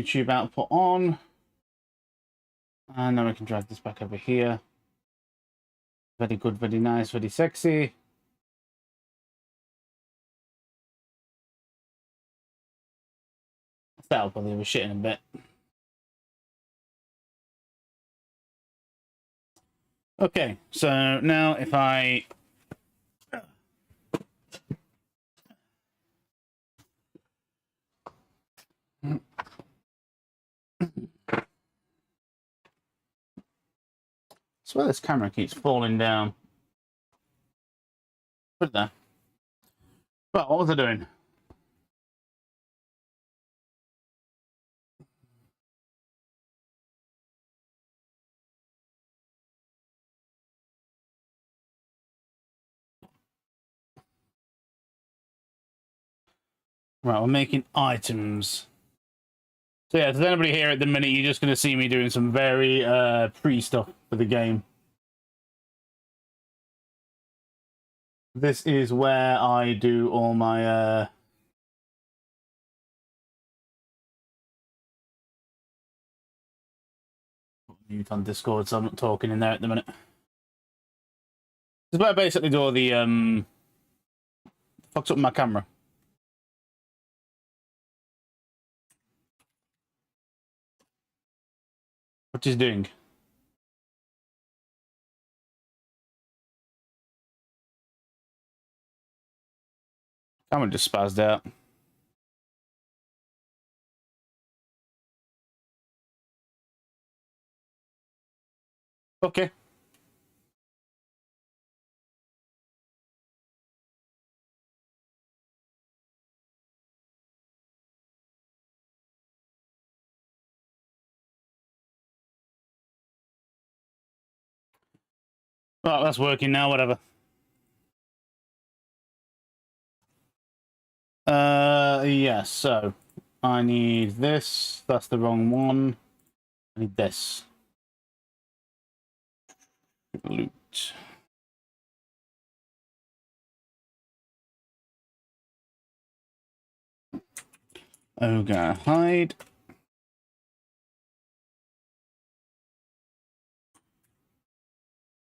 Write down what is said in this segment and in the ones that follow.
YouTube output on. And then we can drag this back over here. Very good, very nice, very sexy. That'll probably be shit in a bit. Okay, so now if I swear this camera keeps falling down. Put it there. Well, what was I doing? Right, we're making items. So yeah, does anybody here at the minute, you're just going to see me doing some very pre-stuff for the game. This is where I do all my... mute on Discord, so I'm not talking in there at the minute. This is where I basically do all the... fucks up my camera. What is doing? Camera just spazzed out. Okay. Well, that's working now, whatever. Yeah, so I need this. That's the wrong one. I need this. Loot. Ogre hide.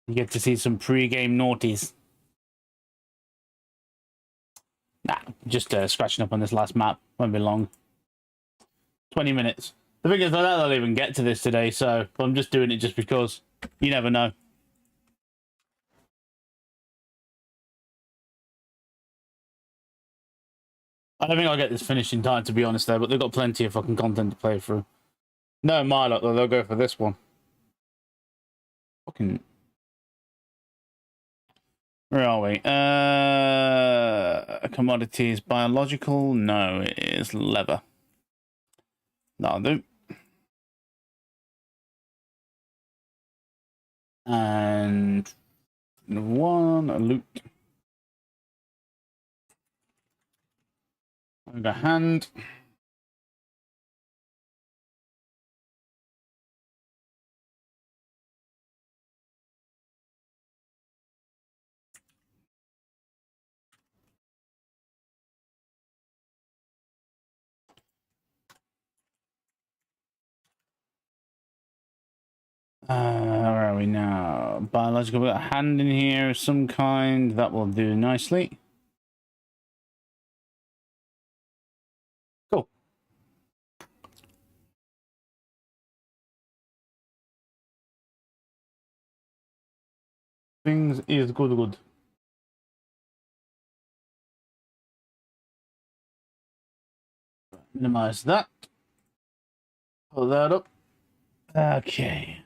You get to see some pre-game naughties. Nah, just scratching up on this last map. Won't be long. 20 minutes. The thing is, I don't know I'll even get to this today, so I'm just doing it just because. You never know. I don't think I'll get this finished in time, to be honest, though, but they've got plenty of fucking content to play through. No, my luck, though, they'll go for this one. Fucking... Where are we? Commodities, biological? No, it is leather. That'll do. And... one, loot. Ogre hand. Where are we now? Biological, we've got a hand in here of some kind. That will do nicely. Cool. Things is good. Minimize that. Pull that up. Okay.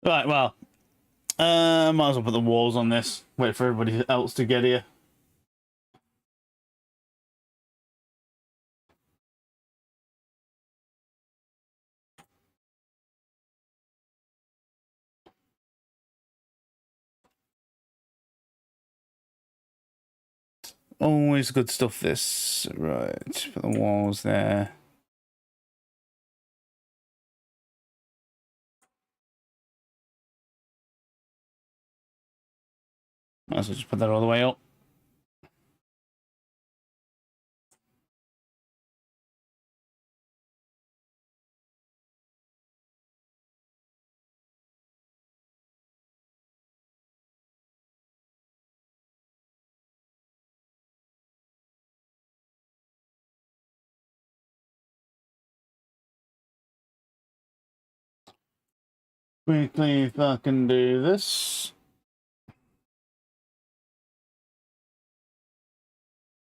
Right, well, might as well put the walls on this. Wait for everybody else to get here. Always good stuff, this. Right, put the walls there. Let's just put that all the way up. Quickly fucking do this.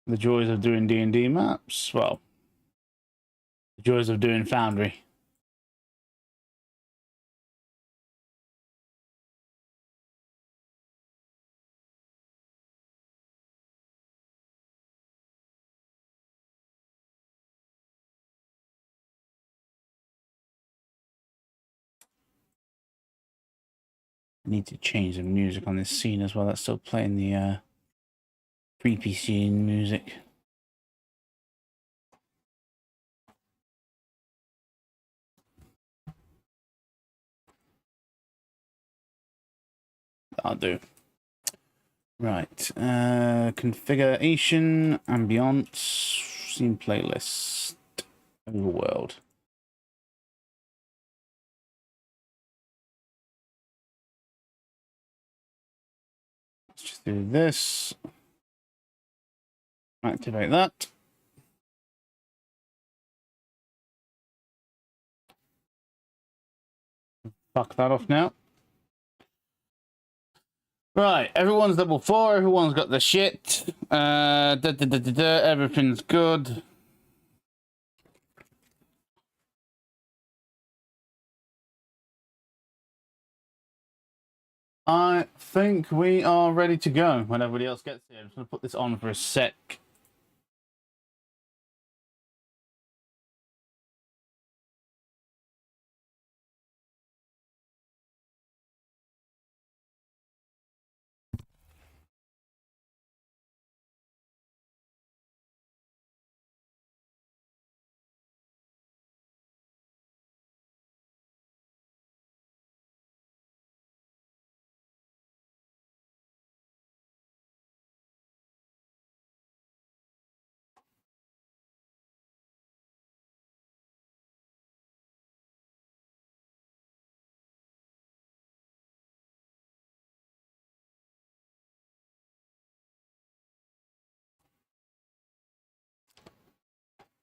The joys of doing D&D maps. Well, the joys of doing Foundry. I need to change the music on this scene as well. That's still playing the creepy scene music. I'll do. Right. Configuration, ambience, scene playlist, overworld. Let's just do this. Activate that. Fuck that off now. Right, everyone's level 4, everyone's got the shit. Everything's good. I think we are ready to go when everybody else gets here. I'm just going to put this on for a sec.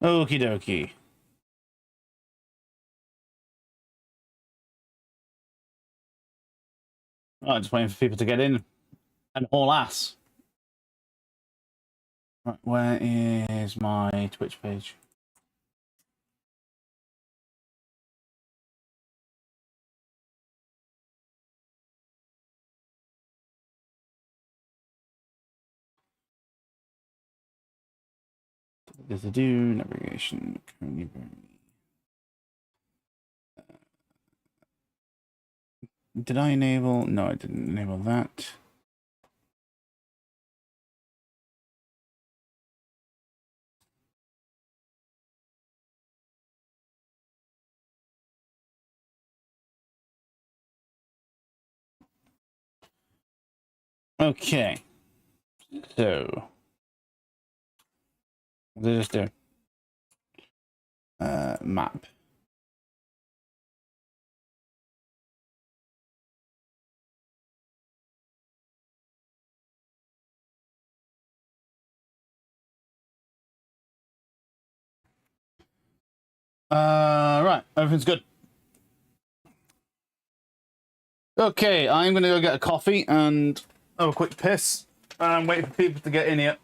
Okie dokie. Oh, just waiting for people to get in and haul ass. Right, where is my Twitch page? There's a do navigation. Did I enable? No, I didn't enable that. Okay. So, what did I just do? Map. Right, everything's good. Okay, I'm gonna go get a coffee and have a quick piss. I'm waiting for people to get in here.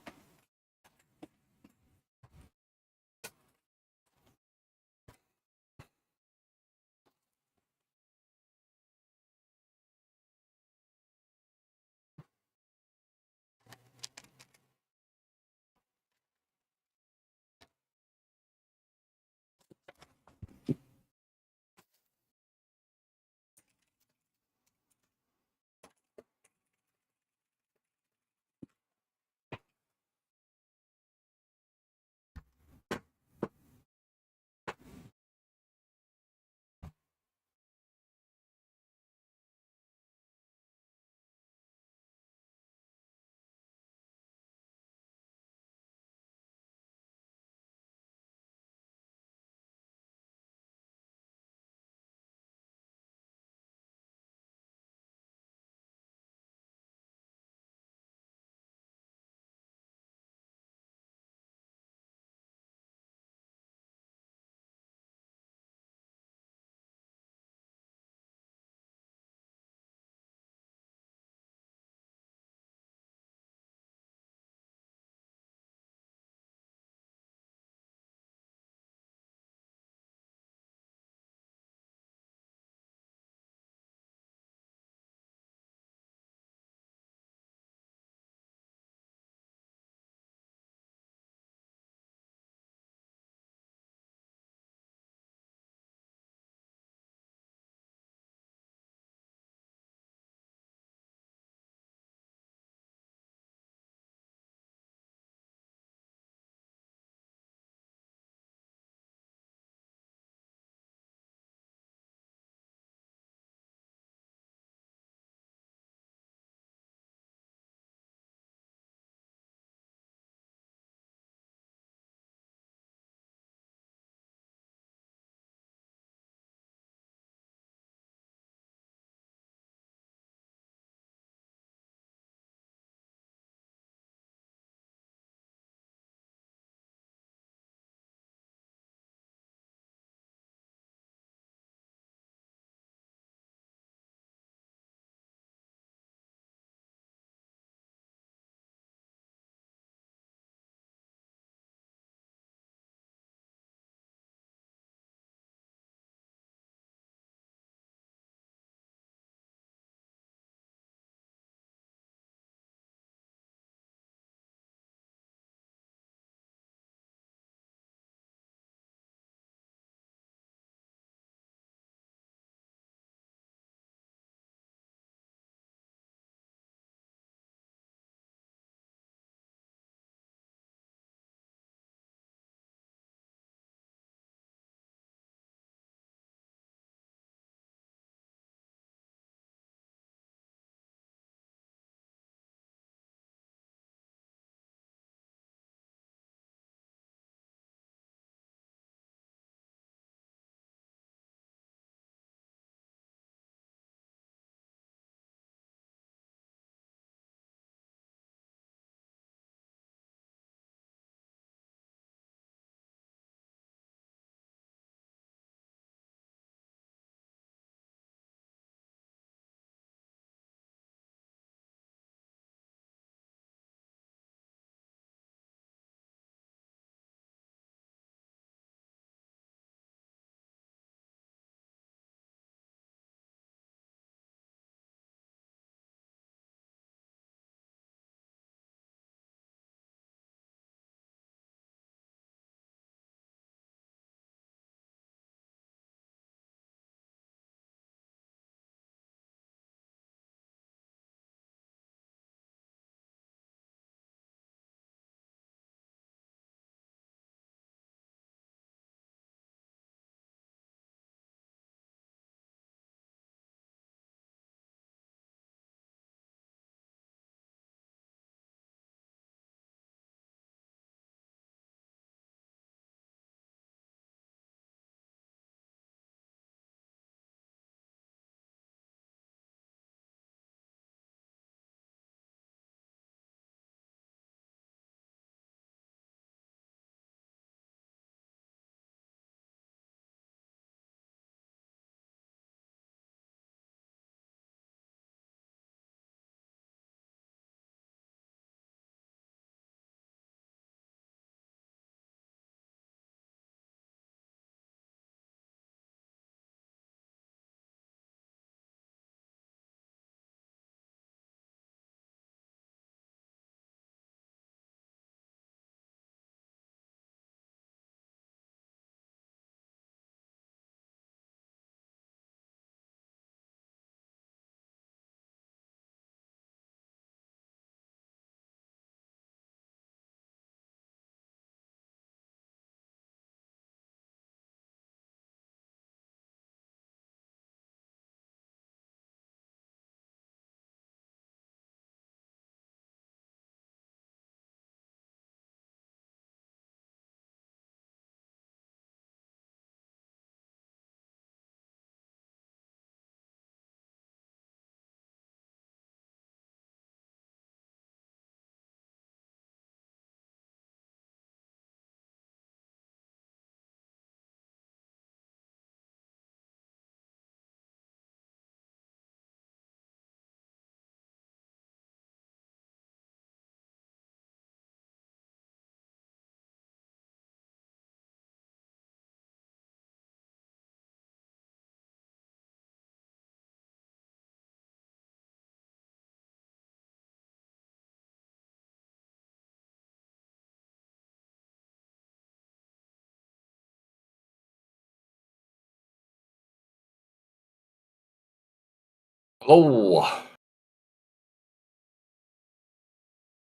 Hello.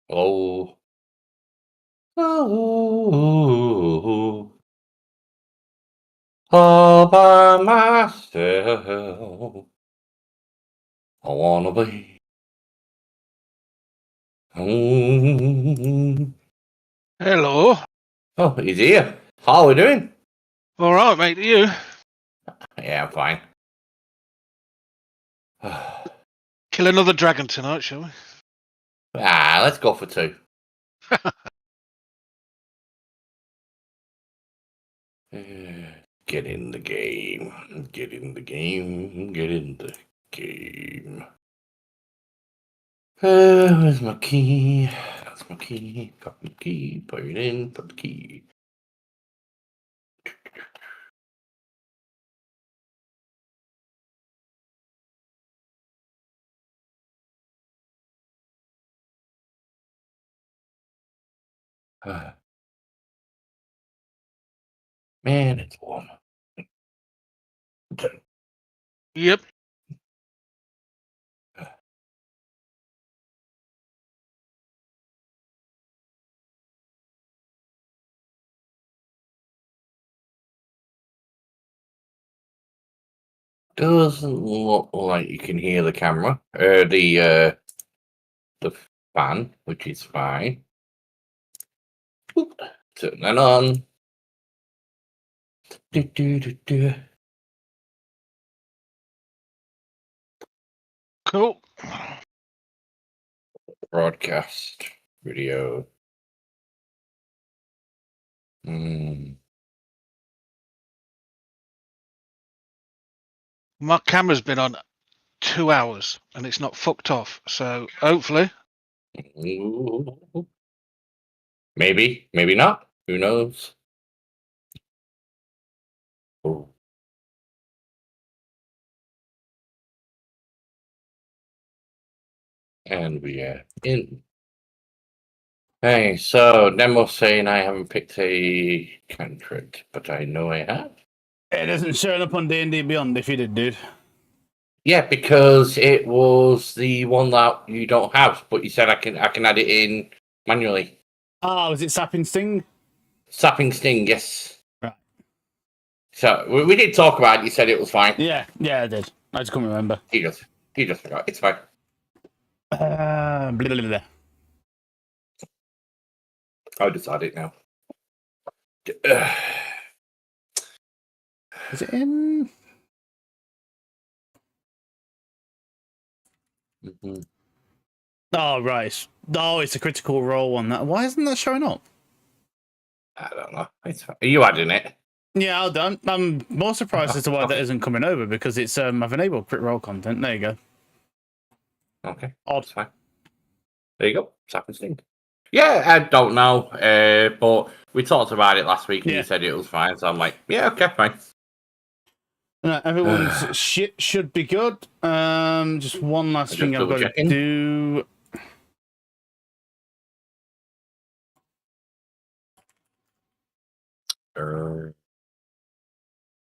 Hello. Oh, all by myself. I wanna be. Hello. Oh, he's here. How are we doing? All right, mate. You? Yeah, I'm fine. Kill another dragon tonight, shall we? Let's go for 2. Get in the game. Get in the game. Get in the game. Where's my key? That's my key. Got my key. Put it in. Put the key. Man, it's warm. Yep. Doesn't look like you can hear the camera. The fan, which is fine. Oop, turn that on. Do, do, do, do. Cool. Broadcast video. My camera's been on 2 hours and it's not fucked off. So hopefully. Ooh. Maybe, maybe not. Who knows? Oh. And we are in. Hey, so Nemo's saying I haven't picked a cantrip, but I know I have. It isn't showing up on D&D Beyond if you did, dude. Yeah, because it was the one that you don't have, but you said I can add it in manually. Ah, was it Sapping Sting? Sapping Sting, yes. Right. So we did talk about it. You said it was fine. Yeah, I did. I just couldn't remember. He just forgot. It's fine. Blah, blah, blah. I'll just add it now. Is it in? Mm-hmm. Oh, right. It's a critical role one. Why isn't that showing up? I don't know. It's fine. Are you adding it? Yeah, I'll done. I'm more surprised as to why Okay. that isn't coming over because it's I've enabled crit roll content. There you go. Okay. Odd. It's fine. There you go. Sapping Sting. Yeah, I don't know. But we talked about it last week and you said it was fine. So I'm like, yeah, okay, fine. Everyone's shit should be good. Just one last thing I've got to do.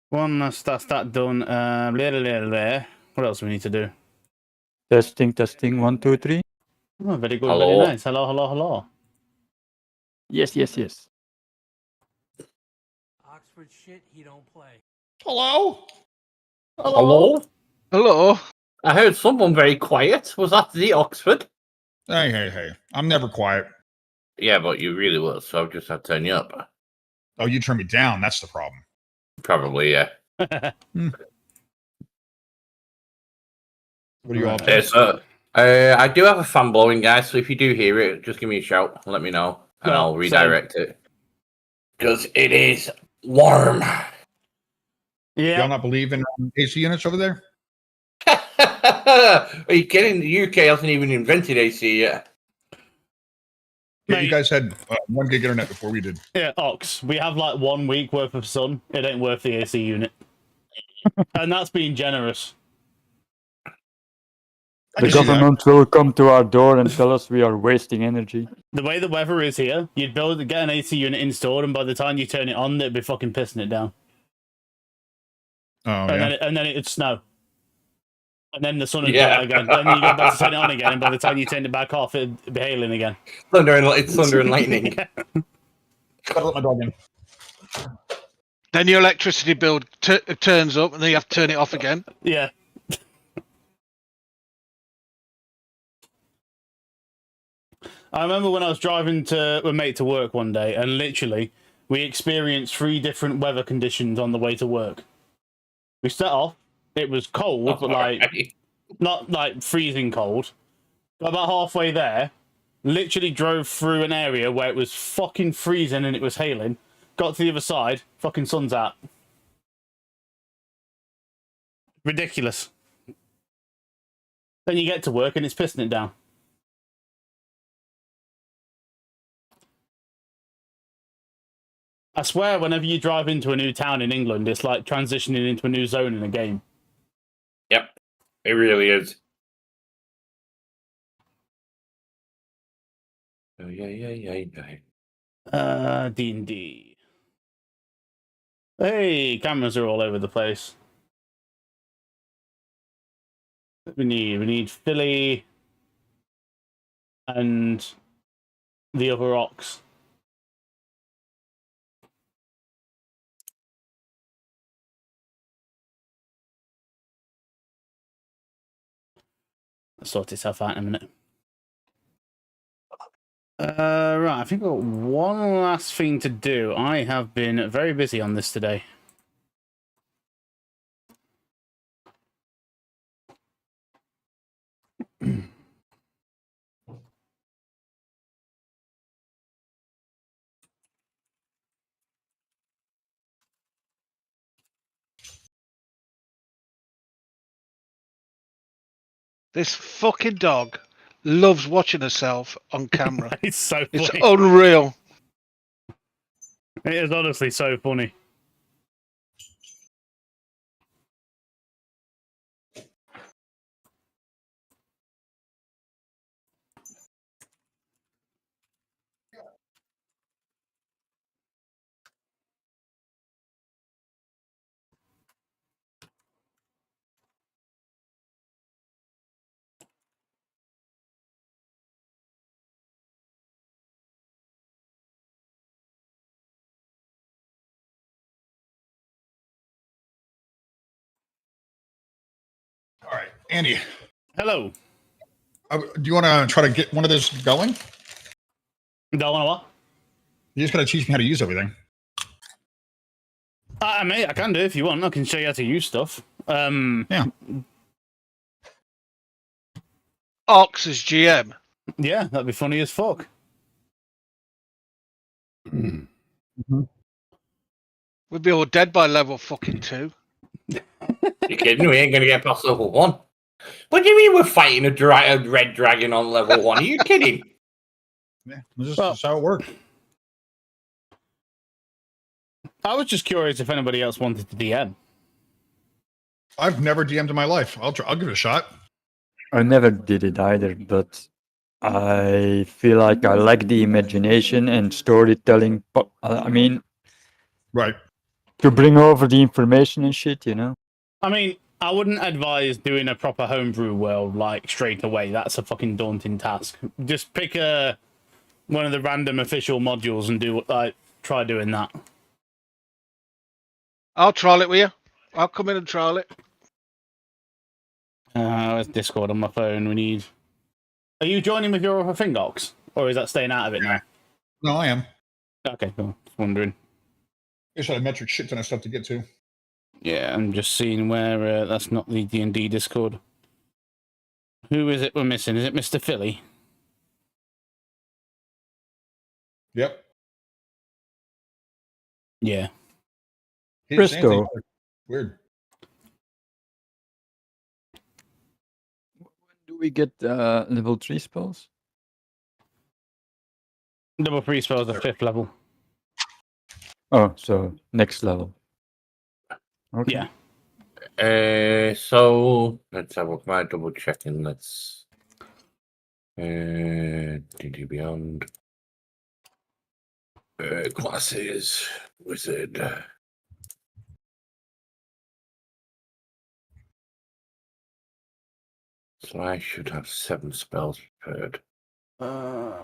One last, that's that done. What else do we need to do? Testing, 1, 2, 3. Oh, very good, Hello. very nice. Hello. Yes. Oxford shit, he don't play. Hello? Hello. I heard someone very quiet. Was that the Oxford? Hey. I'm never quiet. Yeah, but you really was, so I've just had to turn you up. Oh, you turn me down. That's the problem. Probably, yeah. What are you all up to? So, I do have a fan blowing, guys, so if you do hear it, just give me a shout. Let me know, and I'll redirect it. Because it is warm. Yeah. Y'all not believe in AC units over there? Are you kidding? The UK hasn't even invented AC yet. Yeah, you guys had 1 gig internet before we did. Yeah, Ox. We have like 1 week worth of sun. It ain't worth the AC unit. And that's being generous. The government will come to our door and tell us we are wasting energy. The way the weather is here, you'd get an AC unit installed, and by the time you turn it on, they'd be fucking pissing it down. Oh, and then it'd snow. And then the sun would Yeah. go again. Then you go back to turn it on again, and by the time you turned it back off, it'd be hailing again. It's thunder and lightning. Yeah. Gotta let my dog in. Then your electricity bill turns up, and then you have to turn it off again. Yeah. I remember when I was driving with a mate to work one day, and literally we experienced 3 different weather conditions on the way to work. We set off. It was cold, but like not like freezing cold. Got about halfway there, literally drove through an area where it was fucking freezing and it was hailing. Got to the other side, fucking sun's out. Ridiculous. Then you get to work and it's pissing it down. I swear, whenever you drive into a new town in England, it's like transitioning into a new zone in a game. Yep, it really is. Oh, yeah. D&D. Hey, cameras are all over the place. What we need Philly and the other ox. I'll sort itself out in a minute. Right, I think I've got one last thing to do. I have been very busy on this today. This fucking dog loves watching herself on camera. It's so It's funny. unreal. It is honestly so funny. All right, Andy. Hello. Do you want to try to get one of those going? Don't want what? You just got to teach me how to use everything. Mate, I can do if you want. I can show you how to use stuff. Yeah. Ox as GM. Yeah, that'd be funny as fuck. We'd be all dead by level fucking 2. You kidding? We ain't gonna get past level 1. What do you mean we're fighting a red dragon on level 1? Are you kidding? Yeah, that's how it works. I was just curious if anybody else wanted to DM. I've never DM'd in my life. I'll give it a shot. I never did it either, but I feel like I lack the imagination and storytelling. I mean, Right. to bring over the information and shit, you know? I mean, I wouldn't advise doing a proper homebrew world like straight away. That's a fucking daunting task. Just pick one of the random official modules and try doing that. I'll trial it with you. I'll come in and trial it. Where's Discord on my phone? Are you joining with your other thing, Ox? Or is that staying out of it now? No, I am. Okay, cool. Just wondering. Just had a metric shit ton of stuff to get to. Yeah, I'm just seeing where that's not the D&D Discord. Who is it we're missing? Is it Mr. Philly? Yep. Yeah. He didn't say anything. Presto. Weird. When do we get level 3 spells? Double 3 spells at 5th level. Oh, so next level. Okay. Yeah. So let's have a look. My double checking. Let's DD Beyond classes wizard. So I should have 7 spells prepared, Uh,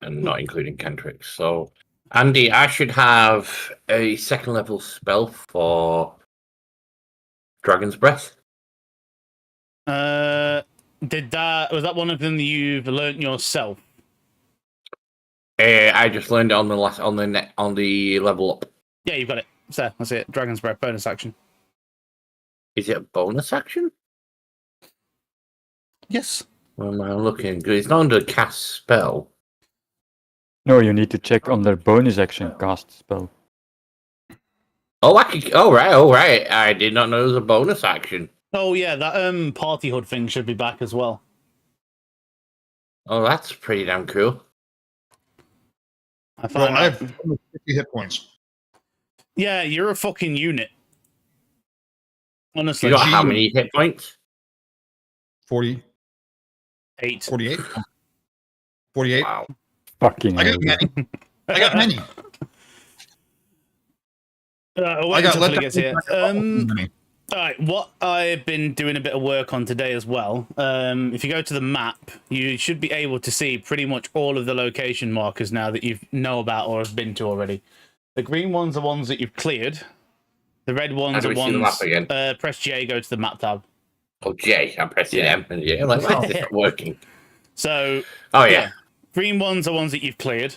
and not including cantrips. So, Andy, I should have a 2nd level spell for Dragon's Breath. was that one of them that you've learnt yourself? I just learned it on the on the level up. Yeah, you've got it. So that's it. Dragon's Breath bonus action. Is it a bonus action? Yes. Well, am I looking? 'Cause it's not under cast spell. No, you need to check on their bonus action cast spell. Oh, I could. Oh right. I did not know there was a bonus action. Oh yeah, that party hood thing should be back as well. Oh, that's pretty damn cool. I Well, found I out. have 50 hit points. Yeah, you're a fucking unit. Honestly, You got how many hit points? 40, 8. 48, 48. Wow. Fucking I hell. got many. I got many. I'll I wait got until let it gets here. many. All right, what I've been doing a bit of work on today as well. If you go to the map, you should be able to see pretty much all of the location markers now that you know about or have been to already. The green ones are ones that you've cleared. The red ones do are we see the ones. map again? Press J, go to the map tab. Oh, J. I'm pressing Yeah. M. And yeah, like, why is this not working? So Oh yeah. green ones are ones that you've cleared,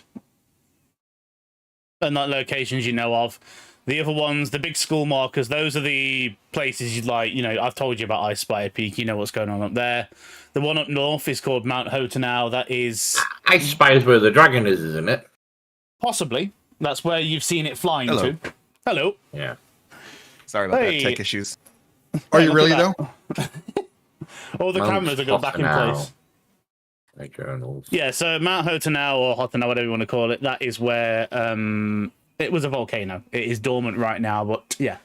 and not locations you know of. The other ones, the big school markers, those are the places you'd like. You know, I've told you about Ice Spire Peak. You know what's going on up there. The one up north is called Mount Hotanau. That is I spies where the dragon is, isn't it? possibly that's where you've seen it flying Hello. to. Hello. Yeah. Sorry about Hey. that. Tech issues. Are you look really at though? All the Mount cameras are going back in Hotanau. place. My journals. Yeah, so Mount Hotanau or Hotanau, whatever you want to call it, that is where it was a volcano. It is dormant right now, but yeah.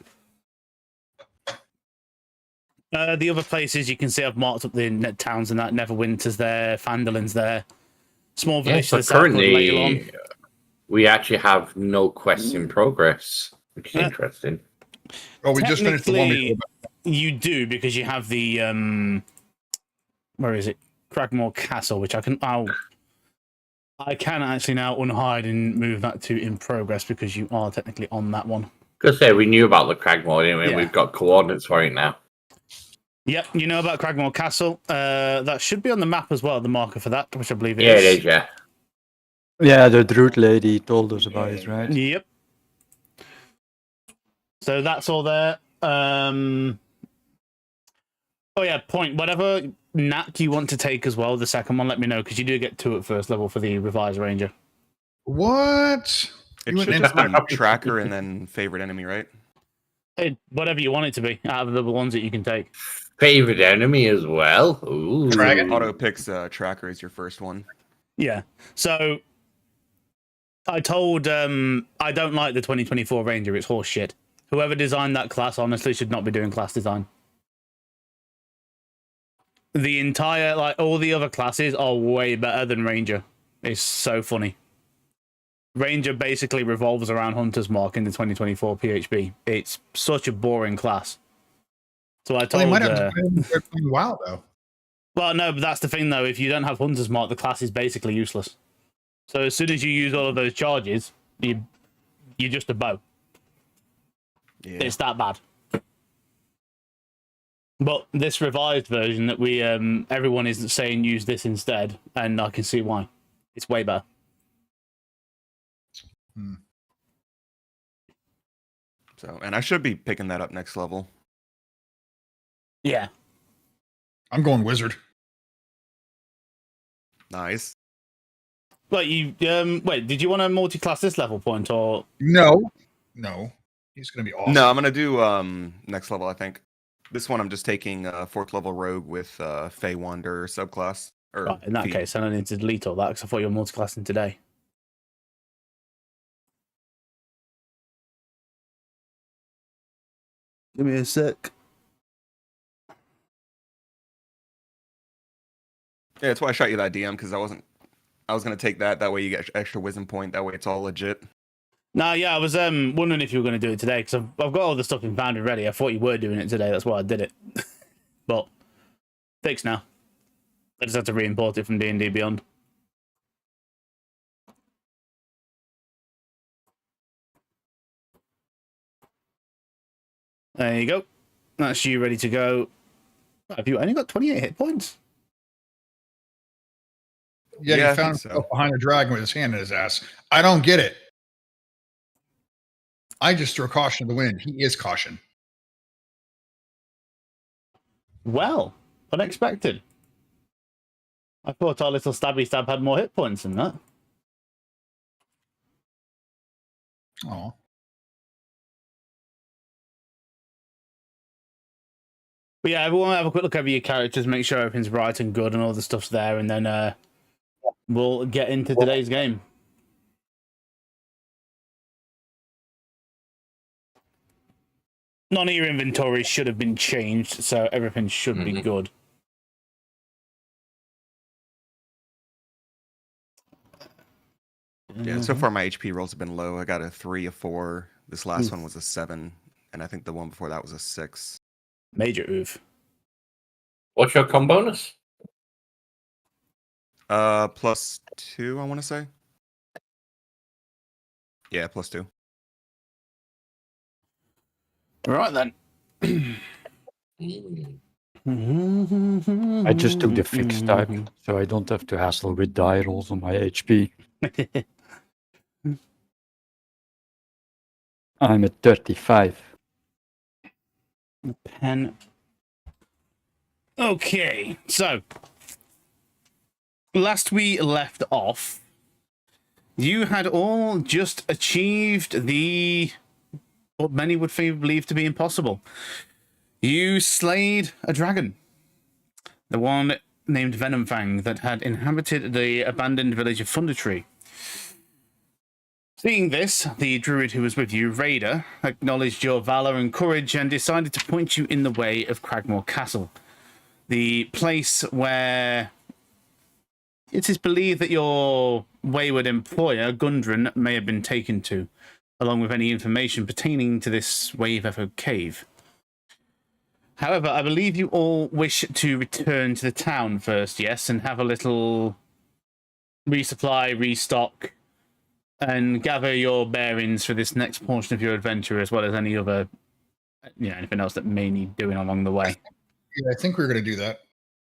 The other places you can see I've marked up the towns and that. Neverwinter's there, Phandelver's there. Small Yeah, village to so the south called currently, Leylon. we actually have no quests in progress, which is Yeah. interesting. Oh, we just finished the one we Technically, you do because you have the where is it? Cragmore Castle, which I can actually now unhide and move that to in progress because you are technically on that one. Because say we knew about the Cragmore, didn't we? Yeah. We've got coordinates for it now. Yep, you know about Cragmore Castle. That should be on the map as well, the marker for that, which I believe it Yeah, is. it is. Yeah. Yeah, the Druid lady told us about it, right? Yep. So that's all there. Oh yeah, point. Whatever knack you want to take as well, the second one, let me know, because you do get 2 at first level for the Revised Ranger. What? It You went should in- just be tracker and then favorite enemy, right? Whatever you want it to be, out of the ones that you can take. Favorite enemy as well. Ooh. Dragon. Auto picks tracker as your first one. Yeah. So I told I don't like the 2024 Ranger. It's horse shit. Whoever designed that class honestly should not be doing class design. The entire, like, all the other classes are way better than Ranger. It's so funny. Ranger basically revolves around Hunter's Mark in the 2024 PHB. It's such a boring class. So I Well, they told... might have to play they're playing WoW though. Well, no, but that's the thing, though. If you don't have Hunter's Mark, the class is basically useless. So as soon as you use all of those charges, you're just a bow. Yeah. It's that bad. But this revised version that we everyone is saying use this instead, and I can see why. It's way better. So, and I should be picking that up next level. Yeah. I'm going wizard. Nice. Wait, you wait, did you want to multi-class this level point or No. He's gonna be awesome. No, I'm gonna do next level. I think this one I'm just taking 4th level rogue with Fey Wander subclass. Or oh, in that feat. case, I don't need to delete all that because I thought you were multi-classing today. Give me a sec. Yeah, that's why I shot you that DM because I was gonna take that. That way you get extra wisdom point. That way it's all legit. No, yeah, I was wondering if you were going to do it today because I've got all the stuff in Foundry ready. I thought you were doing it today. That's why I did it. But fixed now. I just had to re-import it from D&D Beyond. There you go. That's you ready to go. Have you only got 28 hit points? Yeah, Yeah, I he found think so. himself behind a dragon with his hand in his ass. I don't get it. I just throw caution to the wind. He is caution. Well, unexpected. I thought our little stabby stab had more hit points than that. Oh, But yeah, everyone have a quick look over your characters, make sure everything's right and good and all the stuff's there, and then we'll get into today's game. None of your inventories should have been changed, so everything should be good. Yeah, so far my HP rolls have been low. I got a 3, a 4. This last one was a 7, and I think the one before that was a 6. Major oof. What's your con bonus? +2, I want to say. Yeah, +2. Right then. Mm. I just took the fixed type, so I don't have to hassle with die rolls on my HP. I'm at 35. Pen. Okay, so last we left off, you had all just achieved what many would believe to be impossible. You slayed a dragon, the one named Venomfang that had inhabited the abandoned village of Thundertree. Seeing this, the druid who was with you, Raider, acknowledged your valor and courage and decided to point you in the way of Cragmore Castle, the place where it is believed that your wayward employer, Gundren, may have been taken to, along with any information pertaining to this Wave Echo cave. However, I believe you all wish to return to the town first, yes, and have a little resupply, restock, and gather your bearings for this next portion of your adventure, as well as any other, anything else that may need doing along the way. yeah, I think we were going to do that.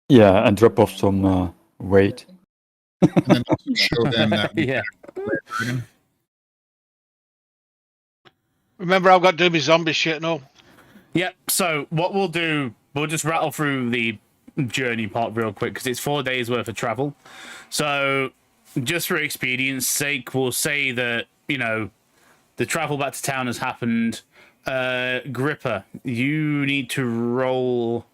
Yeah, and drop off some weight. And then also show them that we Yeah. dragon. Remember, I've got to do my zombie shit and all. Yep, so what we'll do, we'll just rattle through the journey part real quick, because it's 4 days worth of travel. So, just for expedience sake, we'll say that, the travel back to town has happened. Gripper, you need to roll...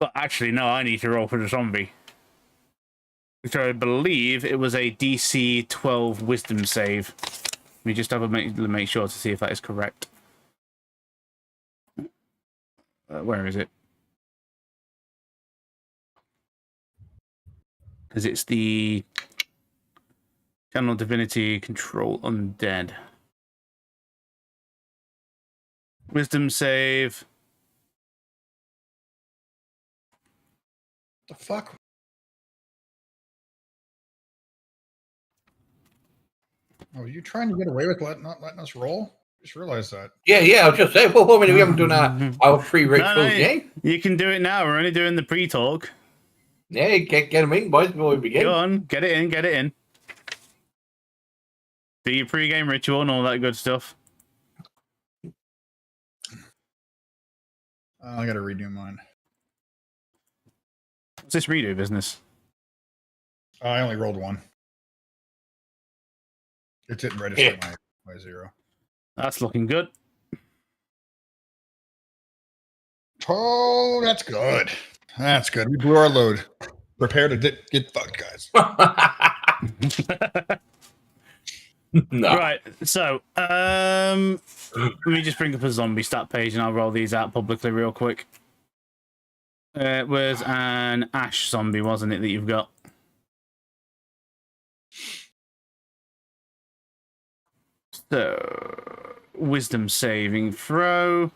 But actually, no, I need to roll for the zombie. So I believe it was a DC 12 wisdom save. Let me just have a make sure to see if that is correct. Where is it? Because it's the Channel Divinity Control Undead. Wisdom save. The fuck? Oh, are you trying to get away with not letting us roll? Just realized that. Yeah, I was just saying, well, we haven't done our free rituals yet. You can do it now. We're only doing the pre-talk. Yeah, get them in, boys, before we begin. Go on, get it in. Do your pre-game ritual and all that good stuff. I got to redo mine. What's this redo business? I only rolled one. It didn't register Yeah. my 0. That's looking good. Oh, that's good. That's good. We blew our load. Prepare to get fucked, guys. No. Right, so let me just bring up a zombie stat page and I'll roll these out publicly real quick. It was an ash zombie, wasn't it, that you've got? So, wisdom saving throw.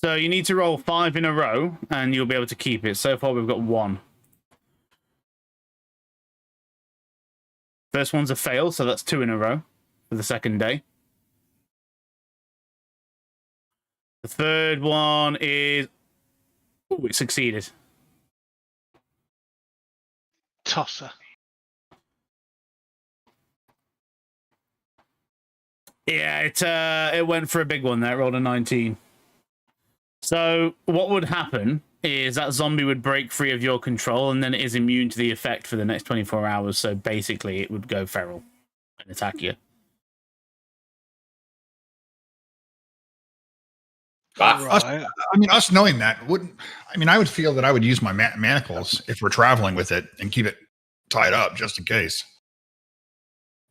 So you need to roll 5 in a row, and you'll be able to keep it. So far, we've got 1. First one's a fail, so that's 2 in a row for the second day. The third one is... Oh, it succeeded. Tosser. Yeah, it went for a big one there. It rolled a 19. So what would happen is that zombie would break free of your control, and then it is immune to the effect for the next 24 hours. So basically, it would go feral and attack you. Us knowing that wouldn't. I mean, I would feel that I would use my manacles if we're traveling with it and keep it tied up just in case.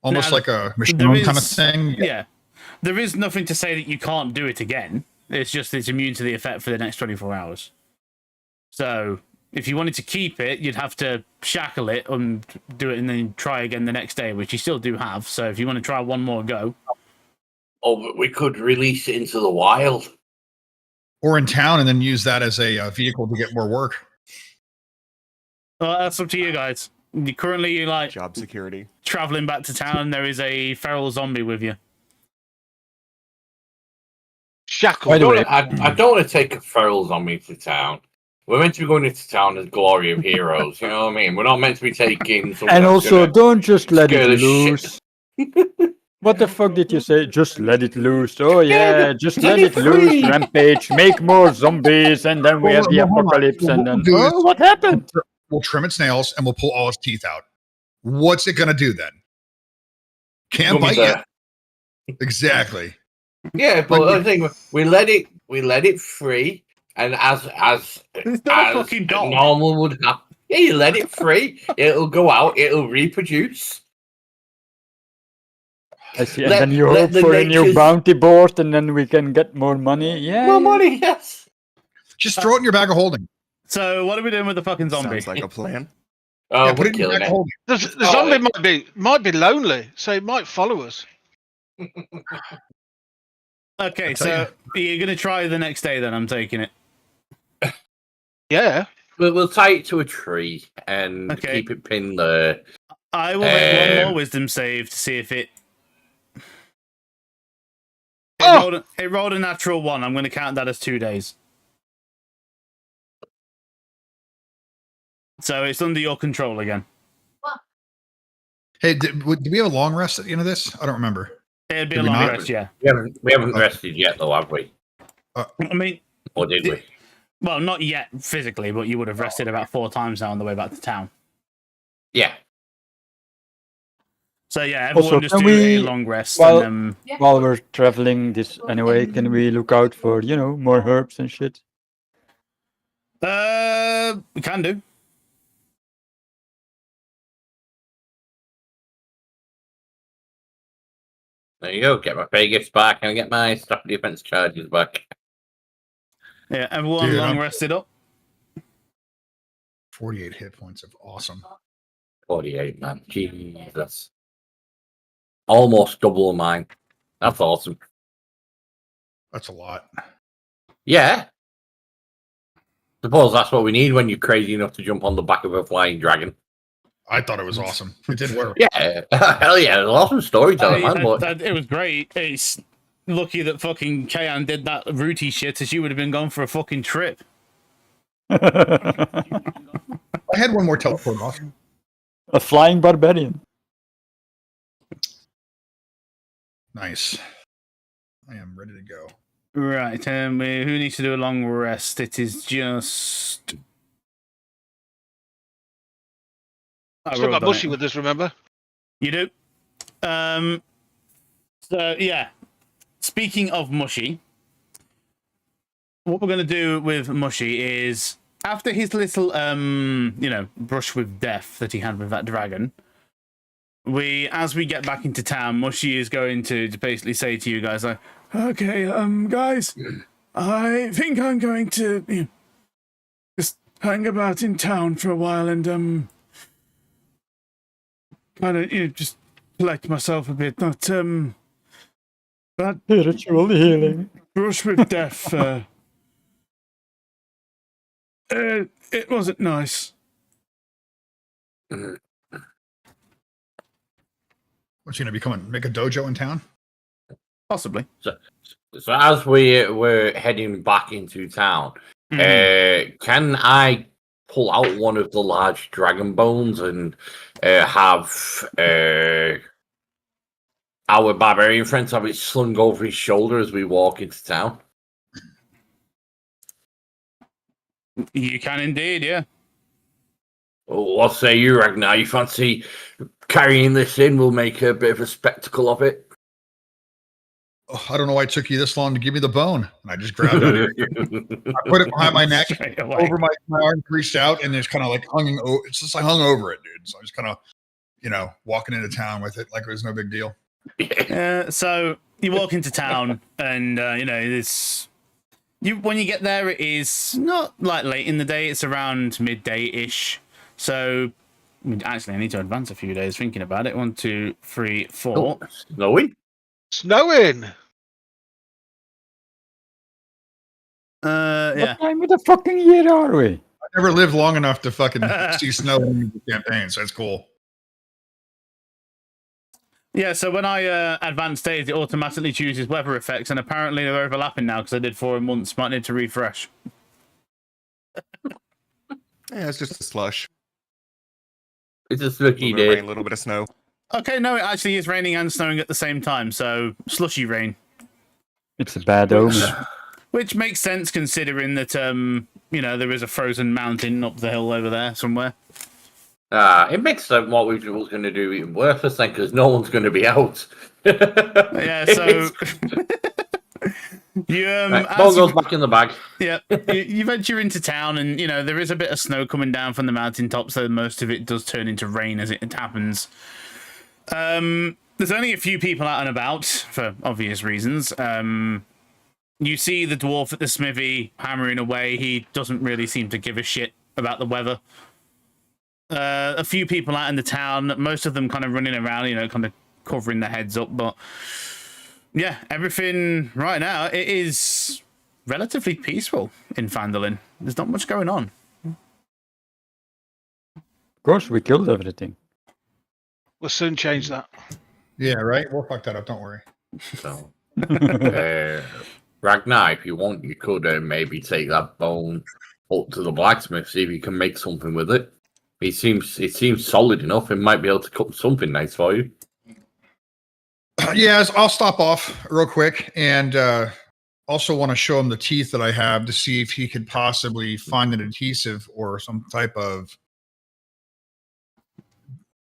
Almost Now, like a Michonne kind of thing. Yeah. There is nothing to say that you can't do it again. It's just it's immune to the effect for the next 24 hours. So if you wanted to keep it, you'd have to shackle it and do it and then try again the next day, which you still do have. So if you want to try one more go. Oh, but we could release it into the wild. Or in town and then use that as a vehicle to get more work. Well, that's up to you guys. You're currently like Job security. traveling back to town, and there is a feral zombie with you. Shackle. By the way, I don't want to take a feral zombie to town. We're meant to be going into town as glory of heroes. You know what I mean? We're not meant to be taking. and also don't just let scare it the loose. shit. What the fuck did you say? Just let it loose. Oh yeah, just let let it it loose. free. Rampage, make more zombies, and then we have the Hold on. apocalypse. And then We'll do what happened? We'll trim its nails and we'll pull all its teeth out. What's it going to do then? Can't bite Gummy you. Exactly. Yeah, but I think we let it free, and as It's not a fucking dog. normal would happen. Yeah, you let it free. It'll go out. It'll reproduce. I see. And Let- then you let hope the for a new nature's- bounty board, and then we can get more money. Yeah. More money, yes. Just throw it in your bag of holding. So what are we doing with the fucking zombie? Sounds like a plan. Oh, Yeah, we're put it in your killing bag of it. holding. The zombie might be lonely, so it might follow us. Okay, I tell so you're going to try the next day then, I'm taking it. Yeah. We'll tie it to a tree and Okay. keep it pinned there. I will make one more Um, wisdom save to see if it... Oh! It rolled a natural 1. I'm going to count that as 2 days. So it's under your control again. Hey, did we have a long rest at the end of this? I don't remember. It'd be Did a we long not? rest, yeah. We haven't rested yet, though, have we? I mean, Or did we? well, not yet physically, but you would have rested about 4 times now on the way back to town. Yeah. So yeah, everyone Also, just can do a we- long rest. well- and While we're traveling this anyway, can we look out for more herbs and shit? we can do. There you go. Get my pay gifts back and get my staff defense charges back. Yeah, everyone Dude, long I'm- rested up. 48 hit points of awesome. 48, man. Jesus. Almost double mine. That's awesome. That's a lot. Yeah. Suppose that's what we need when you're crazy enough to jump on the back of a flying dragon. I thought it was awesome. It did work. Yeah. Hell yeah. It was awesome storytelling, man. But It was great. It's lucky that fucking Kayan did that rooty shit, as you would have been gone for a fucking trip. I had one more teleport off. A flying barbarian. Nice. I am ready to go. Right, who needs to do a long rest? It is just... I Still wrote got on Mushy it. with us, remember? You do? So, yeah. Speaking of Mushy, what we're going to do with Mushy is, after his little, brush with death that he had with that dragon, as we get back into town, Mushy is going to basically say to you guys, like, okay, guys, I think I'm going to just hang about in town for a while and, kind of, just collect myself a bit. Not, that Spiritual healing. brush with death, It wasn't nice. What's he gonna make a dojo in town? Possibly. So as we're heading back into town, can I pull out one of the large dragon bones and have our barbarian friends have it slung over his shoulder as we walk into town? You can indeed, yeah. What say you, Ragnar? You fancy carrying this in? We'll make a bit of a spectacle of it. Oh, I don't know why it took you this long to give me the bone. And I just grabbed it. I put it behind my neck, Straight away. over my arm, reached out, and it's kind of like it's just like hung over it, dude. So I was kind of, walking into town with it like it was no big deal. So you walk into town, and it's when you get there, it is not like late in the day. It's around midday-ish. So, I need to advance a few days thinking about it. 1, 2, 3, 4. Snowy? Snowing. Yeah. What time of the fucking year are we? I never lived long enough to fucking see snow in the campaign, so it's cool. Yeah, so when I advance days, it automatically chooses weather effects, and apparently they're overlapping now because I did 4 in months. Might need to refresh. Yeah, it's just a slush. It's a A slushy little bit of day. rain, a little bit of snow. Okay, no, it actually is raining and snowing at the same time, so slushy rain. It's a bad omen. Which makes sense considering that, there is a frozen mountain up the hill over there somewhere. It makes what we was going to do even worse, I think, because no one's going to be out. Yeah, so you Right, as ball you- goes back in the bag. Yeah, you venture into town, and there is a bit of snow coming down from the mountaintop, so most of it does turn into rain as it happens. There's only a few people out and about for obvious reasons. You see the dwarf at the smithy hammering away. He doesn't really seem to give a shit about the weather. A few people out in the town, most of them kind of running around, kind of covering their heads up, but yeah, everything right now, it is relatively peaceful in Phandelver. There's not much going on. Of course, we killed everything. We'll soon change that. Yeah, right. We'll fuck that up. Don't worry. So, Ragnar, if you want, you could maybe take that bone up to the blacksmith, see if you can make something with it. It seems solid enough. It might be able to cut something nice for you. Yeah, I'll stop off real quick and also want to show him the teeth that I have to see if he could possibly find an adhesive or some type of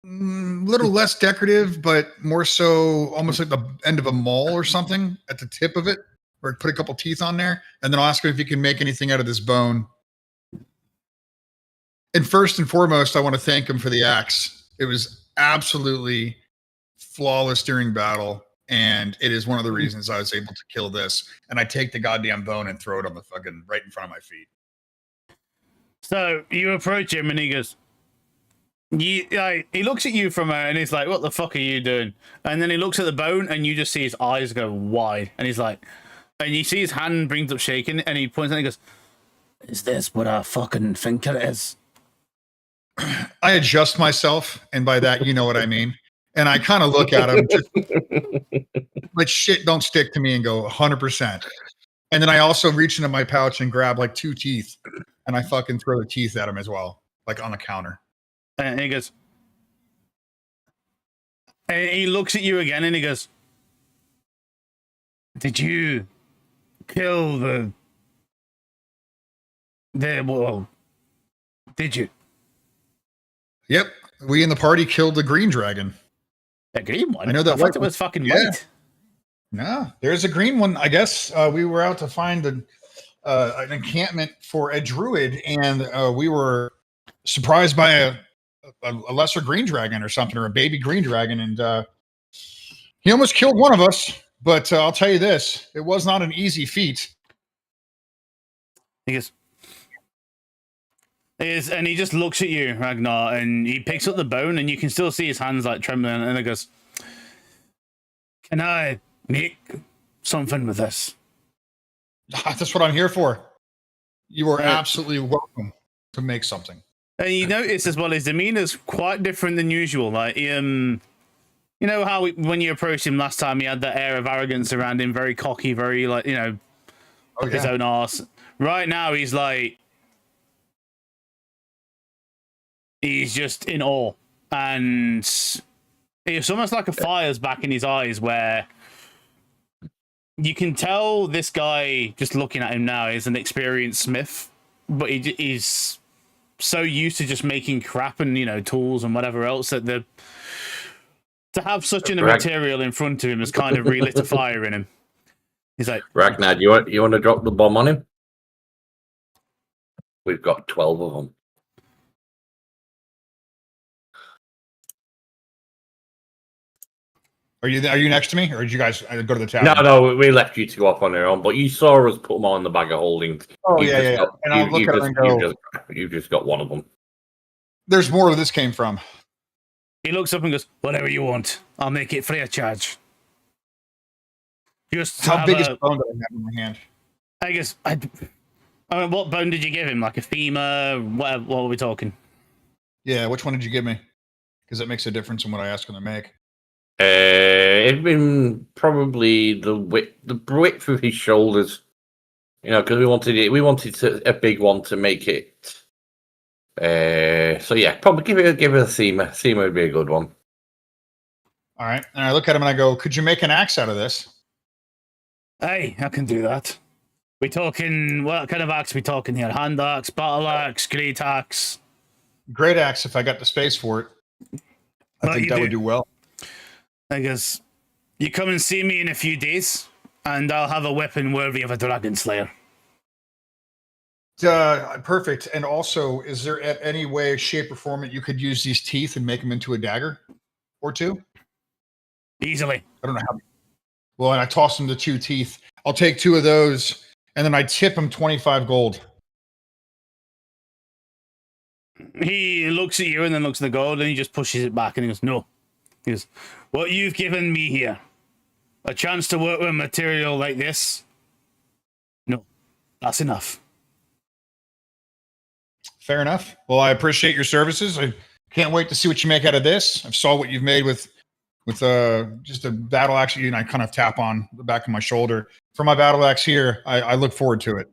little less decorative, but more so almost like the end of a maul or something at the tip of it, or put a couple teeth on there. And then I'll ask him if he can make anything out of this bone. And first and foremost, I want to thank him for the axe. It was absolutely flawless during battle, and it is one of the reasons I was able to kill this. And I take the goddamn bone and throw it on the fucking right in front of my feet. So you approach him, and he goes, he looks at you from and he's like, "What the fuck are you doing?" And then he looks at the bone, and you just see his eyes go wide, and he's like, and you see his hand brings up shaking, and he points and he goes, "Is this what I fucking think it is?" I adjust myself, and by that, you know what I mean. And I kind of look at him, just like shit don't stick to me, and go 100%. And then I also reach into my pouch and grab like 2 teeth, and I fucking throw the teeth at him as well, like on the counter. And he goes, and he looks at you again, and he goes, "Did you kill the well, did you?" Yep, we in the party killed the green dragon. The green one? I know that I thought white it was fucking yeah. white. No, there's a green one. I guess we were out to find an encampment for a druid, and we were surprised by a lesser green dragon or something, or a baby green dragon, and he almost killed one of us. But I'll tell you this, it was not an easy feat. He goes, and he just looks at you, Ragnar, and he picks up the bone, and you can still see his hands like trembling, and he goes, "Can I make something with this?" That's what I'm here for. You are absolutely welcome to make something. And you notice as well, his demeanor's quite different than usual. Like, you know how when you approached him last time, he had that air of arrogance around him, very cocky, very like, Oh, his yeah. own arse. Right now, he's like, he's just in awe, and it's almost like a fire's back in his eyes, where you can tell this guy just looking at him now is an experienced smith, but he's so used to just making crap and tools and whatever else that to have such a material in front of him has kind of relit a fire in him. He's like, Ragnar, you want to drop the bomb on him? We've got 12 of them. Are you next to me, or did you guys go to the tavern? No, we left you to go off on your own, but you saw us put them on the bag of holding. Oh, yeah. And I'll look at it and go, you've just got one of them. there's more where this came from. he looks up and goes, whatever you want, I'll make it free of charge. Just How big is the bone that I have in my hand? I guess I mean, what bone did you give him? Like a femur? What are we talking? Yeah, which one did you give me? Because it makes a difference in what I ask him to make. It'd been probably the width of his shoulders. Because we wanted a big one to make it. So yeah, probably give it a seamer. Seamer would be a good one. All right. And I look at him and I go, could you make an axe out of this? Hey, I can do that. We talking, what kind of axe we talking here? Hand axe, battle axe, great axe? Great axe if I got the space for it. I think that would do well. I guess you come and see me in a few days, and I'll have a weapon worthy of a dragon slayer. Perfect. And also, is there any way, shape, or form that you could use these teeth and make them into a dagger or two? Easily. I don't know how. Well, and I toss them the 2 teeth. I'll take 2 of those, and then I tip him 25 gold. He looks at you and then looks at the gold, and he just pushes it back, and he goes, no. He goes, what you've given me here, a chance to work with material like this? No, that's enough. Fair enough. Well, I appreciate your services. I can't wait to see what you make out of this. I saw what you've made with just a battle axe, and I kind of tap on the back of my shoulder. For my battle axe here, I look forward to it.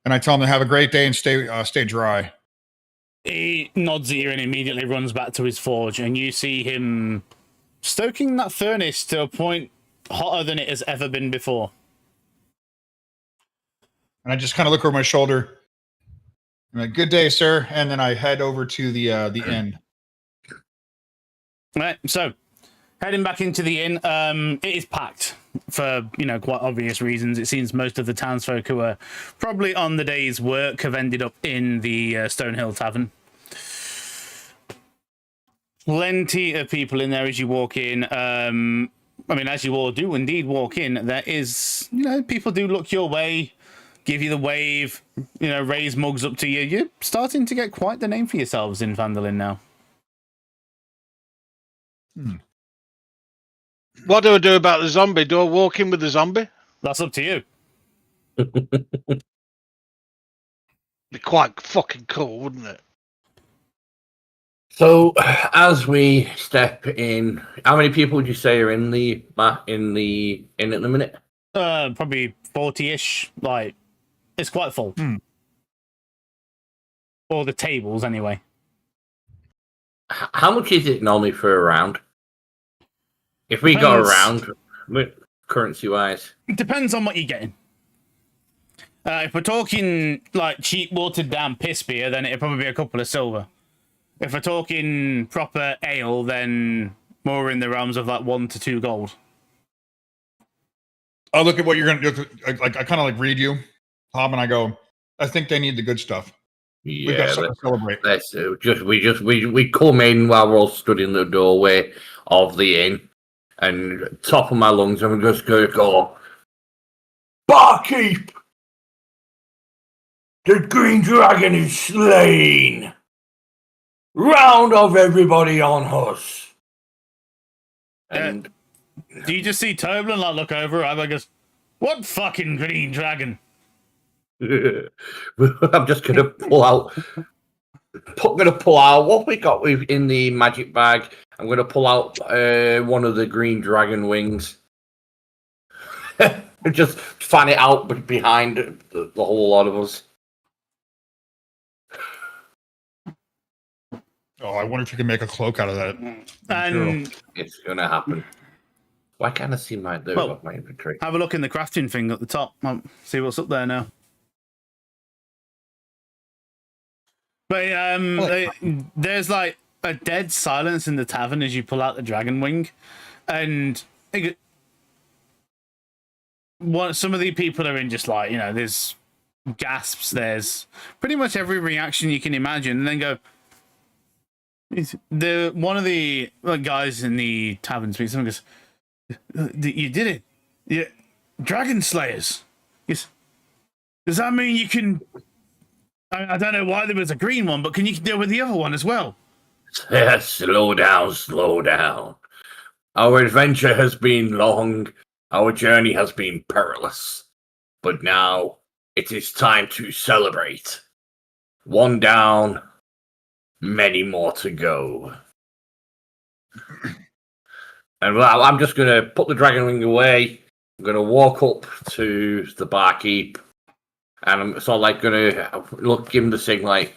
And I tell him to have a great day and stay dry. He nods at you and immediately runs back to his forge, and you see him stoking that furnace to a point hotter than it has ever been before. And I just kind of look over my shoulder. I'm like, good day, sir. And then I head over to the inn. Right, so heading back into the inn, it is packed for quite obvious reasons. It seems most of the townsfolk who are probably on the day's work have ended up in the Stonehill Tavern. Plenty of people in there as you walk in. I mean, as you all do indeed walk in, there is, people do look your way, give you the wave, raise mugs up to you. You're starting to get quite the name for yourselves in Phandelver now. What do I do about the zombie? Do I walk in with the zombie? That's up to you. Be quite fucking cool, wouldn't it? So, as we step in, how many people would you say are in the inn at the minute? Probably 40-ish. Like, it's quite full. Or the tables, anyway. How much is it normally for a round? If we got a round, currency-wise. It depends on what you're getting. If we're talking, like, cheap watered-down piss beer, then it'd probably be a couple of silver. If we're talking proper ale, then more in the realms of like 1 to 2 gold. I'll look at what you're going to do. I kind of read you, Tom, and I go, I think they need the good stuff. Yeah, we've got something to celebrate. We come in while we're all stood in the doorway of the inn, and top of my lungs, I'm just going to go, Barkeep! The Green Dragon is slain! Round of everybody on us. And do you just see Toblin look over? I goes, what fucking green dragon? I'm just gonna pull out. Gonna pull out what we got in the magic bag. I'm gonna pull out one of the green dragon wings. Just fan it out behind the whole lot of us. Oh, I wonder if you can make a cloak out of that. And It's gonna happen. Why can't I see my inventory? have a look in the crafting thing at the top. See what's up there now. But there's like a dead silence in the tavern as you pull out the dragon wing, and some of the people are in just like, there's gasps. There's pretty much every reaction you can imagine, and then go. One of the guys in the tavern speaks. Someone goes, "You did it, yeah, dragon slayers." Yes. Does that mean you can? I don't know why there was a green one, but can you deal with the other one as well? Slow down, slow down. Our adventure has been long. Our journey has been perilous. But now it is time to celebrate. One down, many more to go. And I'm just going to put the dragon wing away. I'm going to walk up to the barkeep. And I'm sort of like going to give him the signal, like,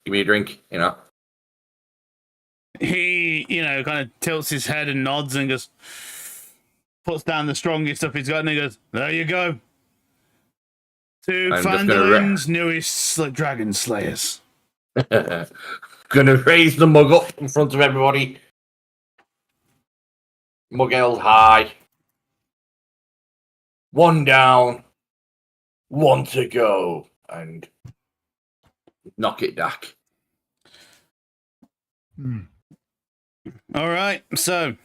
give me a drink, He, kind of tilts his head and nods and just puts down the strongest stuff he's got, and he goes, "There you go. To Phandelver's newest dragon slayers." Gonna raise the mug up in front of everybody. Mug held high. One down. One to go. And knock it back. All right, so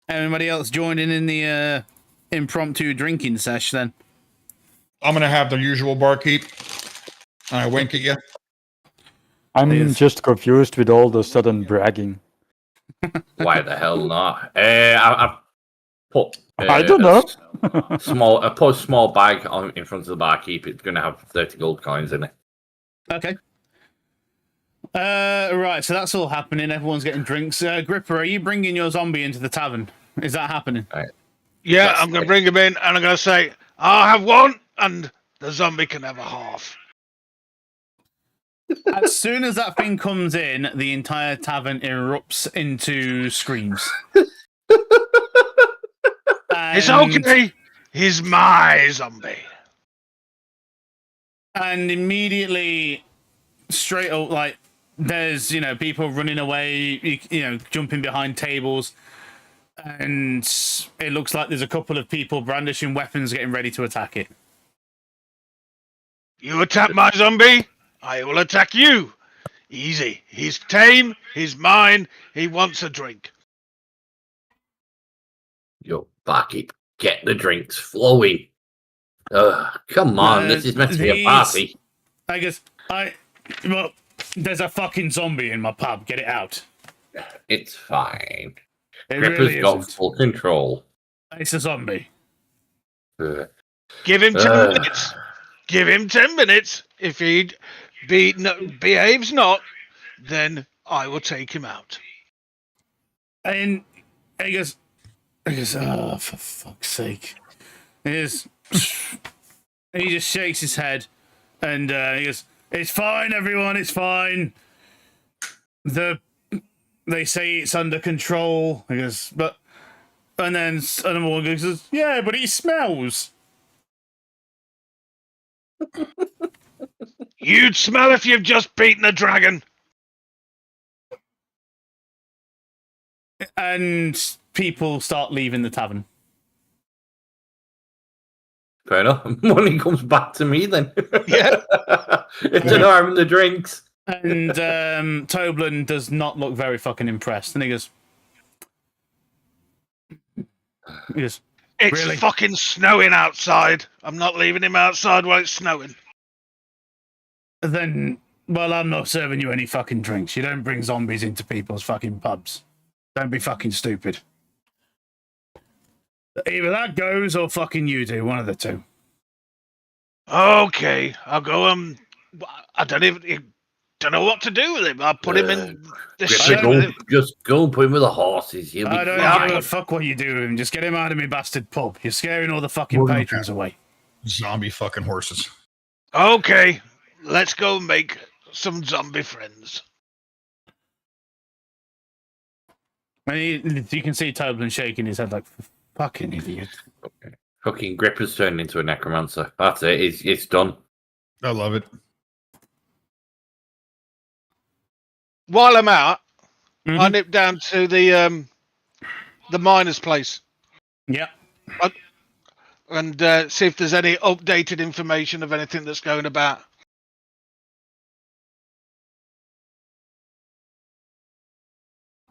anybody else joining in the impromptu drinking sesh then? I'm gonna have the usual barkeep. And I wink at you. I'm just confused with all the sudden bragging. Why the hell not? I've put. I don't know. I put a small bag in front of the barkeep. It's going to have 30 gold coins in it. Okay. Right, so that's all happening. Everyone's getting drinks. Gripper, are you bringing your zombie into the tavern? Is that happening? Right. Yeah, Yes, I'm going to bring him in, and I'm going to say, I'll have one, and the zombie can have a half. As soon as that thing comes in, the entire tavern erupts into screams. It's okay. He's my zombie. And immediately, straight up, there's, people running away, jumping behind tables. And it looks like there's a couple of people brandishing weapons getting ready to attack it. You attack my zombie, I will attack you. Easy. He's tame. He's mine. He wants a drink. Yo, barkeep, get the drinks flowing. Come on, this is meant to be a party. I guess well, there's a fucking zombie in my pub. Get it out. It's fine. It Gripper's really got isn't. full control. It's a zombie. Give him 10 minutes. Give him 10 minutes. If he behaves not, then I will take him out. And he goes, oh, for fuck's sake. He just shakes his head and he goes, "It's fine, everyone, it's fine. They say it's under control." He goes, and then another one goes, "Yeah, but he smells." You'd smell if you've just beaten a dragon. And people start leaving the tavern. Fair enough. Money comes back to me then. Yeah. It's an arm the drinks. And Toblin does not look very fucking impressed. And he goes, It's "Really? fucking snowing outside. I'm not leaving him outside while it's snowing. Then, well, I'm not serving you any fucking drinks. You don't bring zombies into people's fucking pubs. Don't be fucking stupid. Either that goes or fucking you do, one of the two." Okay, I'll go. I don't know what to do with him. I'll put him in the Gripper, ship with him. just go and put him with the horses. He'll be I don't fine. give a fuck what you do with him. Just get him out of me bastard pub. You're scaring all the fucking We're gonna patrons have- away. Zombie fucking horses. Okay, let's go make some zombie friends. And you can see Toblin shaking his head like, fucking idiot. Fucking Gripper's turned into a necromancer. That's it. It's done. I love it. While I'm out, Mhm. I nip down to the miner's place Yep. and see if there's any updated information of anything that's going about.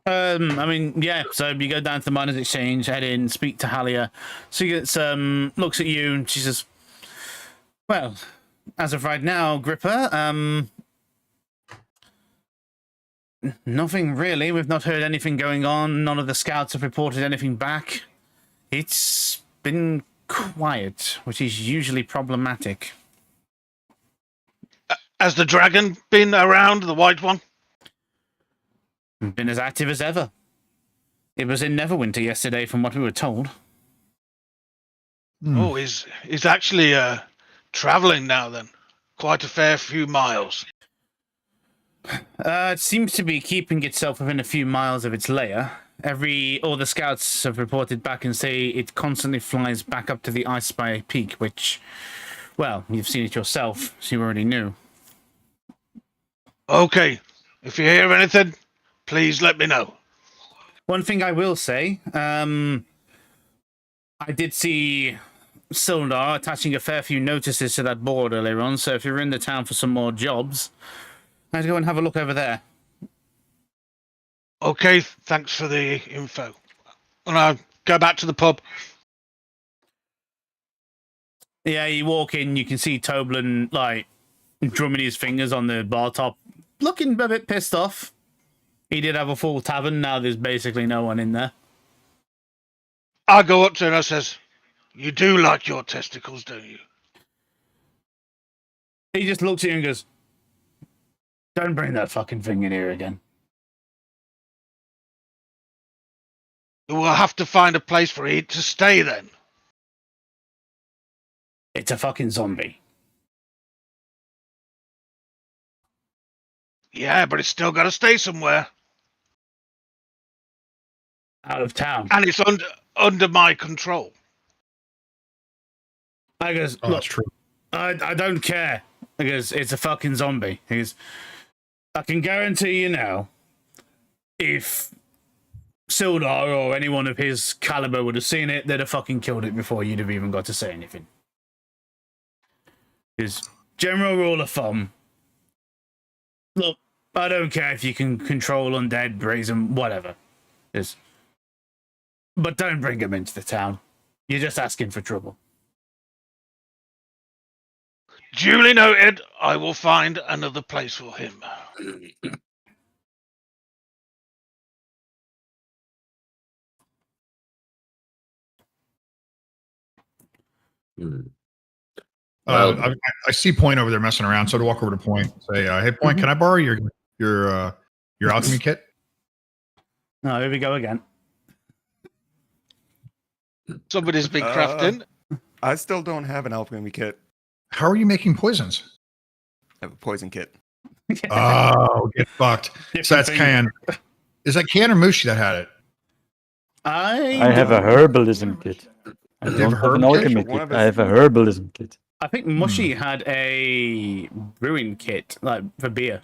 I mean, yeah. So you go down to the miners' exchange, head in, speak to Halia. She gets looks at you, and she says, "Well, as of right now, Gripper, nothing really. We've not heard anything going on. None of the scouts have reported anything back. It's been quiet, which is usually problematic." Has the dragon been around, the white one? Been as active as ever. It was in Neverwinter yesterday, from what we were told. Hmm. Oh, he's actually traveling now then. Quite a fair few miles. It seems to be keeping itself within a few miles of its lair. All the scouts have reported back and say it constantly flies back up to the Ice Spire Peak, which, well, you've seen it yourself, so you already knew. Okay, if you hear anything, please let me know. One thing I will say, I did see Sildar attaching a fair few notices to that board earlier on, so if you're in the town for some more jobs, I'd go and have a look over there. Okay, thanks for the info. And I'll go back to the pub. Yeah, you walk in, you can see Toblin, like, drumming his fingers on the bar top, looking a bit pissed off. He did have a full tavern, now there's basically no one in there. I go up to her and I says, "You do like your testicles, don't you?" He just looks at you and goes, "Don't bring that fucking thing in here again." We'll have to find a place for it to stay then. It's a fucking zombie. Yeah, but it's still got to stay somewhere. Out of town. And it's under my control. I goes, Oh, look, that's true. I don't care. I goes, it's a fucking zombie. He goes, I can guarantee you now, if Sildar or anyone of his caliber would have seen it, they'd have fucking killed it before you'd have even got to say anything. His general rule of thumb, look, I don't care if you can control undead, raise them, whatever. But don't bring them into the town. You're just asking for trouble. Duly noted. I will find another place for him. I see Point over there messing around, so to walk over to Point, say, "Hey, Point, can I borrow your alchemy kit?" Oh, here we go again. Somebody's been crafting. I still don't have an alchemy kit. How are you making poisons? I have a poison kit. Oh, get fucked. So that's Can. Is that Can or Mushi that had it? I have a herbalism kit. I You have don't a have an herb kit? alchemy One kit. of I us- have a herbalism kit. I think Mushy had a brewing kit, like for beer.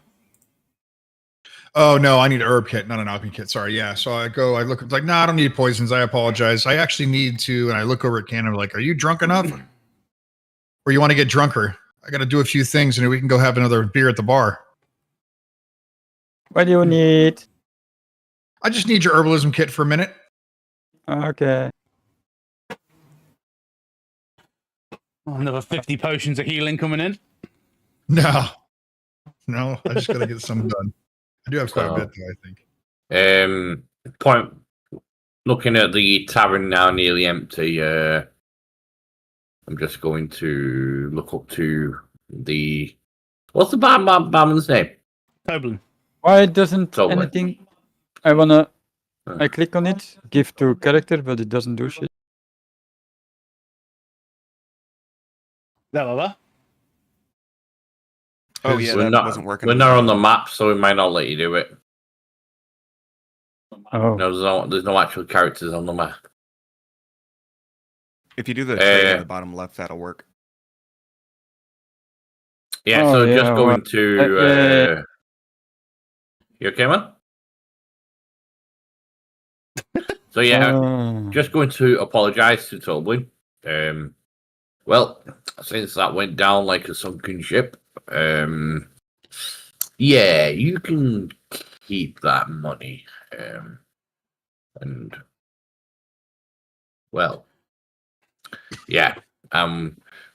Oh no, I need an herb kit, not an alchemy kit. Sorry, yeah. So I look, it's like, no, I don't need poisons. I apologize. I actually need to, and I look over at Can. I'm like, are you drunk enough, or you want to get drunker? I got to do a few things, and we can go have another beer at the bar. What do you need? I just need your herbalism kit for a minute. Okay. Oh, another 50 potions of healing coming in. No, I just got to get some done. I do have quite a bit, though, I think. Point. Looking at the tavern now nearly empty. I'm just going to look up to the... What's the barman's name? Toblin. Why doesn't Totally. anything? I click on it, give to character, but it doesn't do shit. That over. Oh yeah, We're that not, wasn't working. we're with not me. on the map, so we might not let you do it. Oh, No, there's no actual characters on the map. If you do the trade in Uh, the bottom left, that'll work. Yeah, Oh, so yeah, just well, going to... yeah. You okay, man? So yeah, Oh. just going to apologise to Toblin. Well, since that went down like a sunken ship, yeah, you can keep that money. And well, yeah.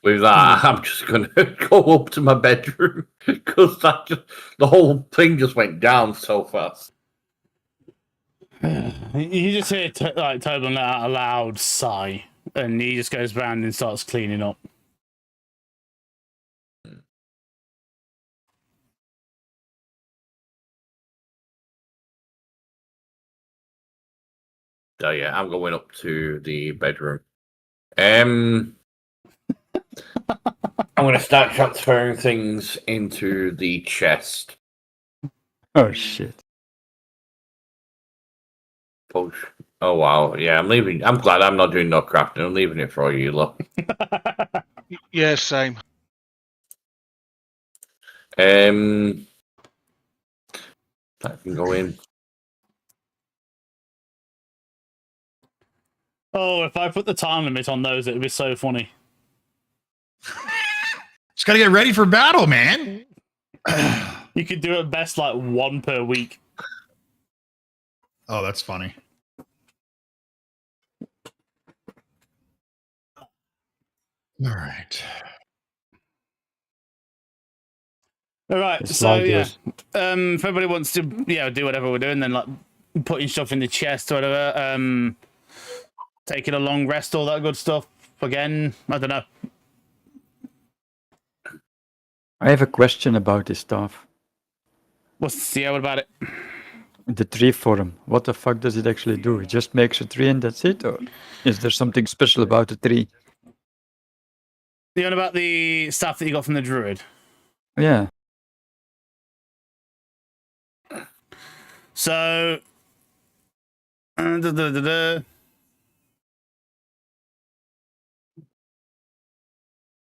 With that, I'm just gonna go up to my bedroom because the whole thing just went down so fast. You just hear like Toblin let out a loud sigh, and he just goes round and starts cleaning up. So yeah, I'm going up to the bedroom. I'm gonna start transferring things into the chest. Oh shit. Push. Oh wow, yeah, I'm leaving. I'm glad I'm not doing no crafting. I'm leaving it for you, look. Yeah, same. That can go in. Oh, if I put the time limit on those, it would be so funny. Just gotta get ready for battle, man. You could do at best like one per week. Oh, that's funny. All right. All right, It's so like yeah, this. if everybody wants to, do whatever we're doing, then like putting stuff in the chest or whatever, taking a long rest, all that good stuff. Again, I don't know. I have a question about this stuff. What about it? The tree forum. What the fuck does it actually do? It just makes a tree and that's it, or is there something special about the tree? You know about the stuff that you got from the druid? Yeah. So,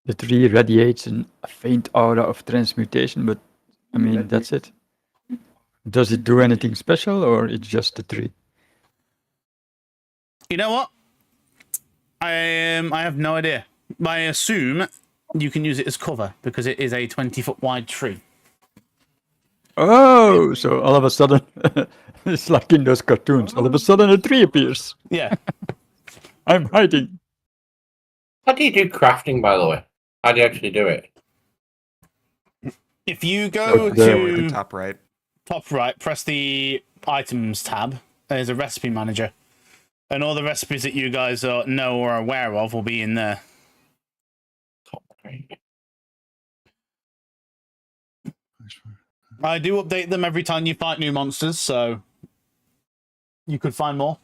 The tree radiates a faint aura of transmutation, but I mean that's it. Does it do anything special, or it's just a tree? you know what? I have no idea. I assume you can use it as cover because it is a 20-foot wide tree. Oh, so all of a sudden, it's like in those cartoons. All of a sudden, a tree appears. Yeah. I'm hiding. How do you do crafting, by the way? How do you actually do it? If you go Okay. Over the to top right. top right, press the items tab. There's a recipe manager, and all the recipes that you guys know or are aware of will be in there. I do update them every time you fight new monsters, so you could find more.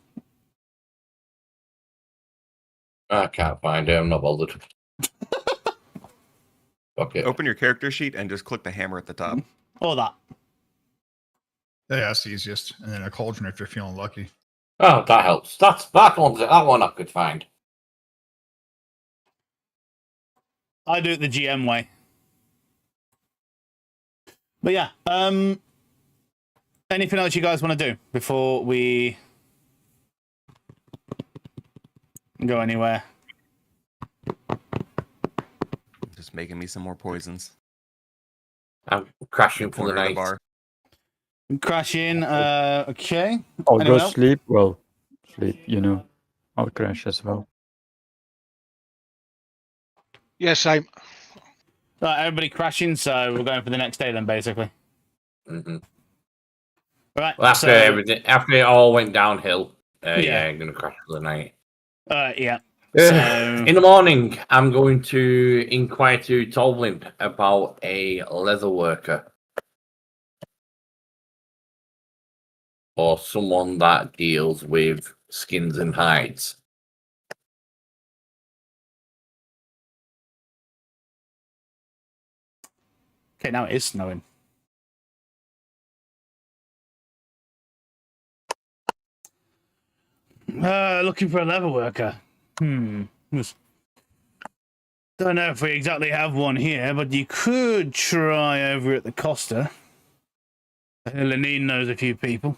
I can't find it. I'm not bothered. Okay. Open your character sheet and just click the hammer at the top. Or that. Yeah, that's the easiest. And then a cauldron if you're feeling lucky. Oh, that helps. That one I could find. I do it the GM way. But yeah, anything else you guys want to do before we go anywhere? Just making me some more poisons. I'm crashing for the Corner of night. bar. Crash in. Okay. I'll go Anyone else? sleep. Well, sleep, you know. I'll crash as well. Yeah, same. Right, everybody crashing, so we're going for the next day then, basically. Mm-hmm. Right. Well, after it all went downhill, Yeah. I'm gonna crash for the night. Yeah. So In the morning, I'm going to inquire to Tolwyn about a leather worker or someone that deals with skins and hides. okay, now it is snowing. Looking for a leather worker. Don't know if we exactly have one here, but you could try over at the Costa. Lenine knows a few people.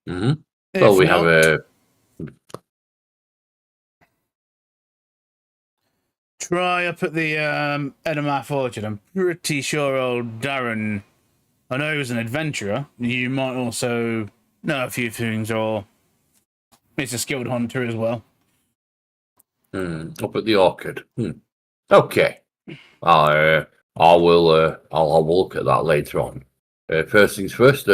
Mm-hmm. If Well, we not, have a. try up at the Edamath Orchard. I'm pretty sure old Darren, I know he was an adventurer. You might also know a few things, or he's a skilled hunter as well. Up at the orchard. Okay. I will. I'll have a look at that later on. First things first.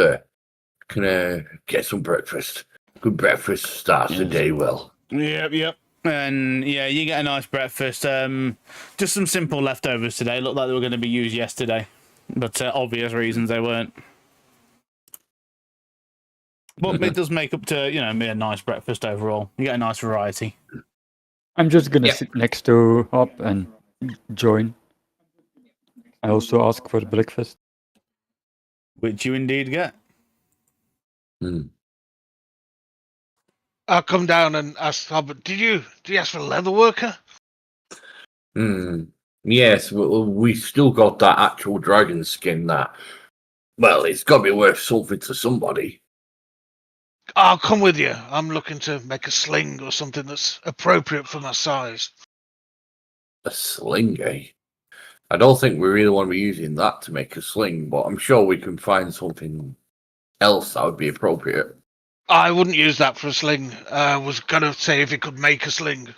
Can I get some breakfast? Good breakfast starts the day well. Yep. And yeah, you get a nice breakfast. Just some simple leftovers today. Looked like they were going to be used yesterday, but obvious reasons they weren't. But it does make up to, be a nice breakfast overall. You get a nice variety. I'm just gonna sit next to Hop and join. I also ask for breakfast. Which you indeed get. I'll come down and ask Albert, did you ask for a leather worker? Yes, we still got that actual dragon skin that, well, it's got to be worth something to somebody. I'll come with you. I'm looking to make a sling or something that's appropriate for my size. A sling, eh? I don't think we really want to be using that to make a sling, but I'm sure we can find something else that would be appropriate. I wouldn't use that for a sling. I was going to say if you could make a sling.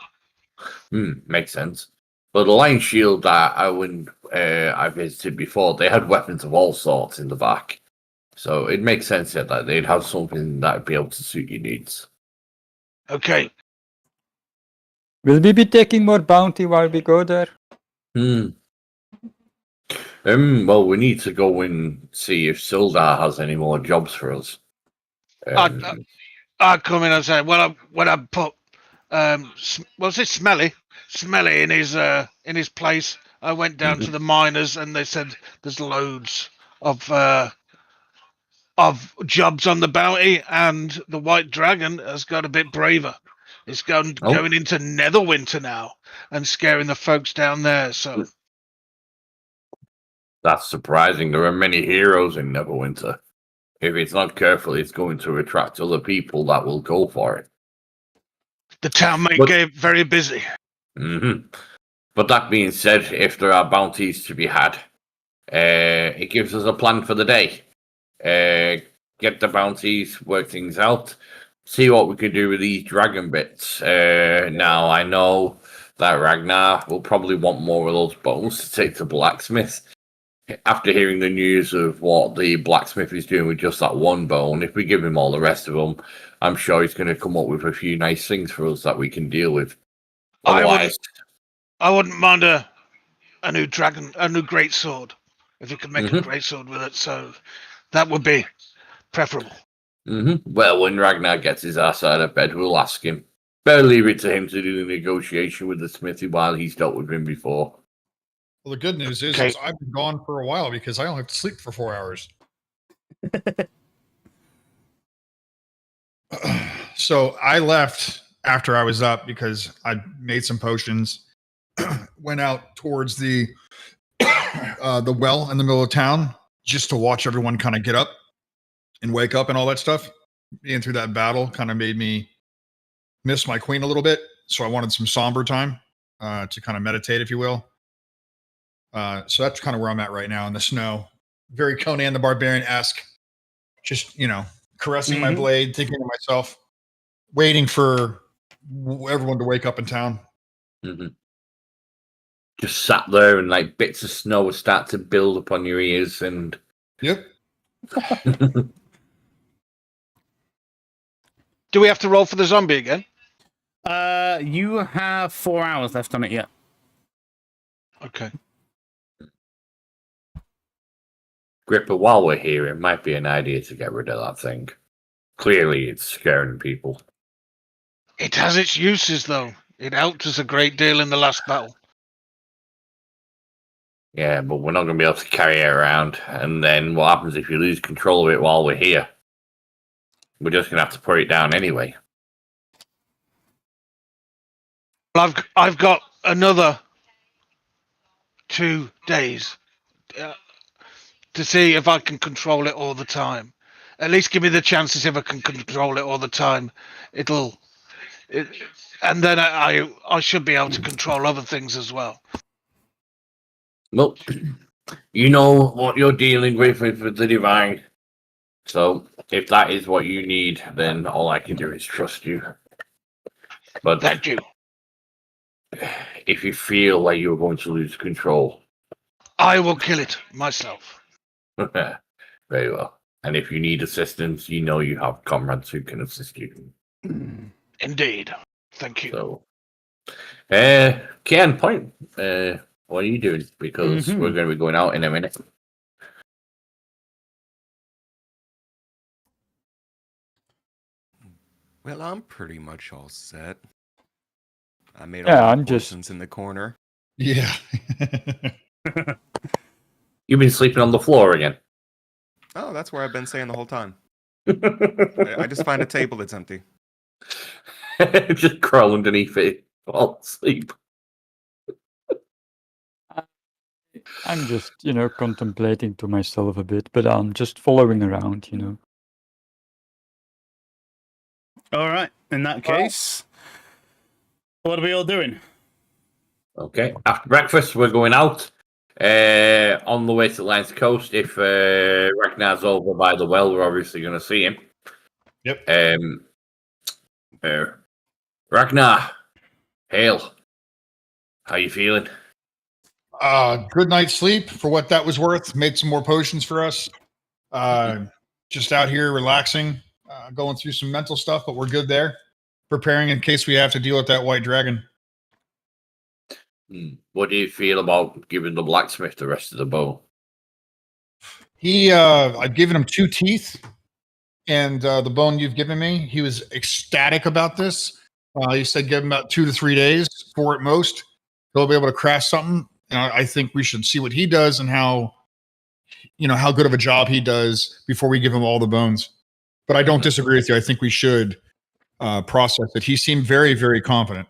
Makes sense. But the Lion Shield that I visited before, they had weapons of all sorts in the back. So it makes sense that they'd have something that would be able to suit your needs. Okay. Will we be taking more bounty while we go there? Well, we need to go and see if Sildar has any more jobs for us. I'd come in and say, when I put was it Smelly in his place, I went down to the miners and they said there's loads of jobs on the bounty, and the White Dragon has got a bit braver. It's going into Netherwinter now and scaring the folks down there. So that's surprising. There are many heroes in Neverwinter. If it's not careful, it's going to attract other people that will go for it. The town may get very busy. But that being said, if there are bounties to be had, it gives us a plan for the day. Get the bounties, work things out, see what we could do with these dragon bits. Now, I know that Ragnar will probably want more of those bones to take to blacksmith. After hearing the news of what the blacksmith is doing with just that one bone, if we give him all the rest of them, I'm sure he's going to come up with a few nice things for us that we can deal with. Otherwise, I wouldn't mind a new great sword, if you could make a great sword with it. So that would be preferable. Well, when Ragnar gets his ass out of bed, we'll ask him. Better leave it to him to do the negotiation with the smithy while he's dealt with him before. Well, the good news is I've been gone for a while because I only have to sleep for 4 hours. So I left after I was up because I made some potions, went out towards the well in the middle of town just to watch everyone kind of get up and wake up and all that stuff. Being through that battle kind of made me miss my queen a little bit. So I wanted some somber time to kind of meditate, if you will. So that's kind of where I'm at right now in the snow. Very Conan the Barbarian-esque. Just, caressing my blade, thinking to myself, waiting for everyone to wake up in town. Just sat there and like bits of snow would start to build upon your ears and... Yep. Do we have to roll for the zombie again? You have 4 hours left on it yet. Okay. Gripper, while we're here, it might be an idea to get rid of that thing. Clearly, it's scaring people. It has its uses, though. It helped us a great deal in the last battle. Yeah, but we're not going to be able to carry it around. And then what happens if you lose control of it while we're here? We're just going to have to put it down anyway. Well, I've got another 2 days to see if I can control it all the time. At least give me the chances if I can control it all the time. And then I should be able to control other things as well. Well, you know what you're dealing with the divine. So if that is what you need, then all I can do is trust you. But Thank you. if you feel like you're going to lose control, I will kill it myself. very well. And if you need assistance, you know you have comrades who can assist you. Indeed. Thank you. So, Ken, point. What are you doing? Because we're going to be going out in a minute. Well, I'm pretty much all set. I made Yeah, all I'm the just- portions in the corner. Yeah. You've been sleeping on the floor again. Oh, that's where I've been saying the whole time. I just find a table that's empty. Just crawl underneath it, fall asleep. I'm just, contemplating to myself a bit, but I'm just following around. All right. In that case, what are we all doing? Okay. After breakfast, we're going out. On the way to the Lion's Coast. If Ragnar's over by the well, we're obviously going to see him. Yep. Ragnar, hail. How you feeling? Good night's sleep for what that was worth. Made some more potions for us. Just out here relaxing, going through some mental stuff, but we're good there. Preparing in case we have to deal with that white dragon. What do you feel about giving the blacksmith the rest of the bow? I've given him 2 teeth, and the bone you've given me, he was ecstatic about this. He said give him about 2 to 3 days, 4 at most. He'll be able to craft something. And I think we should see what he does and how good of a job he does before we give him all the bones. But I don't disagree with you. I think we should process it. He seemed very, very confident.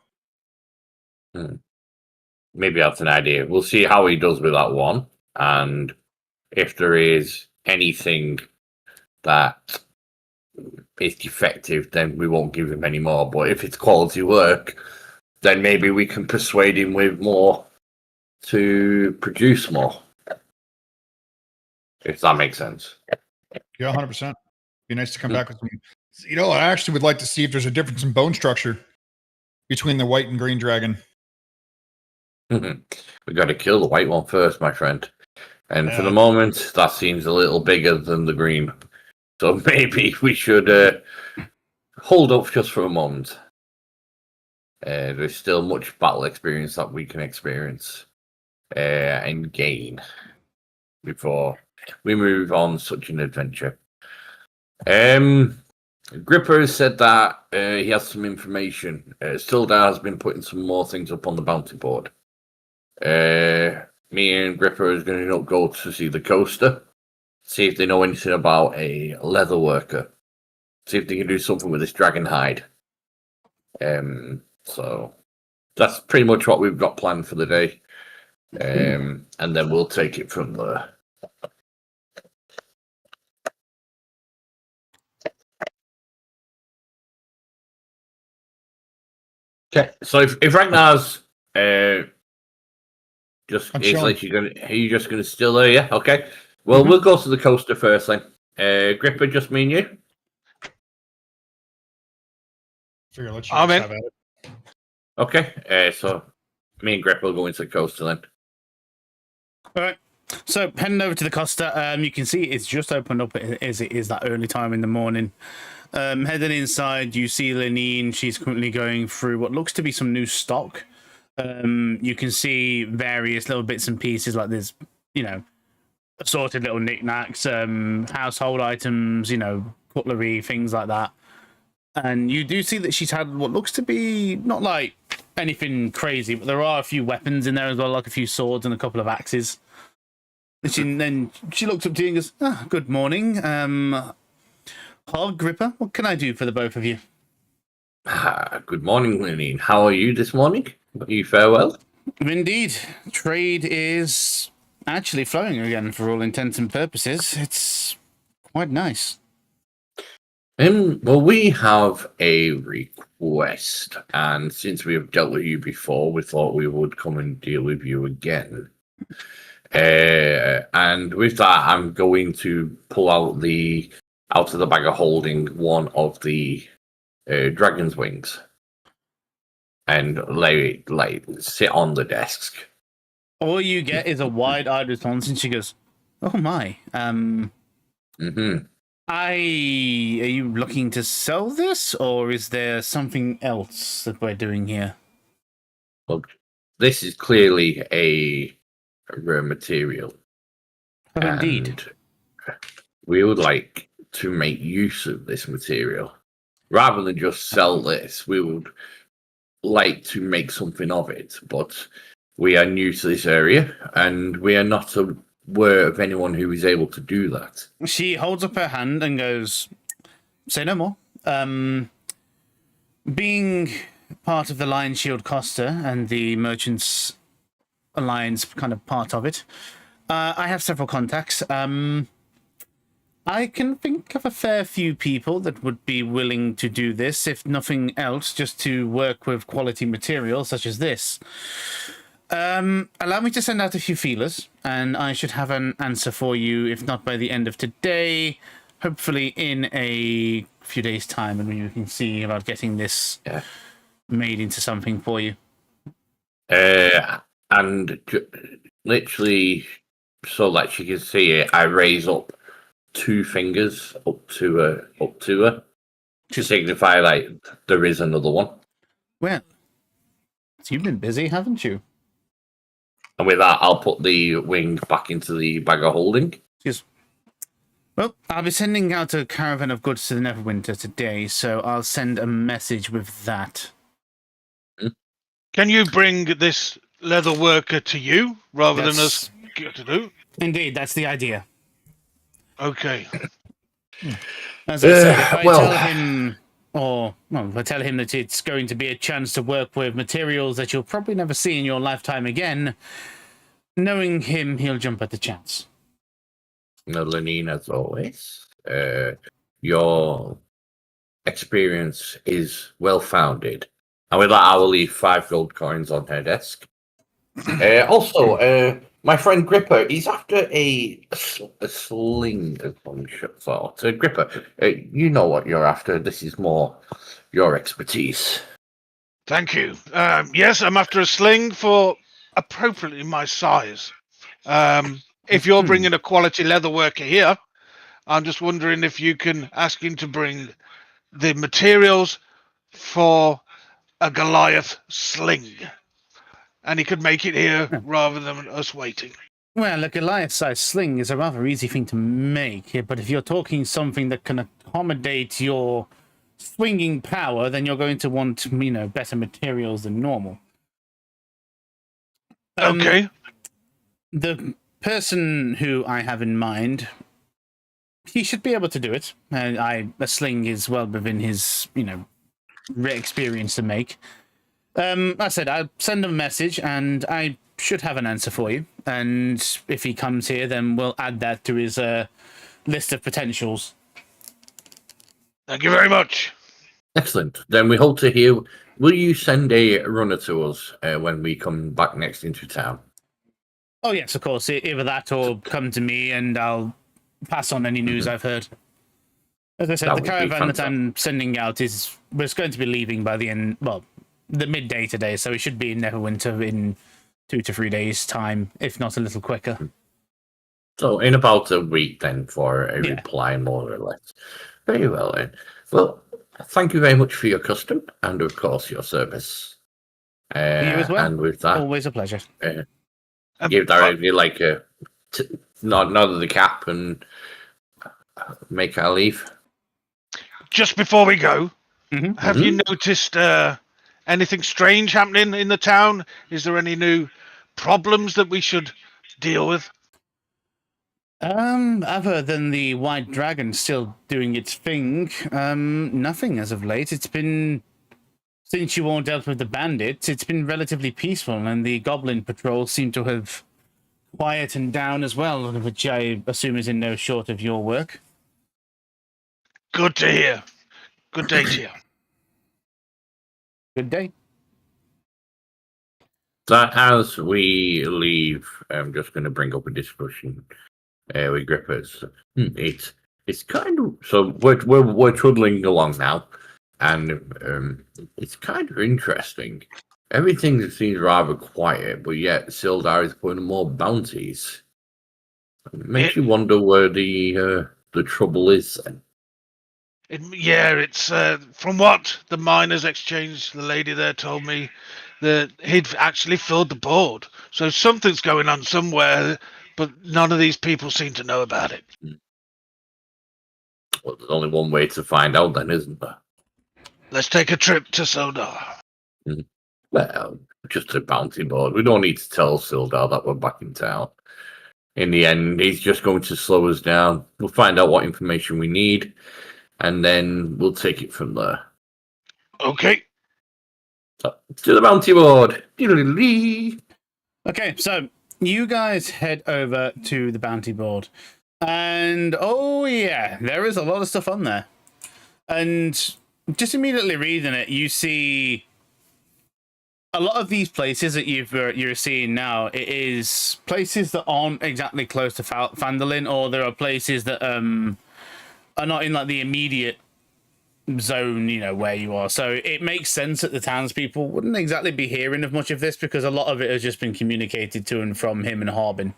Maybe that's an idea. We'll see how he does with that one. And if there is anything that is defective, then we won't give him any more. But if it's quality work, then maybe we can persuade him with more to produce more. If that makes sense. Yeah, 100%. Be nice to come back with some. I actually would like to see if there's a difference in bone structure between the white and green dragon. We got to kill the white one first, my friend. And for the moment, that seems a little bigger than the green. So maybe we should hold up just for a moment. There's still much battle experience that we can experience and gain before we move on such an adventure. Gripper has said that he has some information. Sildar has been putting some more things up on the bounty board. Me and Gripper is going to go to see the coaster, see if they know anything about a leather worker, see if they can do something with this dragon hide. So that's pretty much what we've got planned for the day. And then we'll take it from there. Okay, so if Ragnar's just I'm it's chilling. like are you just gonna still there? Yeah, okay. Well, we'll go to the coaster first then. Gripper, just me and you. Figure let you I'm guys in. have at it. Okay. So me and Gripper will go into the coaster then. All right. So heading over to the Costa, you can see it's just opened up as it is that early time in the morning. Heading inside, you see Lenine. She's currently going through what looks to be some new stock. You can see various little bits and pieces like this, assorted little knickknacks, household items, cutlery, things like that. And you do see that she's had what looks to be not like anything crazy, but there are a few weapons in there as well, like a few swords and a couple of axes. And then she looks up to you and goes, good morning. Hog Gripper, what can I do for the both of you? Good morning, Lenine. How are you this morning? Are you farewell? Indeed. Trade is actually flowing again for all intents and purposes. It's quite nice. Well, we have a request, and since we have dealt with you before, we thought we would come and deal with you again. And with that, I'm going to pull out of the bag of holding one of the dragon's wings and lay it sit on the desk. All you get is a wide-eyed response, and she goes, "Oh my, Are you looking to sell this, or is there something else that we're doing here?" Look, this is clearly a rare material. Oh, indeed. And we would like to make use of this material. Rather than just sell this, we would like to make something of it. But we are new to this area, and we are not aware of anyone who is able to do that. She holds up her hand and goes, "Say no more. Being part of the Lion Shield Costa and the Merchants Alliance kind of part of it, I have several contacts. I can think of a fair few people that would be willing to do this, if nothing else, just to work with quality material such as this. Allow me to send out a few feelers, and I should have an answer for you, if not by the end of today, hopefully in a few days' time, and we can see about getting this made into something for you." And literally, so that she can see it, I raise up 2 fingers up to her to signify like there is another one. Well, so you've been busy, haven't you? And with that, I'll put the wing back into the bag of holding. Yes. Well, I'll be sending out a caravan of goods to the Neverwinter today, so I'll send a message with that. Can you bring this leather worker to you rather than Yes. us get to do? Indeed, that's the idea. Okay. As I said, if I well- tell him, if I tell him that it's going to be a chance to work with materials that you'll probably never see in your lifetime again, knowing him, he'll jump at the chance. No, Lenine, as always, your experience is well founded. And with that, I will leave 5 gold coins on her desk. Also, my friend Gripper, he's after a sling of some sort. Gripper, you know what you're after. This is more your expertise. Thank you. Yes, I'm after a sling for appropriately my size. If you're bringing a quality leather worker here, I'm just wondering if you can ask him to bring the materials for a Goliath sling. And he could make it here rather than us waiting. Well, a Goliath-sized sling is a rather easy thing to make, but if you're talking something that can accommodate your swinging power, then you're going to want, better materials than normal. Okay. The person who I have in mind, he should be able to do it. A sling is well within his, experience to make. I said I'll send him a message, and I should have an answer for you. And if he comes here, then we'll add that to his list of potentials. Thank you very much. Excellent. Then we hope to hear. Will you send a runner to us when we come back next into town? Oh, yes, of course. Either that or come to me, and I'll pass on any news I've heard. As I said, That the would be caravan that fantastic. I'm sending out was going to be leaving by the midday today, so we should be in Neverwinter in 2 to 3 days' time, if not a little quicker. So in about a week then for a Yeah. reply, more or less. Very well then. Well, thank you very much for your custom and of course your service. You as well. And with that, Always a pleasure. give directly like a nod of the cap and make our leave. Just before we go, Mhm. have you noticed anything strange happening in the town? Is there any new problems that we should deal with? Other than the white dragon still doing its thing, nothing as of late. It's been, since you all dealt with the bandits, it's been relatively peaceful, and the goblin patrols seem to have quietened down as well, which I assume is in no short of your work. Good to hear. Good day to you. Good day. So as we leave, I'm just going to bring up a discussion with Grippers. It's kind of so we're twiddling along now, and it's kind of interesting. Everything seems rather quiet, but yet Sildar is putting more bounties. It makes you wonder where the trouble is. Then. It's from what the miners exchanged. The lady there told me that he'd actually filled the board. So something's going on somewhere, but none of these people seem to know about it. Well, there's only one way to find out, then, isn't there? Let's take a trip to Sildar. Well, just a bounty board. We don't need to tell Sildar that we're back in town. In the end, he's just going to slow us down. We'll find out what information we need, and then we'll take it from there. Okay. So, to the bounty board. Diddly-lee. Okay, so you guys head over to the bounty board. And, oh yeah, there is a lot of stuff on there. And just immediately reading it, you see a lot of these places that you're seeing now, it is places that aren't exactly close to Phandelver, or there are places that are not in like the immediate zone, you know, where you are. So it makes sense that the townspeople wouldn't exactly be hearing of much of this, because a lot of it has just been communicated to and from him and Harbin.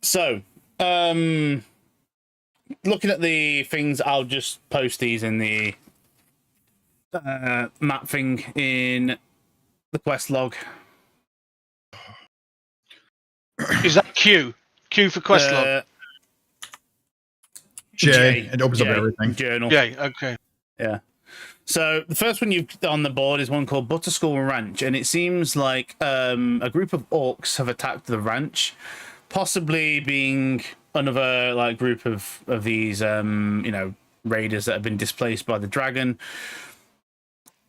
So, looking at the things, I'll just post these in the map thing in the quest log. Is that Q? Q for quest log? J. It opens up everything. Journal. Yeah, okay. Yeah. So the first one you've on the board is one called Butterskull Ranch, and it seems like a group of orcs have attacked the ranch, possibly being another like group of these raiders that have been displaced by the dragon.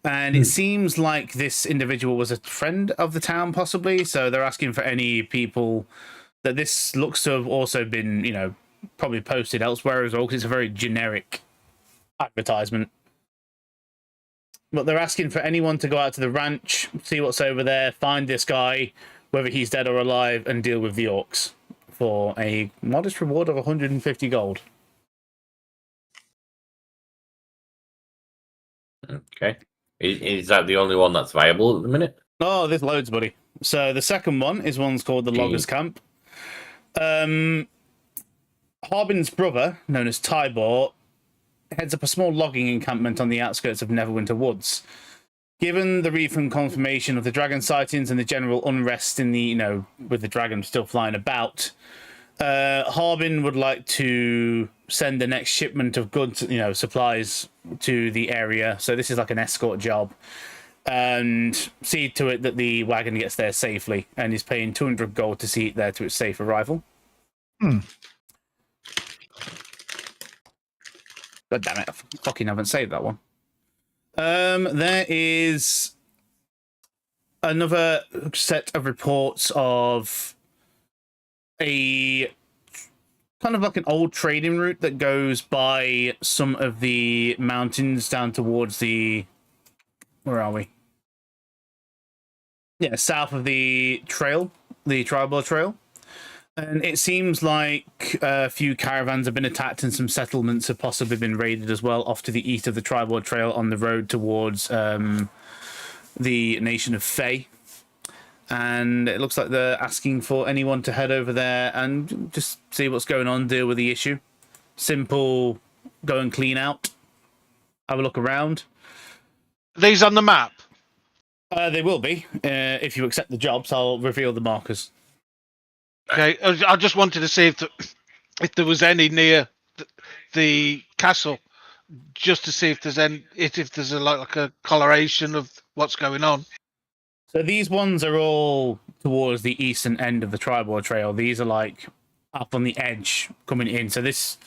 And it seems like this individual was a friend of the town, possibly. So they're asking for any people that this looks to have also been, probably posted elsewhere as well, because it's a very generic advertisement. But they're asking for anyone to go out to the ranch, see what's over there, find this guy, whether he's dead or alive, and deal with the orcs for a modest reward of 150 gold. Okay. Is that the only one that's viable at the minute? Oh, there's loads, buddy. So the second one is one's called the Loggers Camp. Harbin's brother, known as Tybor, heads up a small logging encampment on the outskirts of Neverwinter Woods. Given the recent confirmation of the dragon sightings and the general unrest in the, with the dragon still flying about, Harbin would like to send the next shipment of goods, supplies to the area. So this is like an escort job, and see to it that the wagon gets there safely, and is paying 200 gold to see it there to its safe arrival. God damn it, I fucking haven't saved that one. There is another set of reports of a kind of like an old trading route that goes by some of the mountains down towards the... Where are we? Yeah, south of the trail, the tribal trail. And it seems like a few caravans have been attacked and some settlements have possibly been raided as well off to the east of the tribal trail on the road towards the nation of Fae. and it looks like they're asking for anyone to head over there and just see what's going on, deal with the issue. Simple, go and clean out, have a look around. These on the map. They will be. If you accept the jobs, I'll reveal the markers. Okay, I just wanted to see if there was any near the castle, just to see if there's like a coloration of what's going on. So these ones are all towards the eastern end of the Tribal Trail. These are like up on the edge coming in. So this,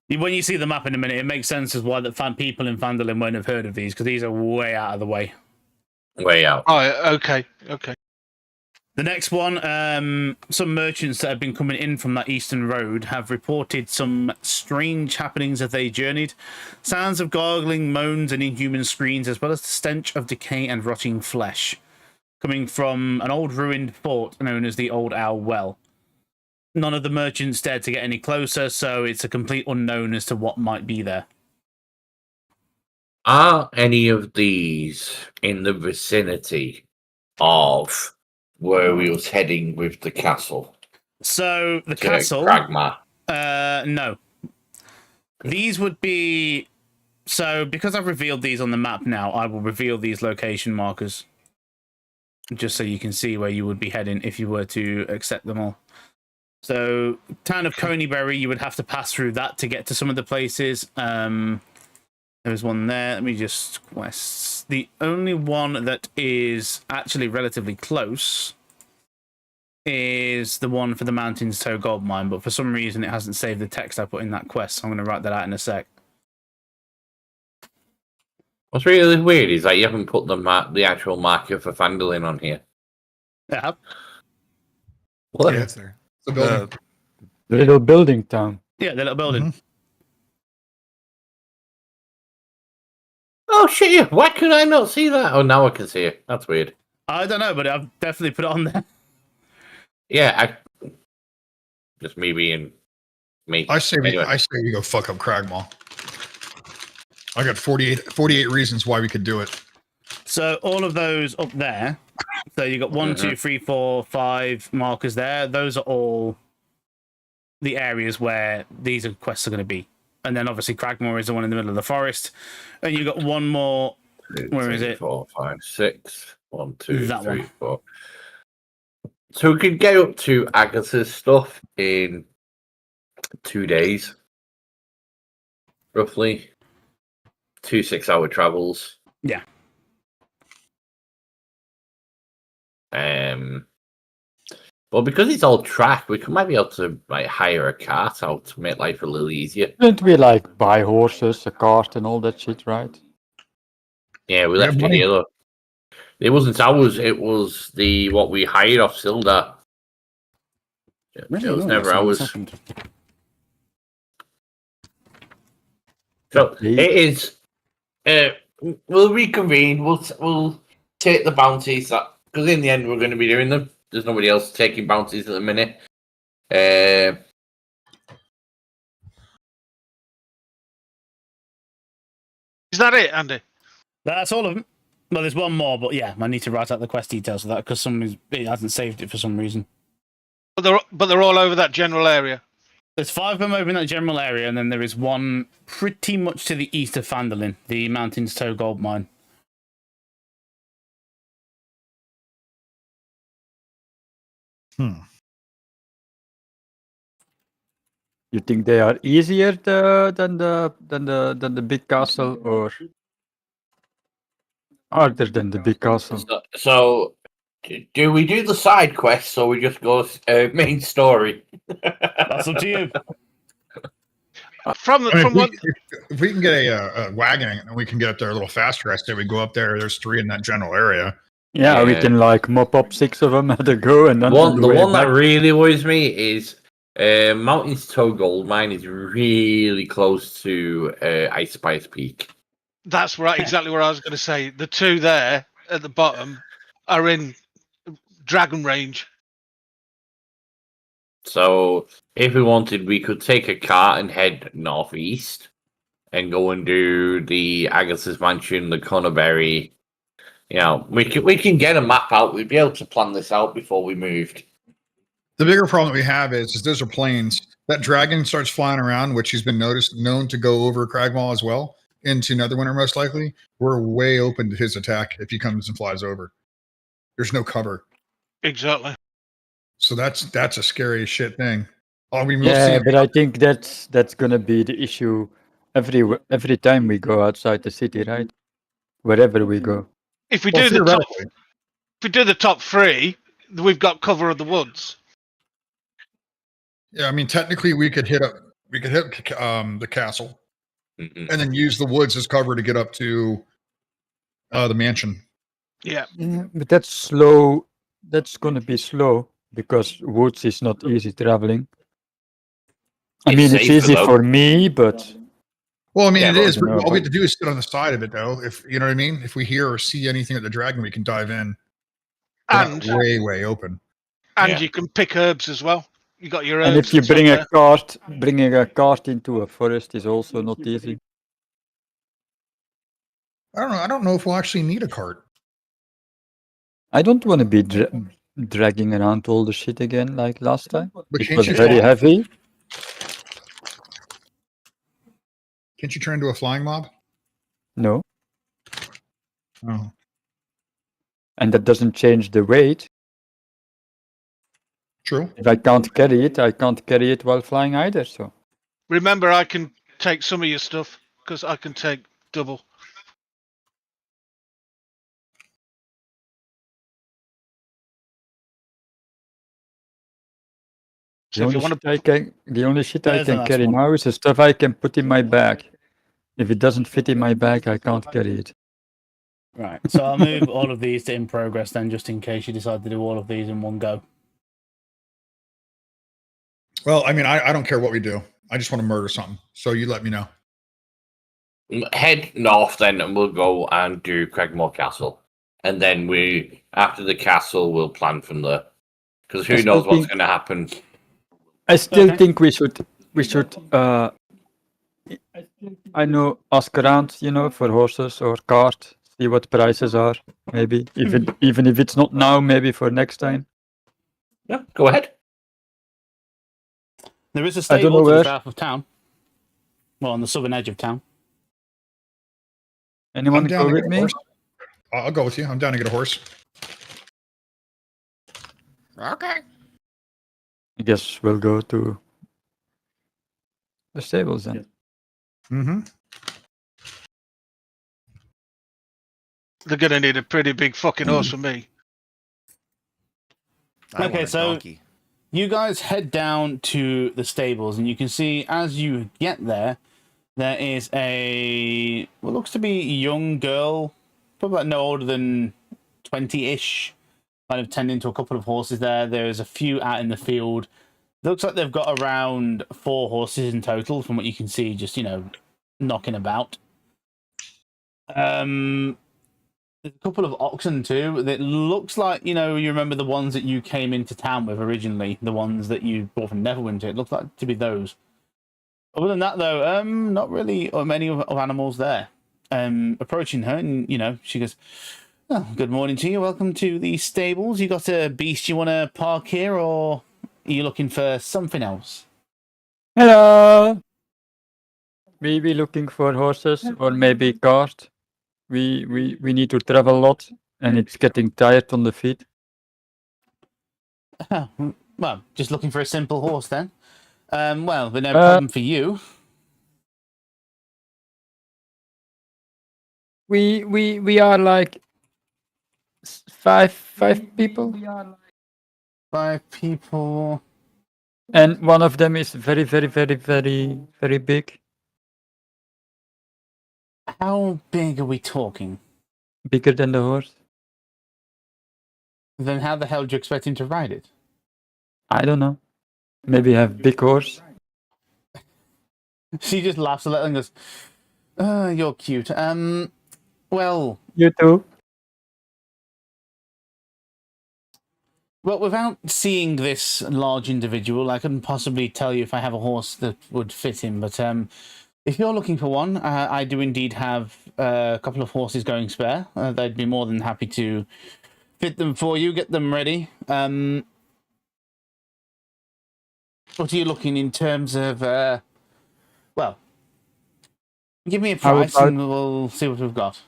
when you see the map in a minute, it makes sense as why that people in Phandelver won't have heard of these, because these are way out of the way. Way out. Oh, okay. The next one, some merchants that have been coming in from that eastern road have reported some strange happenings as they journeyed. Sounds of gargling, moans, and inhuman screams, as well as the stench of decay and rotting flesh, coming from an old ruined fort known as the Old Owl Well. None of the merchants dared to get any closer, so it's a complete unknown as to what might be there. Are any of these in the vicinity of where we was heading with the castle? So the castle, Pragma. no. These would be, so because I've revealed these on the map now, I will reveal these location markers just so you can see where you would be heading if you were to accept them all. So town of Coneybury, you would have to pass through that to get to some of the places. There's one there. Let me just quests. The only one that is actually relatively close is the one for the Mountains Toe Gold Mine, but for some reason it hasn't saved the text I put in that quest, so I'm going to write that out in a sec. What's really weird is that you haven't put the actual marker for Phandelver on here. Yeah. What? Yeah, it's there. It's a building. The little building town. Yeah, the little building. Mhm. Oh shit! Yeah. Why could I not see that? Oh, now I can see it. That's weird. I don't know, but I've definitely put it on there. Yeah, just me being me. I say Anyway. we go fuck up Cragmaw. I got 48 reasons why we could do it. So all of those up there. So you got 1, 2, 3, 4, 5 markers there. Those are all the areas where these quests are going to be. And then obviously Cragmore is the one in the middle of the forest. And you got one more. Where is it? 4, 5, 6. 1, 2, That 3, one. 4. So we could get up to Agatha's stuff in 2 days, roughly. 2 6-hour travels. Yeah. Well, because it's all track, we might be able to like hire a cart out to make life a little easier. Don't we like buy horses, a cart, and all that shit, right? Yeah, we Yeah, left it money. here. Look. It wasn't ours. It was what we hired off Silda. It was never ours. So it is. We'll reconvene. We'll take the bounties because in the end we're going to be doing them. There's nobody else taking bounties at the minute. Is that it, Andy? That's all of them. Well, there's one more, but yeah, I need to write out the quest details of that because it hasn't saved it for some reason. But they're all over that general area. There's 5 of them over in that general area, and then there is one pretty much to the east of Phandelver, the Mountains Toe Gold Mine. You think they are easier than the big castle, or harder than the big castle? So do we do the side quests or we just go main story? That's up to you. If we can get a wagon and we can get up there a little faster, I say we go up there. There's 3 in that general area. Yeah, we Yeah. can like mop up 6 of them at a go, and then The on one way that back- really worries me is Mountains Toe Gold Mine is really close to Ice Spice Peak. That's right, exactly what I was going to say. The 2 there at the bottom are in Dragon Range. So if we wanted, we could take a car and head northeast and go and do the Agatha's Mansion, the Coneybury, You know, we can get a map out. We'd be able to plan this out before we moved. The bigger problem that we have is those are planes. That dragon starts flying around, which he's been known to go over Cragmaw as well into Netherwinter most likely. We're way open to his attack if he comes and flies over. There's no cover, Exactly. so that's a scary shit thing. Oh, we Yeah, but I think that's gonna be the issue every time we go outside the city, right? Wherever we go. If we well, do the top, theoretically. if we do the top 3, we've got cover of the woods. Yeah, I mean, technically, we could hit the castle Mm-mm. and then use the woods as cover to get up to the mansion. Yeah. Yeah, but that's slow. That's gonna be slow because woods is not easy traveling. I mean, it's safer, easy though. for me, but Well, I mean, Yeah, it but is, I but don't know all we about- have to do is sit on the side of it, though. If you know what I mean, if we hear or see anything at the dragon, we can dive in. We're not And way open. and Yeah. you can pick herbs as well. You got your herbs. and if you stuff bring there. a cart, bringing a cart into a forest is also not easy. I don't know if we'll actually need a cart. I don't want to be dragging around all the shit again like last time. But It can't was you very fly? heavy. Can't you turn into a flying mob? No, Oh, and that doesn't change the weight. true. If I can't carry it, I can't carry it while flying either. So Remember, I can take some of your stuff because I can take double. So if you want to, the only shit I There's the can last carry one. now is the stuff I can put in my bag. If it doesn't fit in my bag, I can't carry it. Right. So I'll move all of these to in progress then, just in case you decide to do all of these in one go. Well, I mean, I don't care what we do. I just want to murder something. So you let me know. Head north then, and we'll go and do Craigmore Castle, and then after the castle we'll plan from there. Because who I still knows what's think- going to happen? I still Okay. think we should I know ask around, for horses or cart, see what prices are. Maybe even if it's not now, maybe for next time. Yeah, go ahead. There is a I don't know stable to the where. south of town. Well, on the southern edge of town. Anyone I'm down go to with get a me? horse. I'll go with you. I'm down to get a horse. Okay. I guess we'll go to the stables then. Mm-hmm. they're going to need a pretty big fucking horse for me. I Okay, want a so- donkey. You guys head down to the stables, and you can see as you get there, there is what looks to be a young girl, probably like no older than 20-ish, kind of tending to a couple of horses there. There's a few out in the field. Looks like they've got around 4 horses in total, from what you can see, just, knocking about. There's a couple of oxen too. That looks like, you remember the ones that you came into town with originally, the ones that you bought from Neverwinter. It looks like to be those. Other than that, though, not really many of animals there. Approaching her, and she goes, "Oh, good morning to you. Welcome to the stables. You got a beast you want to park here, or are you looking for something else?" Hello. We be looking for horses or maybe cart. We need to travel a lot and it's getting tired on the feet. Well, just looking for a simple horse then. Well, but no Uh, problem for you. We are like five people, 5 people. and one of them is very very big, How big are we talking? bigger than the horse. Then how the hell do you expect him to ride it? I don't know. Maybe have big horse. She just laughs a little and goes, "Oh, you're cute. Well, You too. without seeing this large individual, I couldn't possibly tell you if I have a horse that would fit him. But If you're looking for one, I do indeed have a couple of horses going spare. They'd be more than happy to fit them for you, get them ready. What are you looking in terms of? Well, give me a How price about- and we'll see what we've got.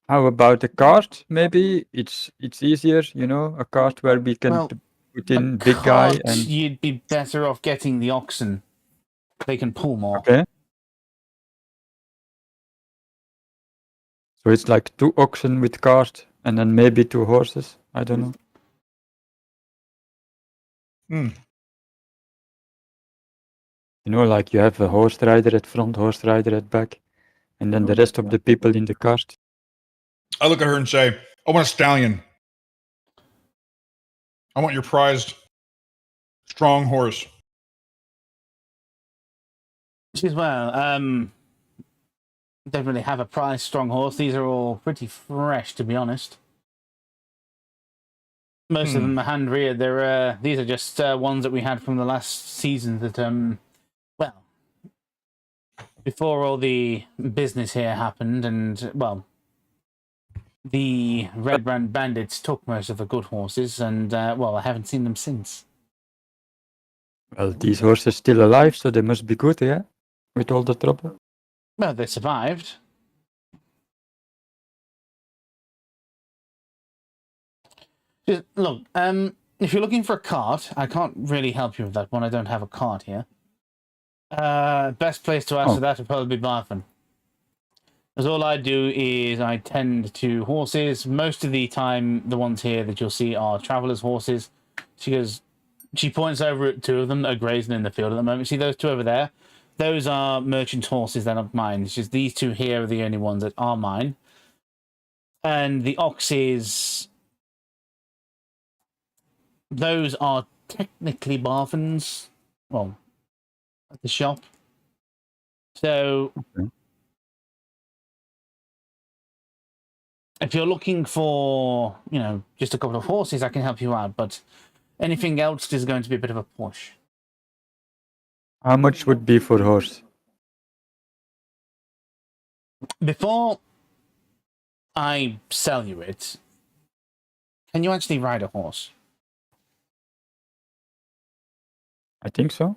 How about a cart? Maybe it's easier, you know, a cart where we can Well, put in big guy Cart, and you'd be better off getting the oxen. They can pull more. okay. So it's like 2 oxen with cart and then maybe 2 horses. I don't know. Hmm. You know, like you have a horse rider at front, horse rider at back, and then the rest of the people in the cart. I look at her and say, I want a stallion. I want your prized, strong horse. She's well, don't really have a prize strong horse. These are all pretty fresh, to be honest. Most of them are hand reared. These are just ones that we had from the last season that well, before all the business here happened, and well, the Red Brand bandits took most of the good horses, and well, I haven't seen them since. Well, these horses still alive, so they must be good, yeah? With all the trouble. Well, they survived. Just, look, if you're looking for a cart, I can't really help you with that one. I don't have a cart here. Best place to ask for that would probably be Barfin. As all I do is I tend to horses. Most of the time, the ones here that you'll see are travelers' horses. She points over at 2 of them that are grazing in the field at the moment. See those 2 over there? Those are merchant horses that aren't mine. It's just these 2 here are the only ones that are mine. And the oxes, those are technically Barfin's. Well, at the shop. So, if you're looking for, you know, just a couple of horses, I can help you out. But anything else is going to be a bit of a push. How much would be for horse? Before I sell you it, can you actually ride a horse? I think so.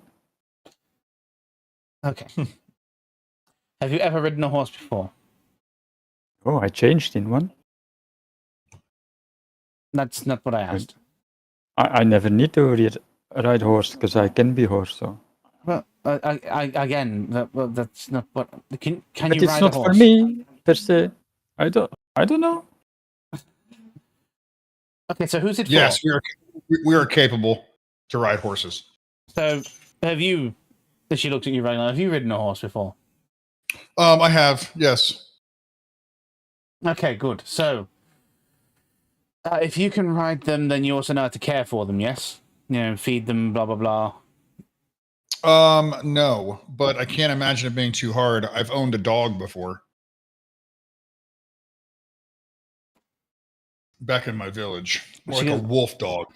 Okay. Have you ever ridden a horse before? Oh, I changed in one. That's not what I asked. I never need to ride horse because I can be horse. So. Well, again, that's not what. Can But you it's ride not a horse? for me per se. I don't know. Okay, so who's it for? Yes, we are capable to ride horses. So, have you? As she looked at you right now, have you ridden a horse before? I have, yes. Okay, good. So, if you can ride them, then you also know how to care for them. Yes, you know, feed them, blah blah blah. No, but I can't imagine it being too hard. I've owned a dog before. Back in my village. More like a wolf dog.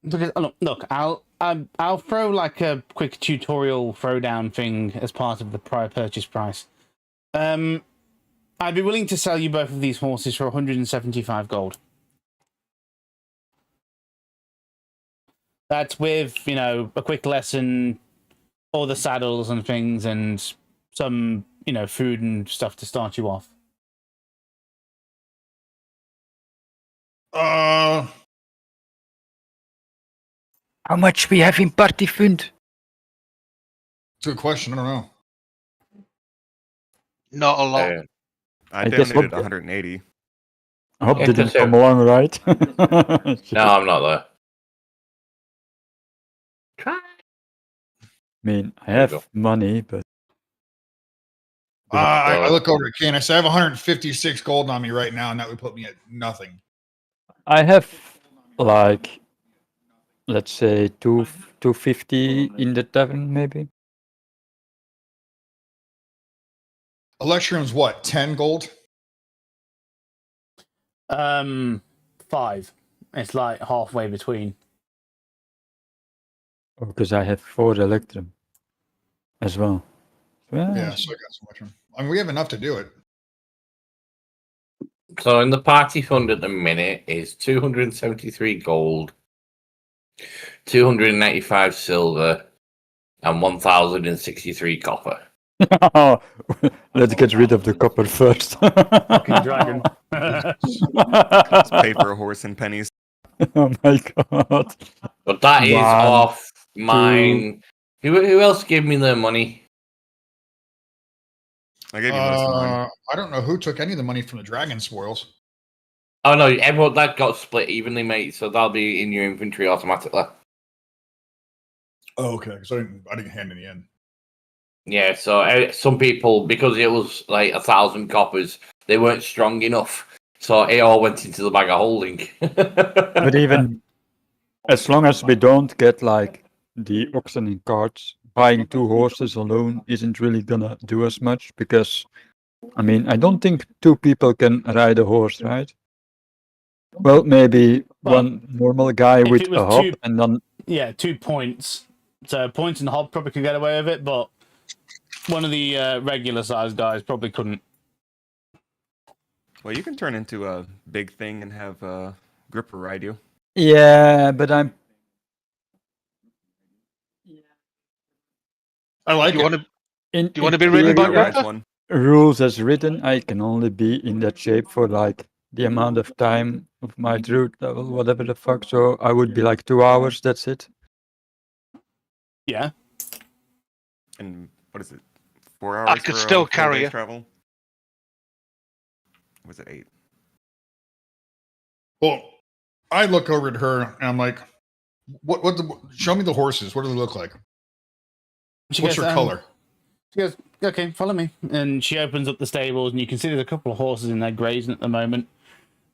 Because look, I'll throw like a quick tutorial throwdown thing as part of the prior purchase price. I'd be willing to sell you both of these horses for 175 gold. That's with, you know, a quick lesson, all the saddles and things, and some, you know, food and stuff to start you off. How much we have in party fund? It's a good question. I don't know. Not a lot. I guess donated what- 180. I hope Yeah, didn't that's come it. along right. No, I'm not there. I mean, I There you have go. money, but I look over at Kane. I say I have 156 gold on me right now, and that would put me at nothing. I have like, let's say 250 in the tavern, maybe. Electrium's what? 10 gold? 5. It's like halfway between. Because I have 4 electrum. as well. Yeah, so I got so much room. I mean, we have enough to do it. So in the party fund at the minute is 273 gold, 295 silver, and 1,063 copper. Let's get rid of the copper first. Fucking dragon. Let's pay for a horse and pennies. Oh my god. But that is One, off mine. Who else gave me the money? I gave you most of mine. I don't know who took any of the money from the dragon spoils. Oh no, everyone that got split evenly, mate. So that'll be in your inventory automatically. Oh, okay. So I didn't hand any in. Yeah. So some people, because it was like 1,000 coppers, they weren't strong enough. So it all went into the bag of holding. But even as long as we don't get like the oxen and carts, buying 2 horses alone isn't really gonna do us much because, I mean, I don't think 2 people can ride a horse, right? Well, maybe Well, one normal guy if with it was a hop 2 and then Yeah, 2 points. So points and Hob probably could get away with it, but one of the regular sized guys probably couldn't. Well, you can turn into a big thing and have Gripper ride you. yeah, but I'm I like Do you it. want to? in. Do you want to be in ridden by theory, Rides Gripper? one. rules as written, I can only be in that shape for like the amount of time of my druid level, whatever the fuck. So I would be like 2 hours. That's it. Yeah. And what is it? 4 hours. could for, still 4 carry days you. travel. Was it 8? Well, I look over at her and I'm like, show me the horses. What do they look like? She What's goes, your color? She goes, okay, follow me. And she opens up the stables, and you can see there's a couple of horses in there grazing at the moment.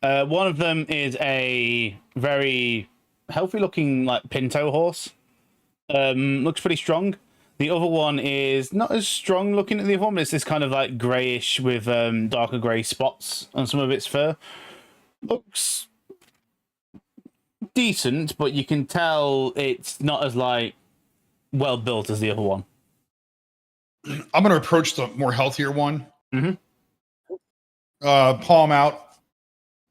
One of them is a very healthy looking like pinto horse. Looks pretty strong. The other one is not as strong looking at the other one, but it's this kind of like greyish with darker grey spots on some of its fur. Looks decent, but you can tell it's not as like well built as the other one. I'm going to approach the more healthier one. Mhm. Palm out.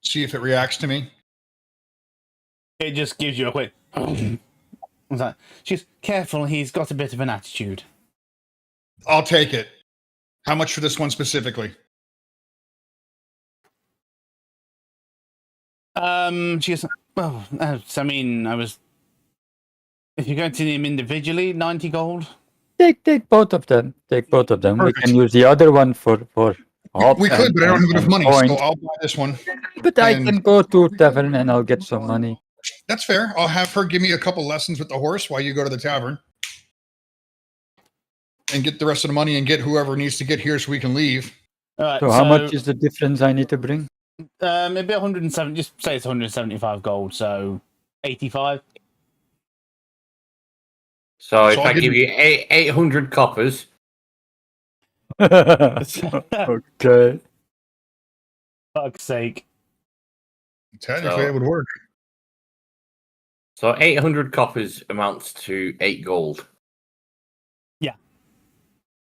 See if it reacts to me. It just gives you a quick. What's that? She's careful. He's got a bit of an attitude. I'll take it. How much for this one specifically? She goes. Well, I mean, I was. If you're going to them individually, 90 gold. Take both of them. Take both of them. Perfect. We can use the other one for hop. We could, but I don't have enough and money, point. so I'll buy this one. But I and- can go to tavern and I'll get some money. That's fair. I'll have her give me a couple lessons with the horse while you go to the tavern. And get the rest of the money and get whoever needs to get here so we can leave. All right. So how much is the difference I need to bring? It'd be 107. Just say it's 175 gold, so 85. So if So I I'll give give you 800 coppers, Okay. Fuck's sake. Technically, So- it would work. so 800 coppers amounts to 8 gold. Yeah.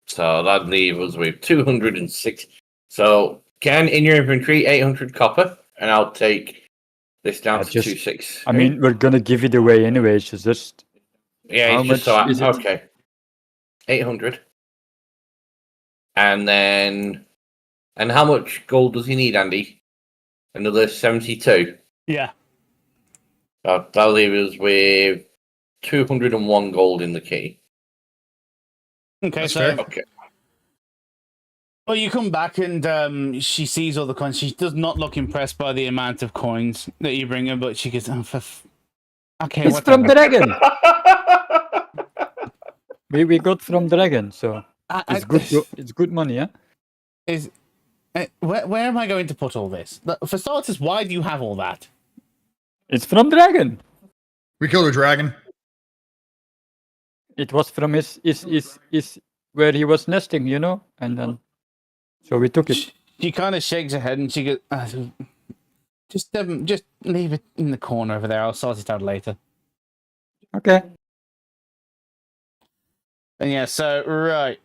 So that'd leave us with 206. So can in your inventory 800 copper, and I'll take this down I to just- 26. I mean, we're gonna give it away anyway. So just Yeah, How it's just so much is it? okay. 800. And then, and how much gold does he need, Andy? Another 72. Yeah. That'll leave us with 201 gold in the key. Okay, That's so fair. Okay. well, you come back and she sees all the coins. She does not look impressed by the amount of coins that you bring her, but she goes, "Oh, okay, it's whatever." from Dragon. We got from Dragon, so it's good. It's good money, yeah. Where am I going to put all this? For starters, why do you have all that? It's from Dragon. We killed a dragon. It was from his where he was nesting, you know, and then so we took it. She kind of shakes her head and she goes, just leave it in the corner over there. I'll sort it out later. Okay. And yeah, so right.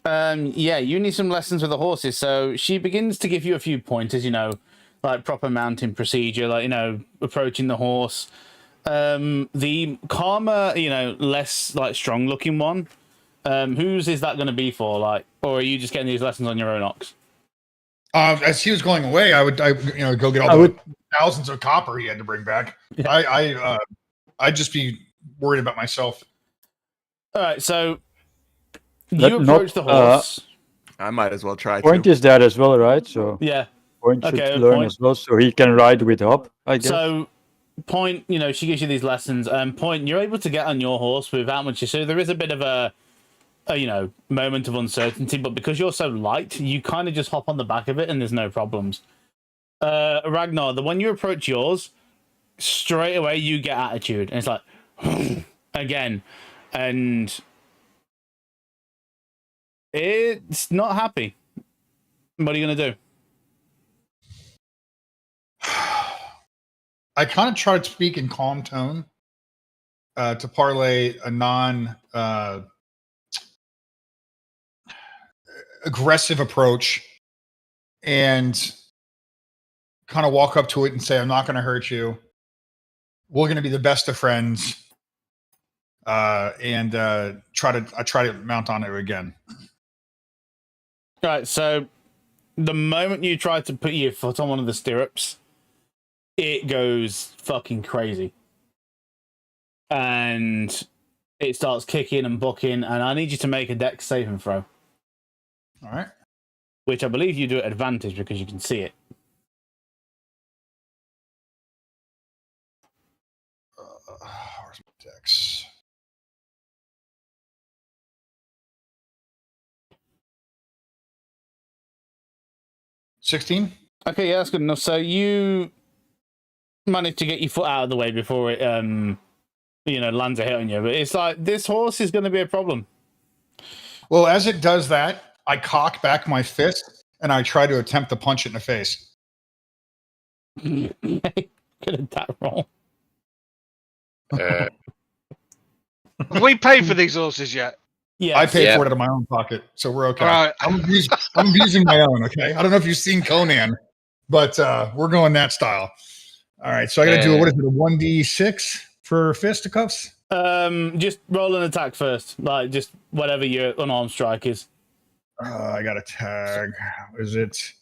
Yeah, you need some lessons with the horses. So she begins to give you a few pointers, like proper mounting procedure, like, approaching the horse. The calmer, less like strong looking one. Whose is that going to be for? Like, or are you just getting these lessons on your own, Ox? As he was going away, I would go get all the thousands of copper he had to bring back. Yeah. I'd just be worried about myself. All right, so you approach the horse. I might as well try Point to. is there as well, right? So Yeah. Point should Okay, learn Point. as well, so he can ride with Hop, I guess. So Point, she gives you these lessons. Point, you're able to get on your horse without much. So there is a bit of a moment of uncertainty, but because you're so light, you kind of just hop on the back of it and there's no problems. Ragnar, the one you approach yours, straight away you get attitude, and it's like again, and it's not happy. What are you gonna do? I kind of try to speak in calm tone to parlay a non aggressive approach and kind of walk up to it and say, I'm not going to hurt you. We're going to be the best of friends. And try to mount on it again. Right, so the moment you try to put your foot on one of the stirrups, it goes fucking crazy. And it starts kicking and bucking, and I need you to make a dex saving throw. All right. Which I believe you do at advantage because you can see it. Where's my dex? $16. Okay, yeah, that's good enough. So you managed to get your foot out of the way before it, lands a hit on you. But it's like, this horse is going to be a problem. Well, as it does that, I cock back my fist and I try to attempt to punch it in the face. Good attack roll. Have we paid for these horses yet? Yeah, I paid for it out of my own pocket, so we're okay. All right. I'm abusing my own, okay? I don't know if you've seen Conan, but we're going that style. All right, so I got to do, what is it, a 1d6 for fisticuffs? Just roll an attack first. Like, just whatever your unarmed strike is. I got a tag. Is it?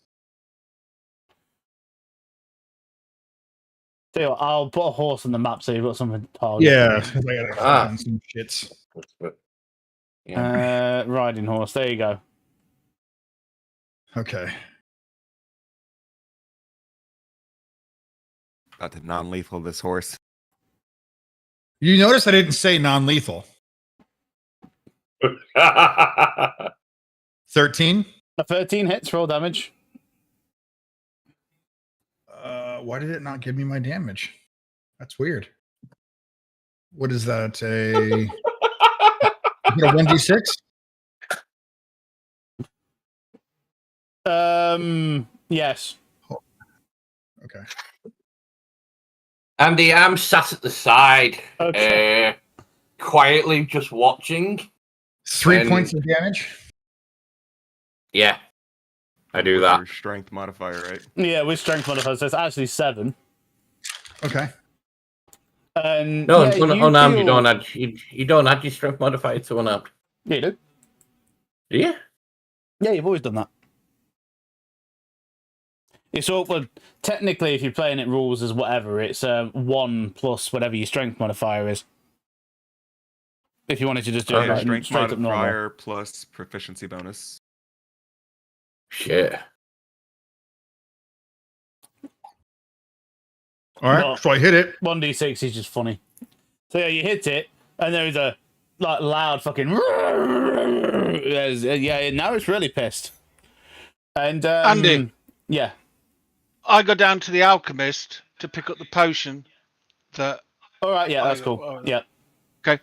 Tell you what, I'll put a horse on the map so you've got something to target. Yeah, I got to find some shits. Yeah. Riding horse. There you go. Okay. About to non-lethal this horse. You notice I didn't say non-lethal. 13. A 13 hits, roll damage. Why did it not give me my damage? That's weird. What is that? Is it a 1d6? Yes. Okay. Andy, I'm sat at the side, Okay. quietly just watching. 3 And- points of damage. Yeah, I do With that. your strength modifier, right? Yeah, with strength modifier, so it's actually 7. Okay. And No, yeah, unarmed. feel- You don't add your strength modifier to unarmed. Yeah, you do. Do you? Yeah, you've always done that. It's awkward. Technically, if you're playing it rules as whatever, it's 1 plus whatever your strength modifier is. If you wanted to just do it Your like strength straight up normal. modifier plus proficiency bonus. Shit. All right. Well- So I hit it. 1d6 is just funny. So yeah, you hit it, and there is a like loud fucking. Yeah, now it's really pissed. And Andy. Yeah. I go down to the alchemist to pick up the potion that. All right. Yeah, that's Oh, cool. oh, Yeah. Okay.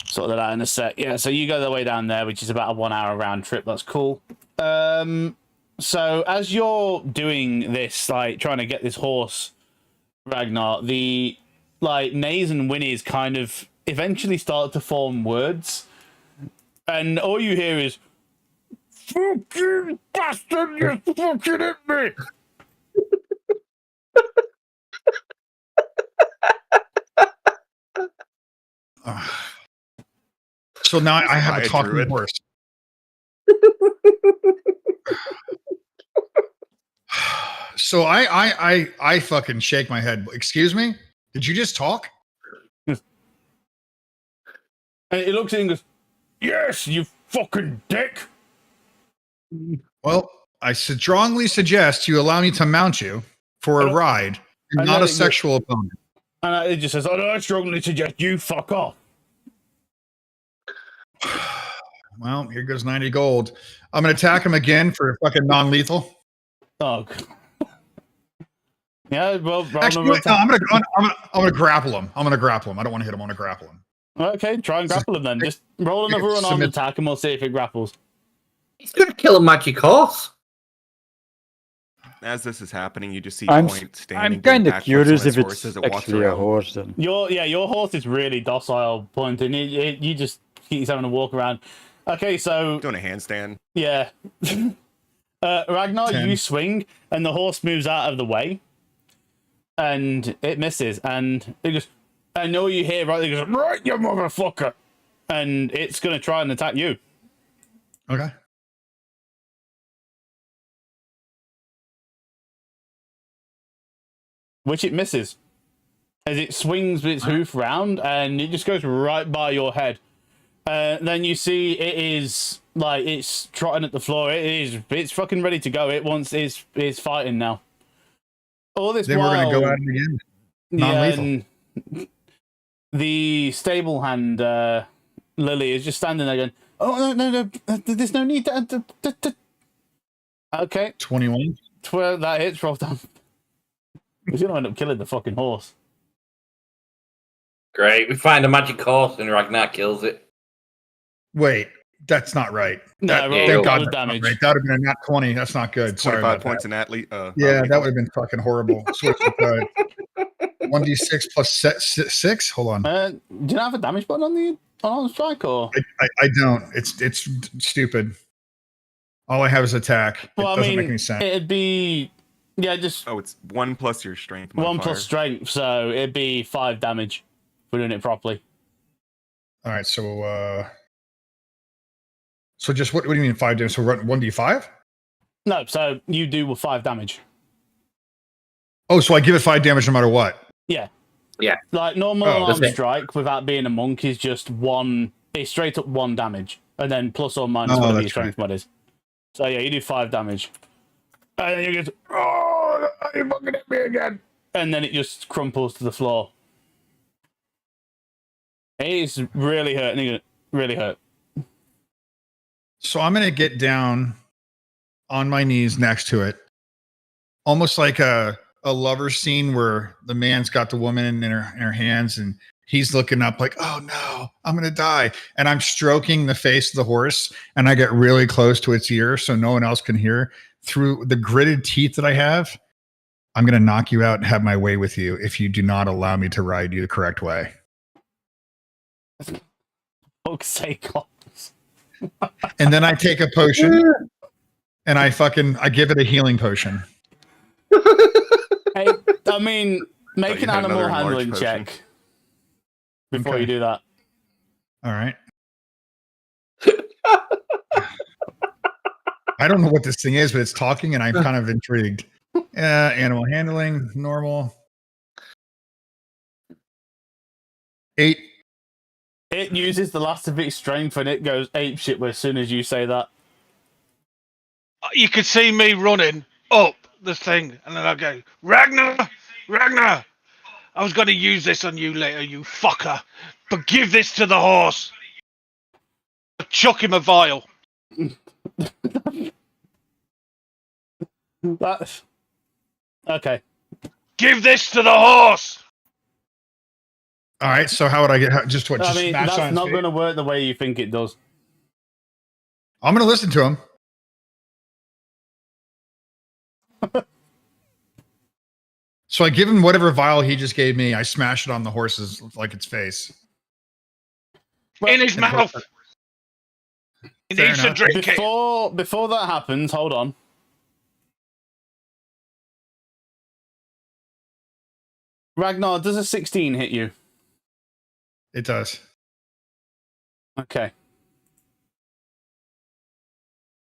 Sort that out in a sec. Yeah. So you go the way down there, which is about a 1 hour round trip. That's cool. So as you're doing this, like trying to get this horse, Ragnar, the like neighs and whinnies kind of eventually start to form words, and all you hear is "fucking bastard, you fucking hit me." So now I have By a a talking druid. horse. So I fucking shake my head. Excuse me? Did you just talk? And he looks at him and goes, "Yes, you fucking dick." Well, I strongly suggest you allow me to mount you for a ride, I and not know a that sexual opponent. And it just says, "Oh, no, I strongly suggest you fuck off." Well, here goes 90 gold. I'm gonna attack him again for fucking non-lethal. Oh, God. Yeah, well, roll Actually, another no, attack. I'm gonna grapple him. I'm gonna grapple him. I don't want to hit him. I want to grapple him. Okay, try and grapple him then. Just roll another unarmed Submit. attack and we'll see if it grapples. He's going to kill a magic horse. As this is happening, you just see I'm Point standing. I'm kind of doing backflips curious on his if horse it's as it walks actually a around. horse then. Your horse is really docile, Point, and you just keeps having to walk around. Okay, so Doing a handstand. yeah. Ragnar, 10. you swing and the horse moves out of the way. And it misses, and it goes. I know you hear right. It goes, "Right, you motherfucker," and it's gonna try and attack you. Okay. Which it misses, as it swings its hoof round, and it just goes right by your head. Then you see it is like it's trotting at the floor. It's fucking ready to go. It's fighting now. All this Then while, we're gonna go at it again. Non-lethal. and the stable hand Lily is just standing there going, "Oh no, there's no need to." Okay, 21. that hits. Roll down. He's gonna end up killing the fucking horse. Great. We find a magic horse and Ragnar kills it. Wait, that's not right. No, That, roll thank all God the that's not damage. right. That would have been a nat 20. That's not good. Sorry 25 about points that. in athlete. Yeah, that would have been fucking horrible. Switch to 1d6 plus 6. Hold on. Do you not have a damage button on strike or? I don't. It's stupid. All I have is attack. Well, It I doesn't mean, make any sense. it'd be just Oh, it's 1 plus your strength. 1 modifier. plus strength, so it'd be 5 damage. If we're doing it properly. All right, so just what do you mean 5 damage? So we're at 1d5? No, so you do with 5 damage. Oh, so I give it 5 damage no matter what. Yeah. Yeah. Like normal Oh, unarmed that's it. strike without being a monk is just 1. It's straight up 1 damage, and then plus or minus Oh, whatever your that's strength mod is. So yeah, you do 5 damage, and then you get oh, you fucking hit me again, and then it just crumples to the floor. It's really hurting. It really hurt. So I'm gonna get down on my knees next to it, almost like a lover scene where the man's got the woman in her hands and he's looking up like, oh no, I'm gonna die. And I'm stroking the face of the horse and I get really close to its ear so no one else can hear. Through the gritted teeth that I have, I'm gonna knock you out and have my way with you if you do not allow me to ride you the correct way. Fuck's sake. And then I take a potion and I give it a healing potion. Hey, I mean, make you an had animal another enlarged handling potion. check before Okay. you do that. All right. I don't know what this thing is, but it's talking and I'm kind of intrigued. Animal handling, normal. 8. It uses the last of its strength and it goes apeshit as soon as you say that. You could see me running up the thing, and then I go, Ragnar, Ragnar. I was going to use this on you later, you fucker. But give this to the horse. Chuck him a vial. That's okay. Give this to the horse. All right. So how would I get just what? I Just mean, smash on that's his not face? going to work the way you think it does. I'm going to listen to him. So I give him whatever vial he just gave me. I smash it on the horse's like its face. in his mouth. He Fair needs to enough. drink it. Before that happens, hold on. Ragnar, does a 16 hit you? It does. Okay.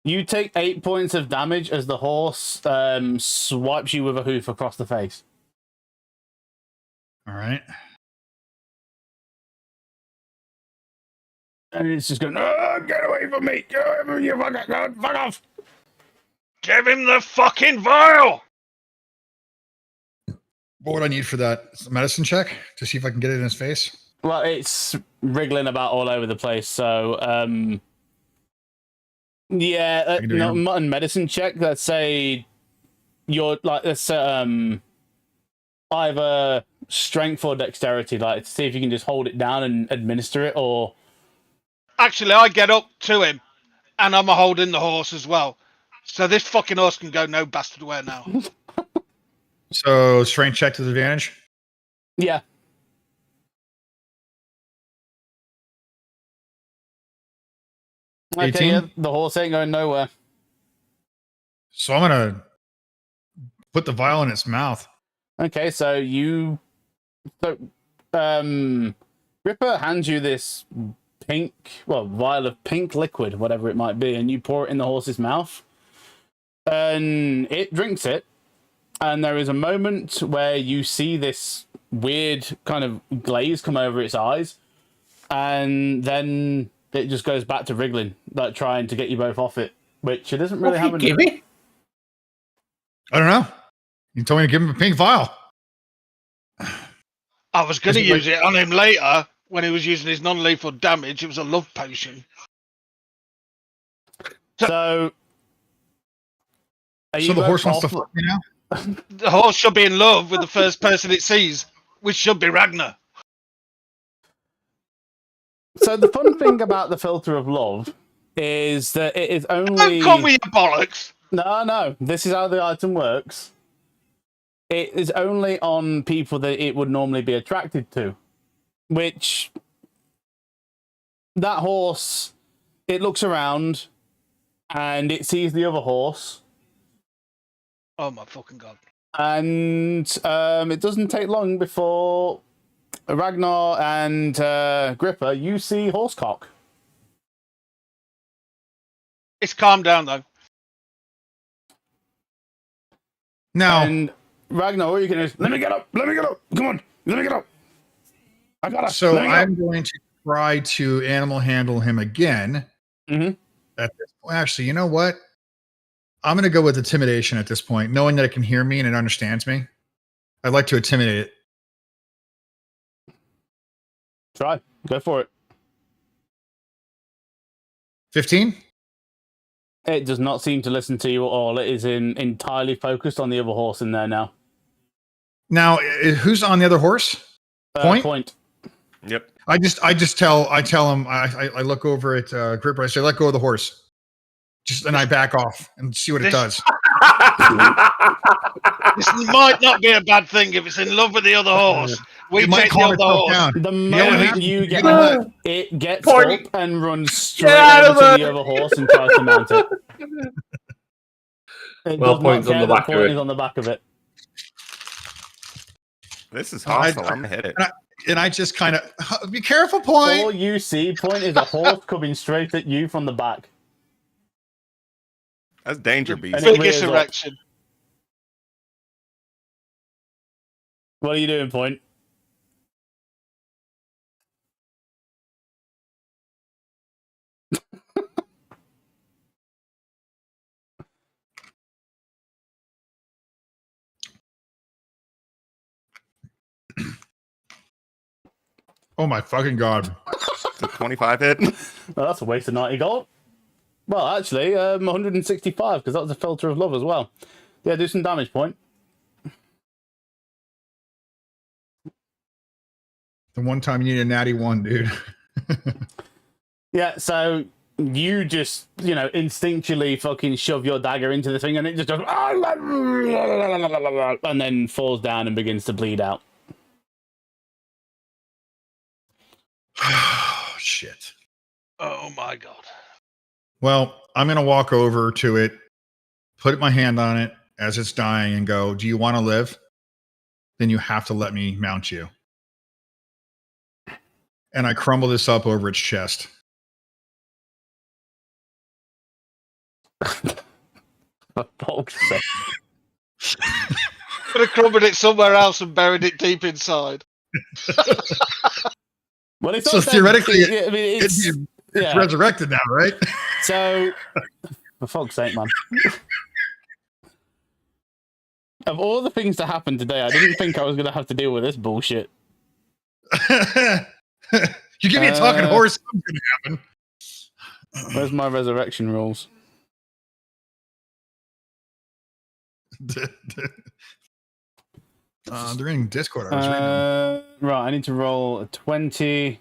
You take 8 points of damage as the horse swipes you with a hoof across the face. All right. And it's just going, oh, get away from me! Get away from you! Fuck off! Give him the fucking vial. What would I need for that? A medicine check to see if I can get it in his face? Well, it's wriggling about all over the place, so yeah, I can do not it. mutton medicine check. Let's say you're like let's either strength or dexterity, like to see if you can just hold it down and administer it, or Actually, I get up to him, and I'm holding the horse as well. So this fucking horse can go no bastard where now. So strength check to the advantage. yeah. Okay, 18? yeah, the horse ain't going nowhere. So I'm gonna put the vial in its mouth. Okay, so Ripper hands you this vial of pink liquid, whatever it might be, and you pour it in the horse's mouth, and it drinks it. And there is a moment where you see this weird kind of glaze come over its eyes, and then it just goes back to wriggling, like trying to get you both off it, which it doesn't really have any. Gimme? I don't know. You told me to give him a pink vial. I was going to Is it use it on him later when he was using his non-lethal damage. It was a love potion. So, are So you the horse both wants to off- fuck me now? The horse should be in love with the first person it sees, which should be Ragnar. So the fun thing about the filter of love is that it is only. Don't call me a bollocks. No. This is how the item works. It is only on people that it would normally be attracted to, which that horse, it looks around and it sees the other horse, Oh my fucking god. and it doesn't take long before Ragnar and Gripper, you see Horsecock. It's calmed down though. Now, And Ragnar, what are you going to do? Let me get up. Come on. Let me get up. I got to. so I'm going to try to animal handle him again. Mhm. At this point, actually, you know what? I'm going to go with intimidation at this point, knowing that it can hear me and it understands me. I'd like to intimidate it. Try. Go for it. 15? It does not seem to listen to you at all. It is entirely focused on the other horse in there now. Now, who's on the other horse? Point? Yep. I tell him. I look over at Gripper. I say, "Let go of the horse." And I back off and see what it does. This might not be a bad thing if it's in love with the other horse. We It might take the calm other itself horse. down. The You know what moment happens? you get know up, what? it gets Point. up and runs straight out over of to there. the other horse and tries to mount it. It Well, does not Point's on care the that back of Point it. is on the back of it. This is I- hostile. I'm gonna hit it. And I just kind of be careful, Point. All you see, Point, is a horse coming straight at you from the back. That's danger beast. And it Biggest rears up. erection. What are you doing, Point? Oh my fucking god! The 25 hit. Well, that's a waste of 90 gold. Well, actually, 165, because that was a filter of love as well. Yeah, do some damage, Point. The one time you need a natty one, dude. Yeah, so you just, instinctually fucking shove your dagger into the thing and it just goes and then falls down and begins to bleed out. shit. Oh my god. Well, I'm going to walk over to it, put my hand on it as it's dying, and go, do you want to live? Then you have to let me mount you. And I crumble this up over its chest. For fuck's sake. Could have crumbled it somewhere else and buried it deep inside. Well, it's So not dead. theoretically, I mean, it's yeah. resurrected now, right? So, for fuck's sake, man. Of all the things that happened today, I didn't think I was going to have to deal with this bullshit. You give me a talking horse, something's going to happen. Where's my resurrection rules? They're in Discord. I was reading them. Right, I need to roll a 20.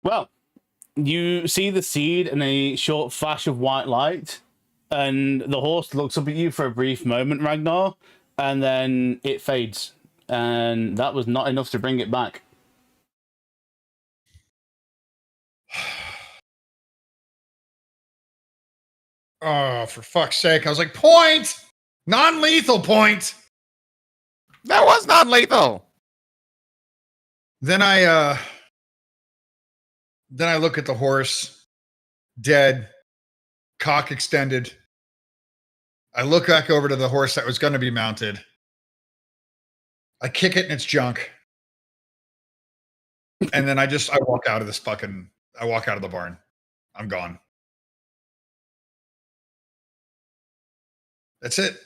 Well, you see the seed and a short flash of white light, and the horse looks up at you for a brief moment, Ragnar, and then it fades. And that was not enough to bring it back. Oh, for fuck's sake. I was like, point! Non-lethal point! That was non-lethal. Then I look at the horse, dead, cock extended. I look back over to the horse that was going to be mounted. I kick it in its junk. And then I walk out of the barn. I'm gone. That's it.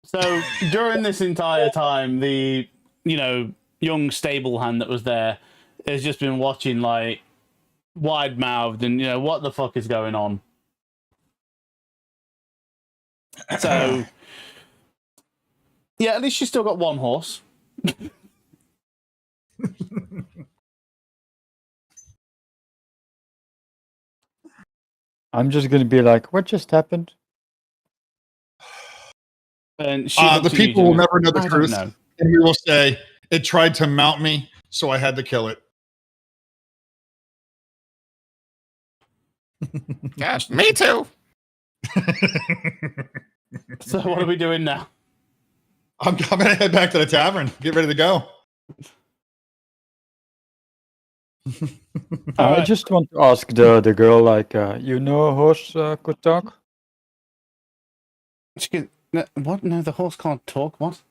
So during this entire time, the young stable hand that was there has just been watching like wide mouthed and what the fuck is going on. So yeah, at least she's still got one horse. I'm just gonna be like, what just happened? And she the people will never know the I truth. don't know. And we will say, it tried to mount me, so I had to kill it. Gosh, me too. So what are we doing now? I'm going to head back to the tavern. Get ready to go. All I right. just want to ask the girl, like, you know, a horse could talk? What? No, the horse can't talk. What?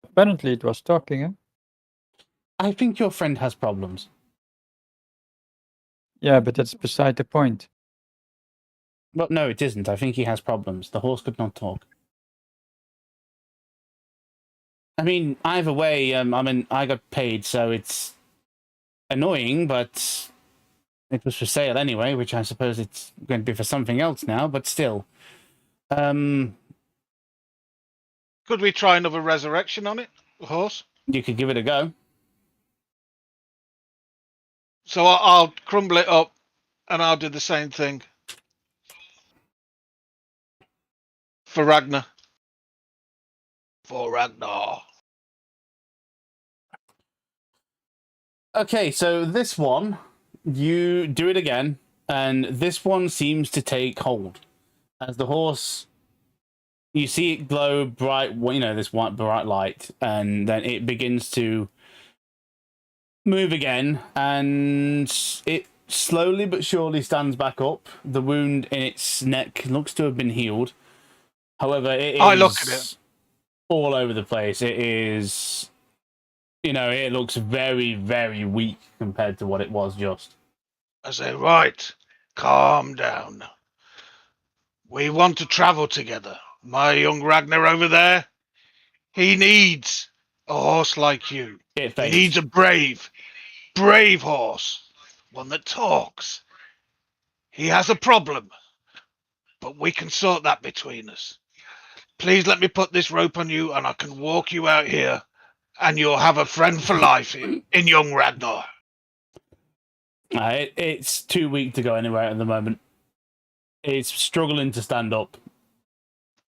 Apparently, it was talking. Eh? I think your friend has problems. Yeah, but that's beside the point. But no, it isn't. I think he has problems. The horse could not talk. I mean, either way, I got paid, so it's annoying, but it was for sale anyway, which I suppose it's going to be for something else now, but still. Could we try another resurrection on it, the horse? You could give it a go. So I'll crumble it up, and I'll do the same thing for Ragnar. For Ragnar. Okay, so this one, you do it again, and this one seems to take hold. As the horse, you see it glow bright, this white bright light, and then it begins to move again, and it slowly but surely stands back up. The wound in its neck looks to have been healed. However, it is I look at it. all over the place. It is, it looks very, very weak compared to what it was just. I say, right, calm down. We want to travel together. My young Ragnar over there, he needs a horse like you. It He fades. needs a brave horse, one that talks. He has a problem, but we can sort that between us. Please let me put this rope on you, and I can walk you out here, and you'll have a friend for life in young Ragnar. It's too weak to go anywhere at the moment. It's struggling to stand up.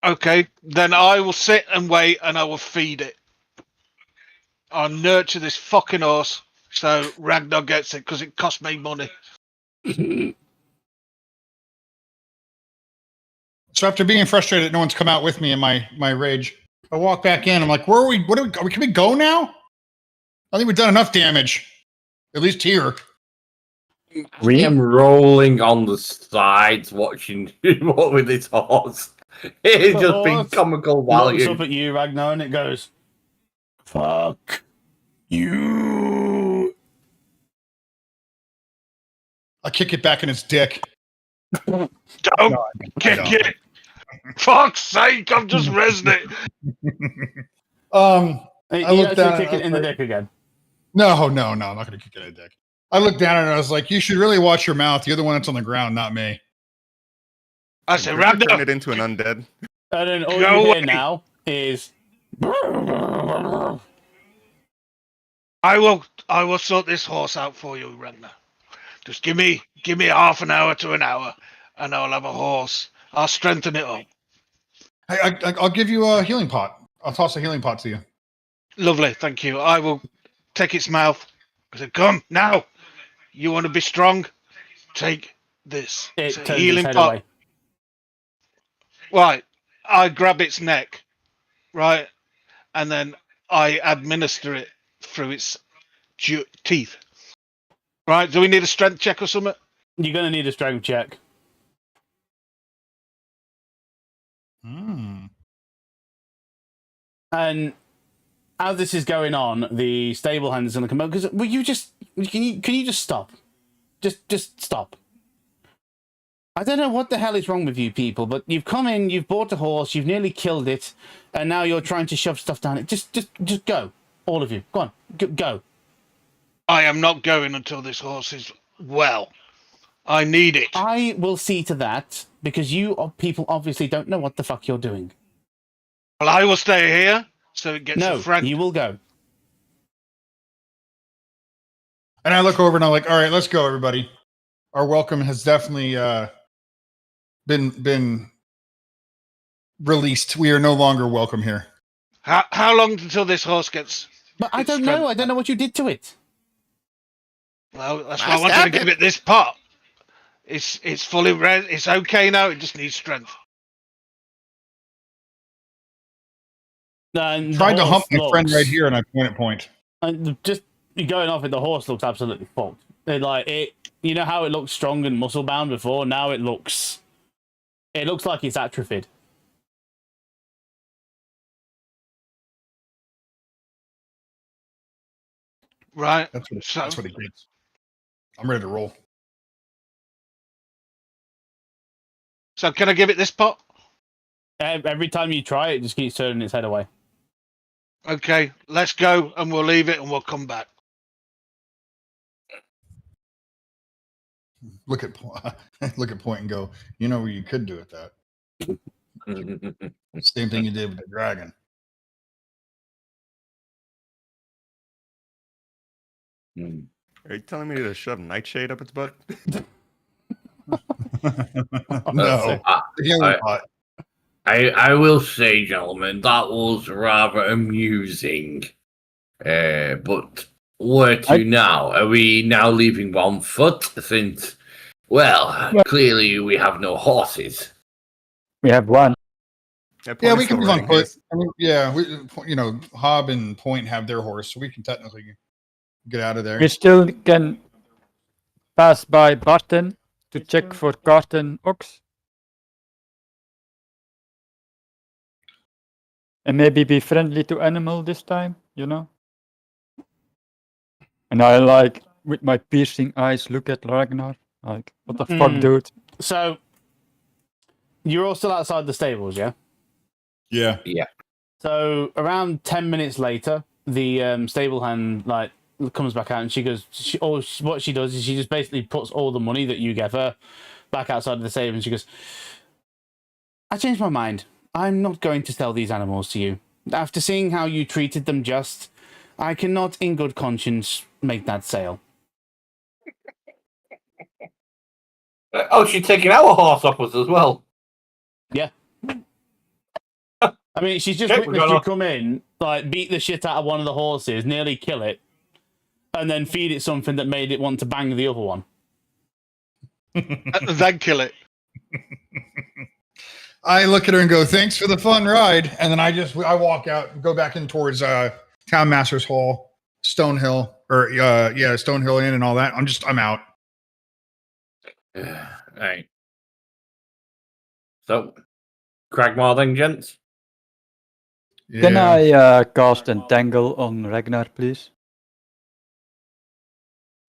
Okay, then I will sit and wait, and I will feed it. I'll nurture this fucking horse so Ragnar gets it because it cost me money. So after being frustrated that no one's come out with me in my rage, I walk back in. I'm like, where are we? Can we go now? I think we've done enough damage. At least here. I am rolling on the sides watching what with this horse. It's The just been horse comical looks up value. at you, Ragnar, and it goes, "Fuck you." I kick it back in its dick. Don't No, kick don't. it! Fuck's sake, I've just rezzed it. You looked actually down kick and it in the dick again. No, I'm not going to kick it in the dick. I looked down and I was like, you should really watch your mouth. You're the one that's on the ground, not me. I said, Could you turn Ragnar, it into an undead. And then all Go you hear away. now is. I will sort this horse out for you, Ragnar. Just give me half an hour to an hour, and I'll have a horse. I'll strengthen it up. I'll give you a healing pot. I'll toss a healing pot to you. Lovely, thank you. I will take its mouth. I said, come now. You want to be strong? Take this. It It's a turns its healing head pot. away. Right. I grab its neck, right, and then I administer it through its teeth. Right. Do we need a strength check or something? You're going to need a strength check. And as this is going on, the stable hand is going to come out. Because will you just can you just stop? Just stop. I don't know what the hell is wrong with you people, but you've come in, you've bought a horse, you've nearly killed it, and now you're trying to shove stuff down it. Just go, all of you. Go on, go. I am not going until this horse is well. I need it. I will see to that because you people obviously don't know what the fuck you're doing. Well, I will stay here so it gets a No, friend. you will go. And I look over and I'm like, all right, let's go, everybody. Our welcome has definitely been released. We are no longer welcome here. How long until this horse gets? But I its don't strength? know. I don't know what you did to it. Well, that's I why I wanted to stabbed give it. it this pot. It's fully red. It's okay now. It just needs strength. And the Tried to hump horse my friend right looks- here, and I point at point. And just going off it, the horse looks absolutely fucked. You know how it looked strong and muscle bound before. Now it looks like it's atrophied. Right. That's So- what he gets. I'm ready to roll. So can I give it this pot? Every time you try it, just keeps turning its head away. Okay, let's go, and we'll leave it, and we'll come back. Look at point and go. You know where you could do it. That same thing you did with the dragon. Are you telling me to shove Nightshade up its butt? No, I- the healing I- pot. I will say, gentlemen, that was rather amusing. But where to now? Are we now leaving one foot? Since, well, clearly we have no horses. We have one. Yeah, Point we is can still move on riding foot. his. I mean, yeah, Hob and Point have their horse, so we can technically get out of there. We still can pass by Barton to check for cart and ox. And maybe be friendly to animal this time, you know? And I like, with my piercing eyes, look at Ragnar. Like, what the fuck, dude? So you're all still outside the stables, yeah? Yeah. So around 10 minutes later, the stable hand comes back out and she goes. What she does is she just basically puts all the money that you gave her back outside of the stable, and she goes, "I changed my mind. I'm not going to sell these animals to you. After seeing how you treated them, I cannot, in good conscience, make that sale." Oh, she's taking our horse off us as well. Yeah. I mean, she's just Okay, witnessed we're you gonna- come in, like, beat the shit out of one of the horses, nearly kill it, and then feed it something that made it want to bang the other one. Then kill it. I look at her and go, "Thanks for the fun ride," and then I walk out and go back in towards Town Master's Hall, Stonehill, or Stonehill Inn and all that. I'm out. Right. So, Cragmore then, gents. Can Yeah. I cast Entangle on Ragnar, please?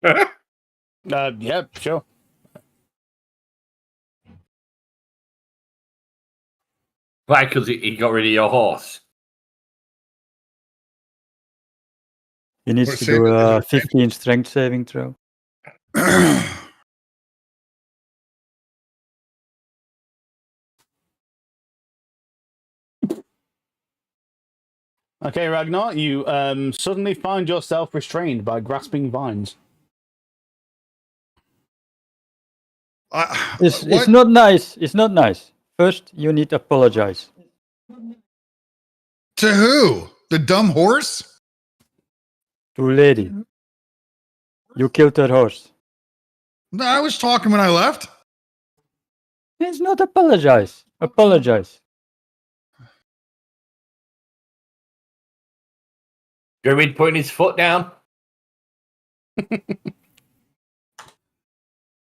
Yeah, sure. Why? Because he got rid of your horse. He needs What to save do is a it? 15 strength saving throw. Okay, Ragnar, you suddenly find yourself restrained by grasping vines. It's What? not nice. It's not nice. First, you need to apologize. To who? The dumb horse? To lady. You killed her horse. No, I was talking when I left. It's not apologize. Apologize. Druid putting his foot down.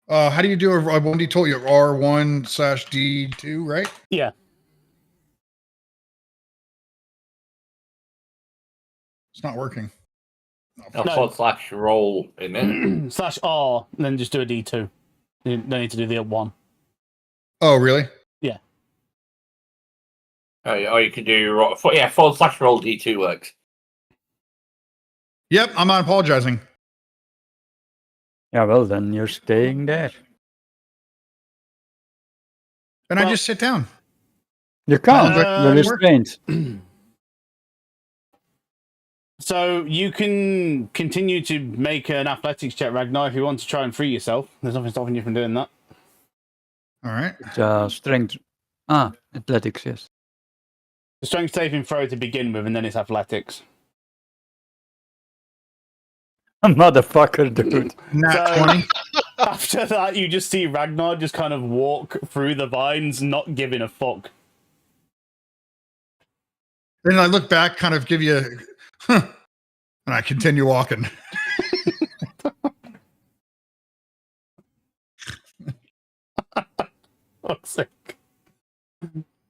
How do you do a 1d you R1/D2, right? Yeah. It's not working. A No. / roll in it. /R, and then just do a D2. You don't need to do the 1. Oh, really? Or you can do / roll D2 works. Yep, I'm not apologizing. Yeah, well, then you're staying there. And I Well- just sit down. You can't. Uh, You're restrained. So you can continue to make an athletics check, Ragnar, if you want to try and free yourself. There's nothing stopping you from doing that. All right. Strength. Athletics, yes. The strength saving throw to begin with, and then it's athletics. Motherfucker, dude. Nat So- 20. After that, you just see Ragnar just kind of walk through the vines, not giving a fuck. Then I look back, kind of give you, and I continue walking. Fuck's sake.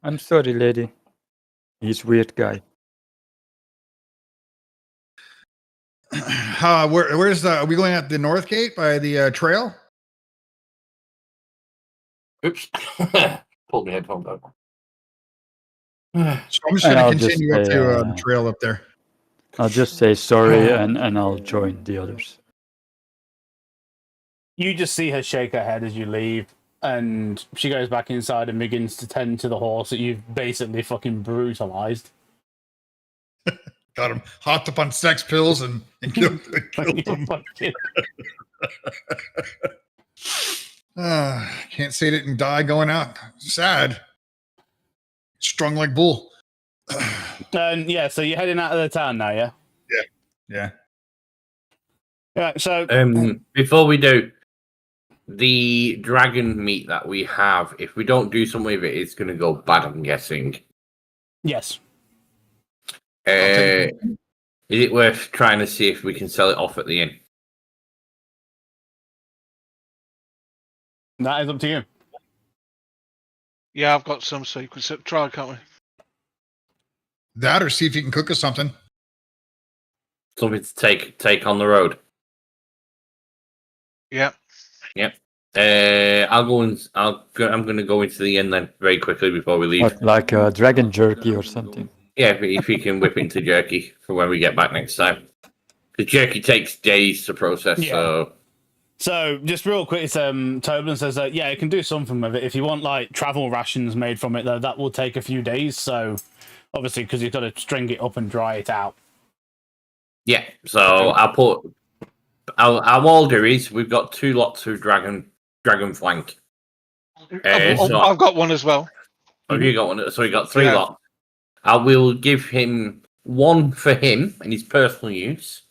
I'm sorry, lady. He's weird guy. Where's the? Are we going at the north gate by the trail? Oops. Pulled my headphones out. So I'm just And going I'll to just continue up say, to the trail up there. I'll just say sorry and I'll join the others. You just see her shake her head as you leave, and she goes back inside and begins to tend to the horse that you've basically fucking brutalized. Got him hopped up on sex pills and killed him. Fucking- Can't say it didn't die going out. Sad. Strung like bull. And yeah, so you're heading out of the town now, yeah? Yeah. Yeah, so Before we do, the dragon meat that we have, if we don't do something with it, it's going to go bad, I'm guessing. yes. take Is it worth trying to see if we can sell it off at the inn? That is up to you. Yeah, I've got some, so you can try, can't we? That or see if you can cook us something. Something to take on the road. Yeah. I'm going to go into the inn then very quickly before we leave. What, like dragon jerky or something? Yeah, if we can whip into jerky for when we get back next time. The jerky takes days to process, Yeah. so So just real quick, Tobin says that yeah, you can do something with it. If you want like travel rations made from it, though, that will take a few days. So obviously, because you've got to string it up and dry it out. yeah. So I'll all do is we've got 2 lots of dragon flank. I've got one as well. Have you got one? So we got 3 Yeah. lots. I will give him one for him in his personal use,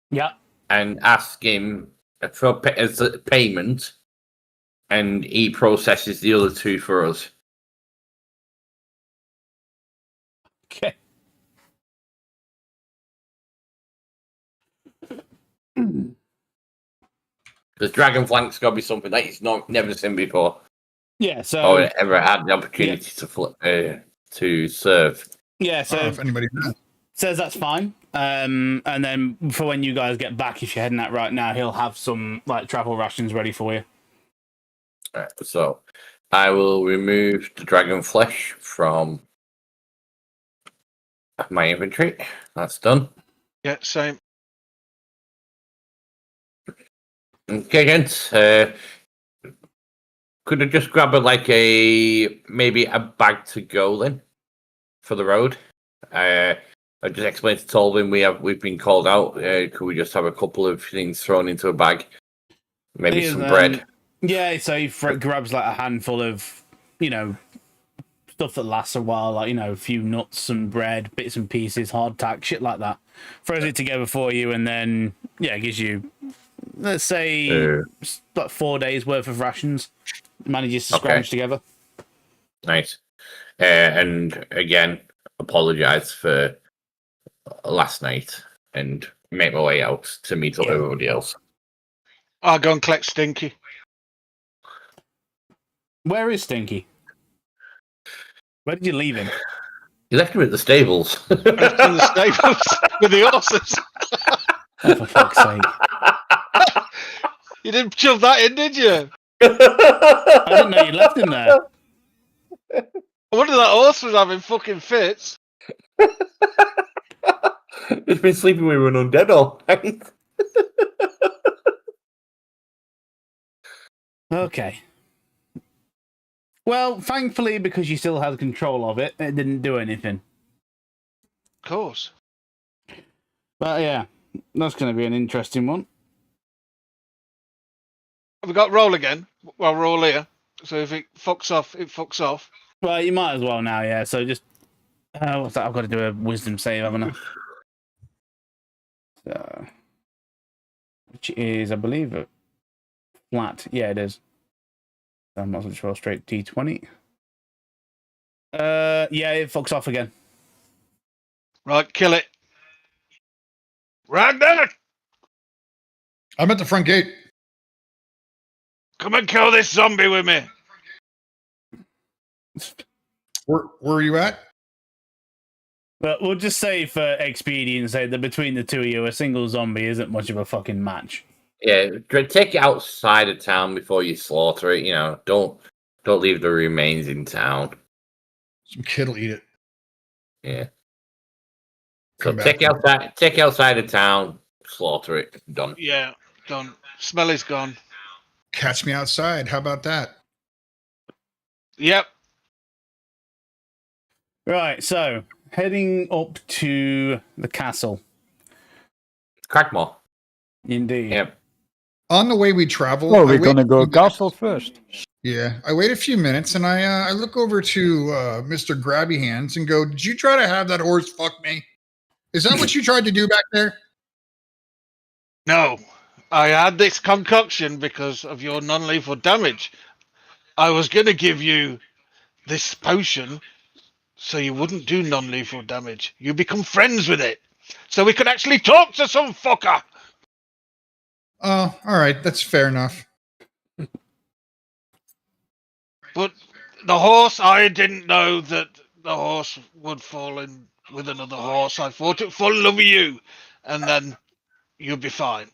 Yeah. and ask him as a payment, and he processes the other 2 for us. Okay. Because Dragon Flank's got to be something that he's never seen before, Yeah. So. or ever had the opportunity to serve. Yeah. I don't know So if anybody knows. says that's fine. And then for when you guys get back, if you're heading out right now, he'll have some like travel rations ready for you. Right, so I will remove the dragon flesh from my inventory. That's done. Yeah, same. Okay, gents. Could I just grab maybe a bag to go then for the road? I just explained to Tolvin we've been called out. Could we just have a couple of things thrown into a bag? Maybe Here's, some bread. Yeah, so he grabs like a handful of, stuff that lasts a while, like, a few nuts, some bread, bits and pieces, hardtack, shit like that. Throws it together for you, and then, gives you, let's say, like 4 days worth of rations. Manages to scrounge together. Nice. And again, apologize for last night and make my way out to meet up with everybody else. I'll go and collect Stinky. Where is Stinky? Where did you leave him? You left him at the stables. In the stables with the horses. Oh, for fuck's sake. You didn't shove that in, did you? I didn't know you left him there. I wonder that horse was having fucking fits. He's been sleeping with an undead all night. Okay. Well, thankfully, because you still had control of it, it didn't do anything. Of course. But yeah, that's going to be an interesting one. Have we got roll again? Well, we're all here. So if it fucks off, it fucks off. Well, you might as well now, yeah. So just... what's that? I've got to do a wisdom save, haven't I? So, which is, I believe, a flat. Yeah, it is. I might as well just roll straight D20. Yeah, it fucks off again. Right, kill it. Right there! I'm at the front gate. Come and kill this zombie with me. Where are you at? But we'll just say for expedience sake that between the two of you, a single zombie isn't much of a fucking match. Yeah, take it outside of town before you slaughter it. Don't leave the remains in town. Some kid will eat it. Yeah. So take outside of town, slaughter it. Done. Yeah, done. Smell is gone. Catch me outside. How about that? Yep. Right, so heading up to the castle. Crackmore. Indeed. Yep. On the way we travel. Well, I we're wait gonna a go few castle minutes. first. Yeah, I wait a few minutes and I look over to Mr. Grabby Hands and go, "Did you try to have that horse fuck me? Is that what you tried to do back there?" No. I had this concoction because of your non-lethal damage. I was going to give you this potion so you wouldn't do non-lethal damage. You become friends with it. So we could actually talk to some fucker. Oh, all right, that's fair enough. But the horse, I didn't know that the horse would fall in with another horse. I thought it would fall in love with you, and then you'd be fine.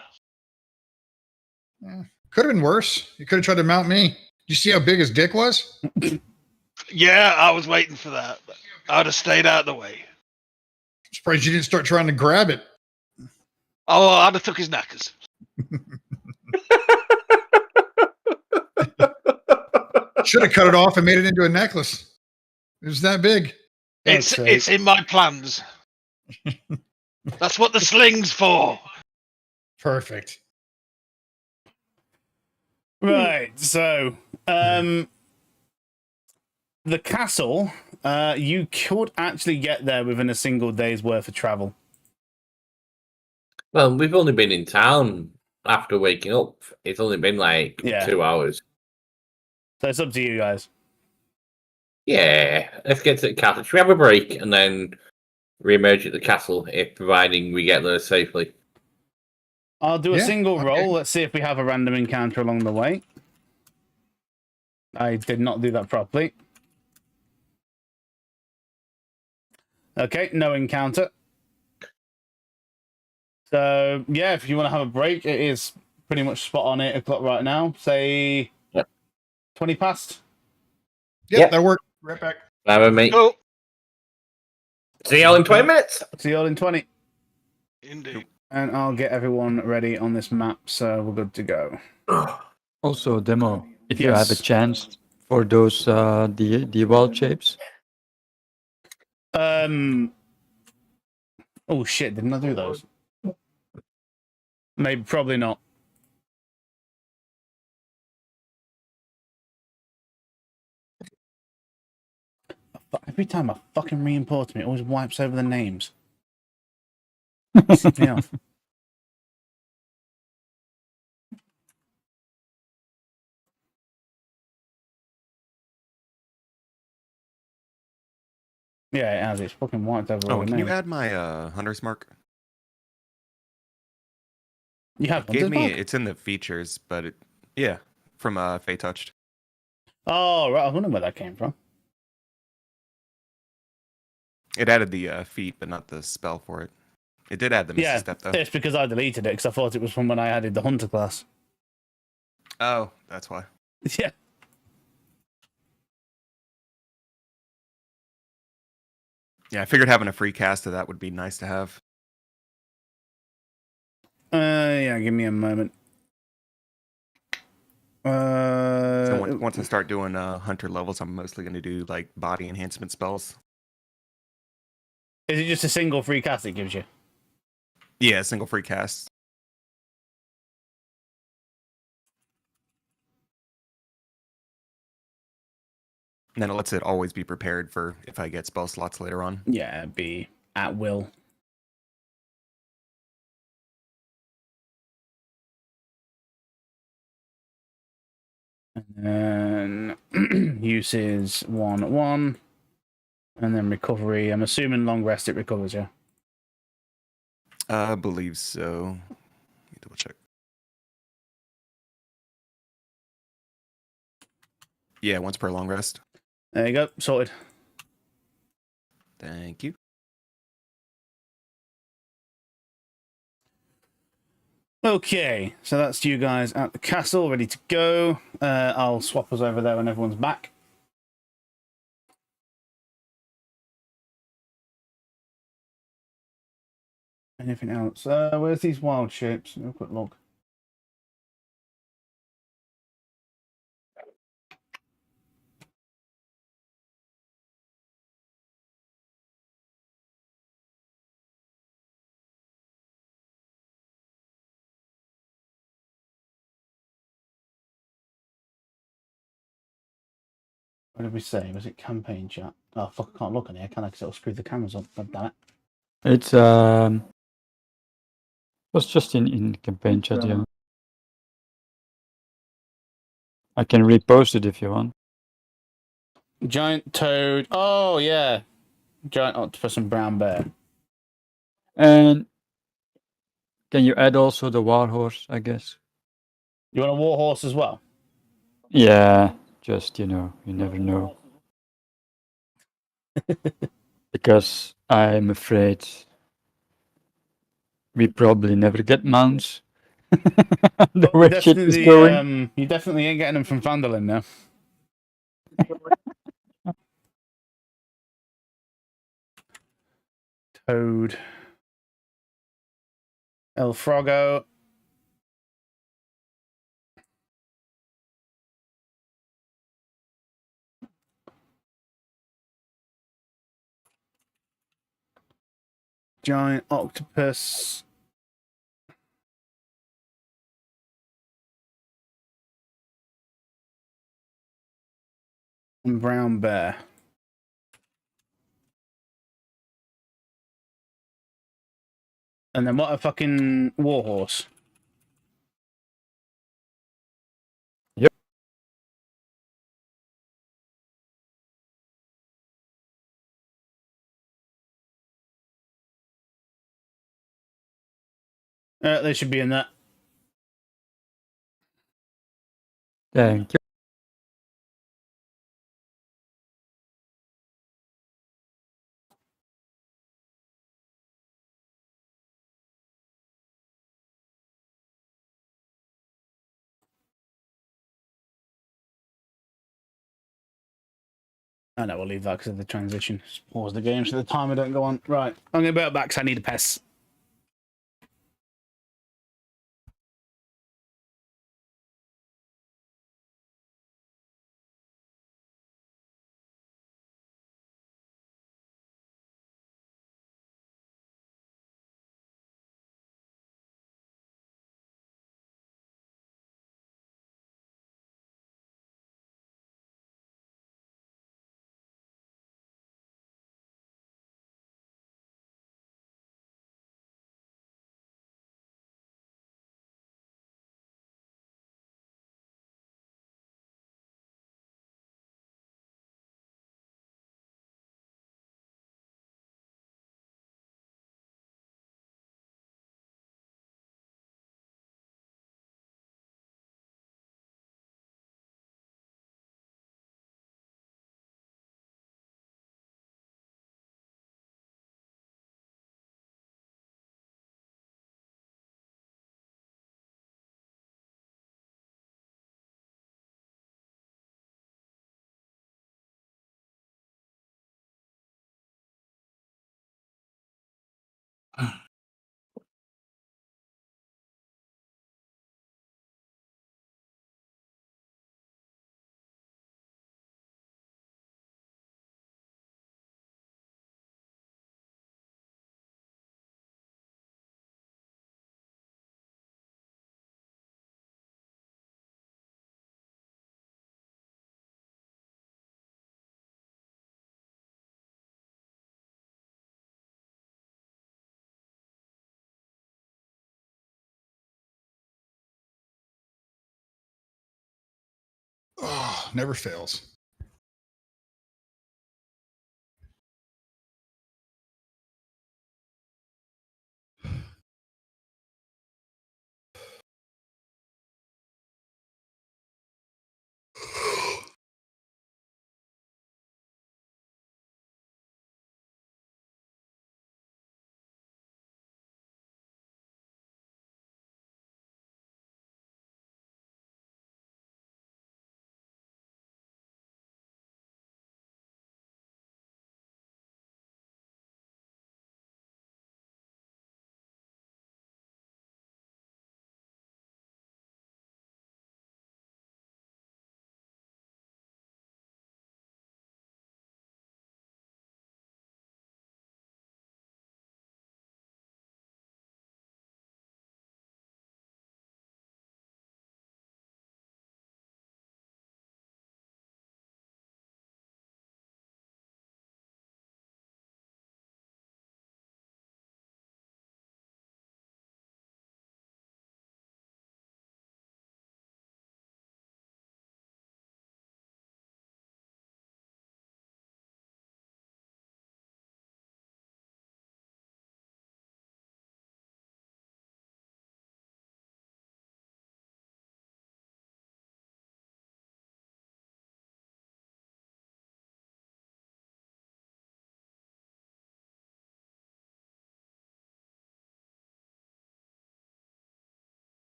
Could have been worse. You could have tried to mount me. Did you see how big his dick was? Yeah, I was waiting for that. I'd have stayed out of the way. Surprised you didn't start trying to grab it. Oh, I'd have took his knackers. Should have cut it off and made it into a necklace. It was that big. It's in my plans. That's what the sling's for. Perfect. Right, so the castle You could actually get there within a single day's worth of travel. Well, we've only been in town after waking up. It's only been like Yeah. 2 hours. So it's up to you guys. Yeah, let's get to the castle. Should we have a break and then re-emerge at the castle, if providing we get there safely? I'll do a Yeah, single okay. roll. Let's see if we have a random encounter along the way. I did not do that properly. Okay, no encounter. So, yeah, if you want to have a break, it is pretty much spot on 8 o'clock right now. Say 20 past. Yep, that worked. Right back. Have a mate. Oh, See y'all in 20 minutes. See you all in 20. indeed. And I'll get everyone ready on this map, so we're good to go. Also, demo. If you have a Yes. chance for those the wild shapes. Oh shit, didn't I do those? Maybe, probably not. Every time I fucking re-import them, it always wipes over the names. Pisses me off. Yeah, it has. It's fucking wiped over all Oh, the can you names. add my hunter's mark? You have Gave Hunter's me Mark? it's in the features, but yeah, from Fey Touched. Oh, right. I wonder where that came from. It added the feat, but not the spell for it. It did add the Misty Yeah, Step though. it's because I deleted it because I thought it was from when I added the Hunter class. Oh, that's why. Yeah. Yeah, I figured having a free cast of that would be nice to have. Yeah, give me a moment. So once I start doing hunter levels, I'm mostly going to do like body enhancement spells. Is it just a single free cast it gives you? Yeah, single free cast. And then it lets it always be prepared for if I get spell slots later on. Yeah, it'd be at will. And then use is 1/1. And then recovery. I'm assuming long rest it recovers, yeah. I believe so. Let me double check. Yeah, once per long rest. There you go, sorted. Thank you. Okay, so that's you guys at the castle, ready to go. I'll swap us over there when everyone's back. Anything else? Where's these wild shapes? Have a quick look. What did we say? Was it campaign chat? Oh, fuck, I can't look on here, can I? Because it'll screw the cameras up. God damn it. It's was just in campaign chat, yeah. I can repost it if you want. Giant toad. Oh, yeah. Giant octopus and brown bear. And can you add also the war horse, I guess? You want a war horse as well? Yeah, just you never know. Because I'm afraid we probably never get mounts. The way shit is going. You definitely ain't getting them from Phandelver now. Toad. El Frogo. Giant octopus. And brown bear. And then what a fucking warhorse. Yep. They should be in that. Thank you. I know we'll leave that because of the transition. Just pause the game so the timer don't go on. Right, I'm going to put it back because I need a piss. Oh, never fails.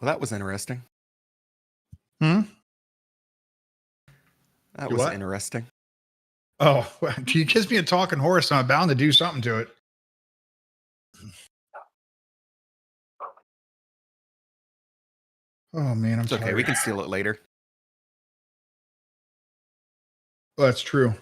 Well, that was interesting. Hmm? That Do was what? interesting. Oh, he gives me a talking horse, so I'm bound to do something to it. Oh man, I'm It's okay. tired. We can steal it later. Oh, that's true.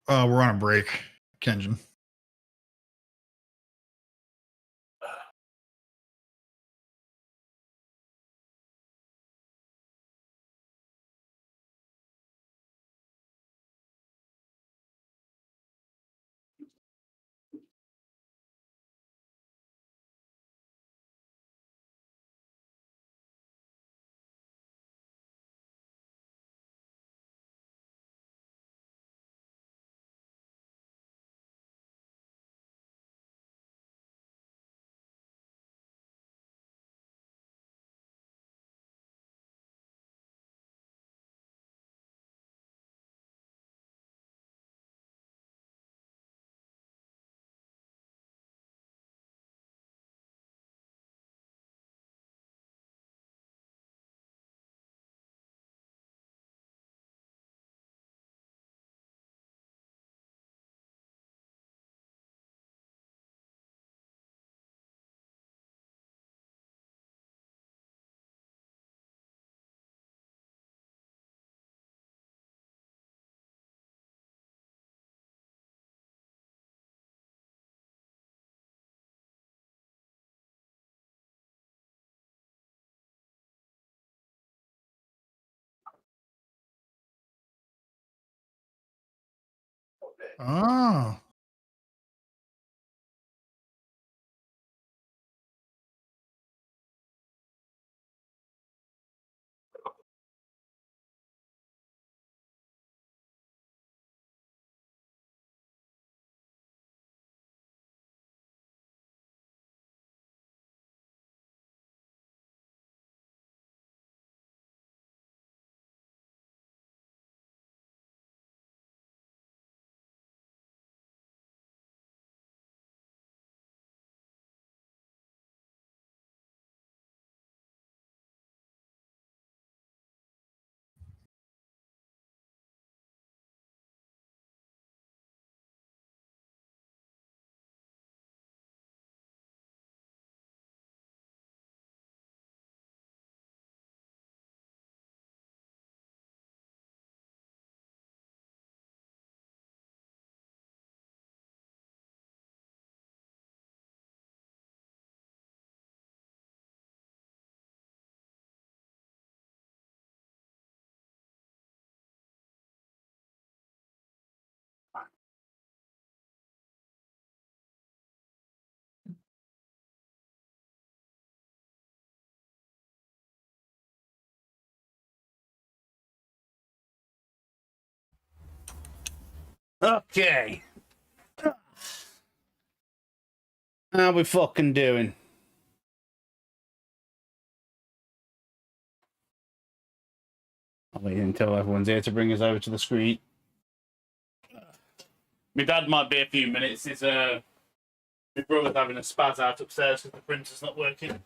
We're on a break, Kenjin. Oh. Okay. How we fucking doing? I'll wait until everyone's here to bring us over to the screen. My dad might be a few minutes. His my brother's having a spaz out upstairs because the printer's not working.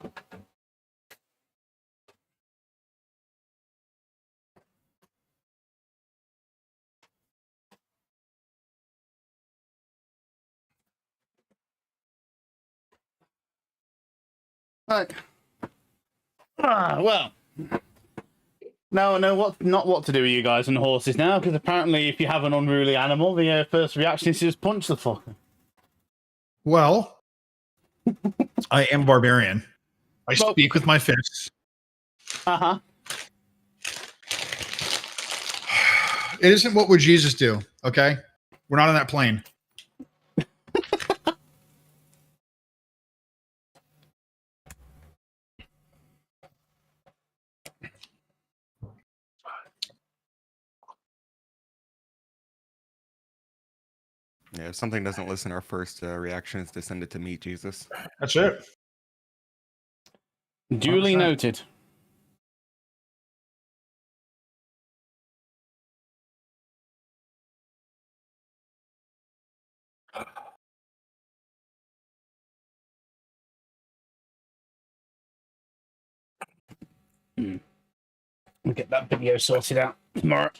Right. Well. No, not what to do with you guys and horses now, because apparently if you have an unruly animal, the first reaction is to just punch the fucker. Well, I am barbarian. I Well- speak with my fists. Uh-huh. It isn't what would Jesus do, okay? We're not on that plane. Yeah, if something doesn't listen, our first reaction is to send it to Meat Jesus. That's it. Duly 100%. noted. We'll get that video sorted out tomorrow.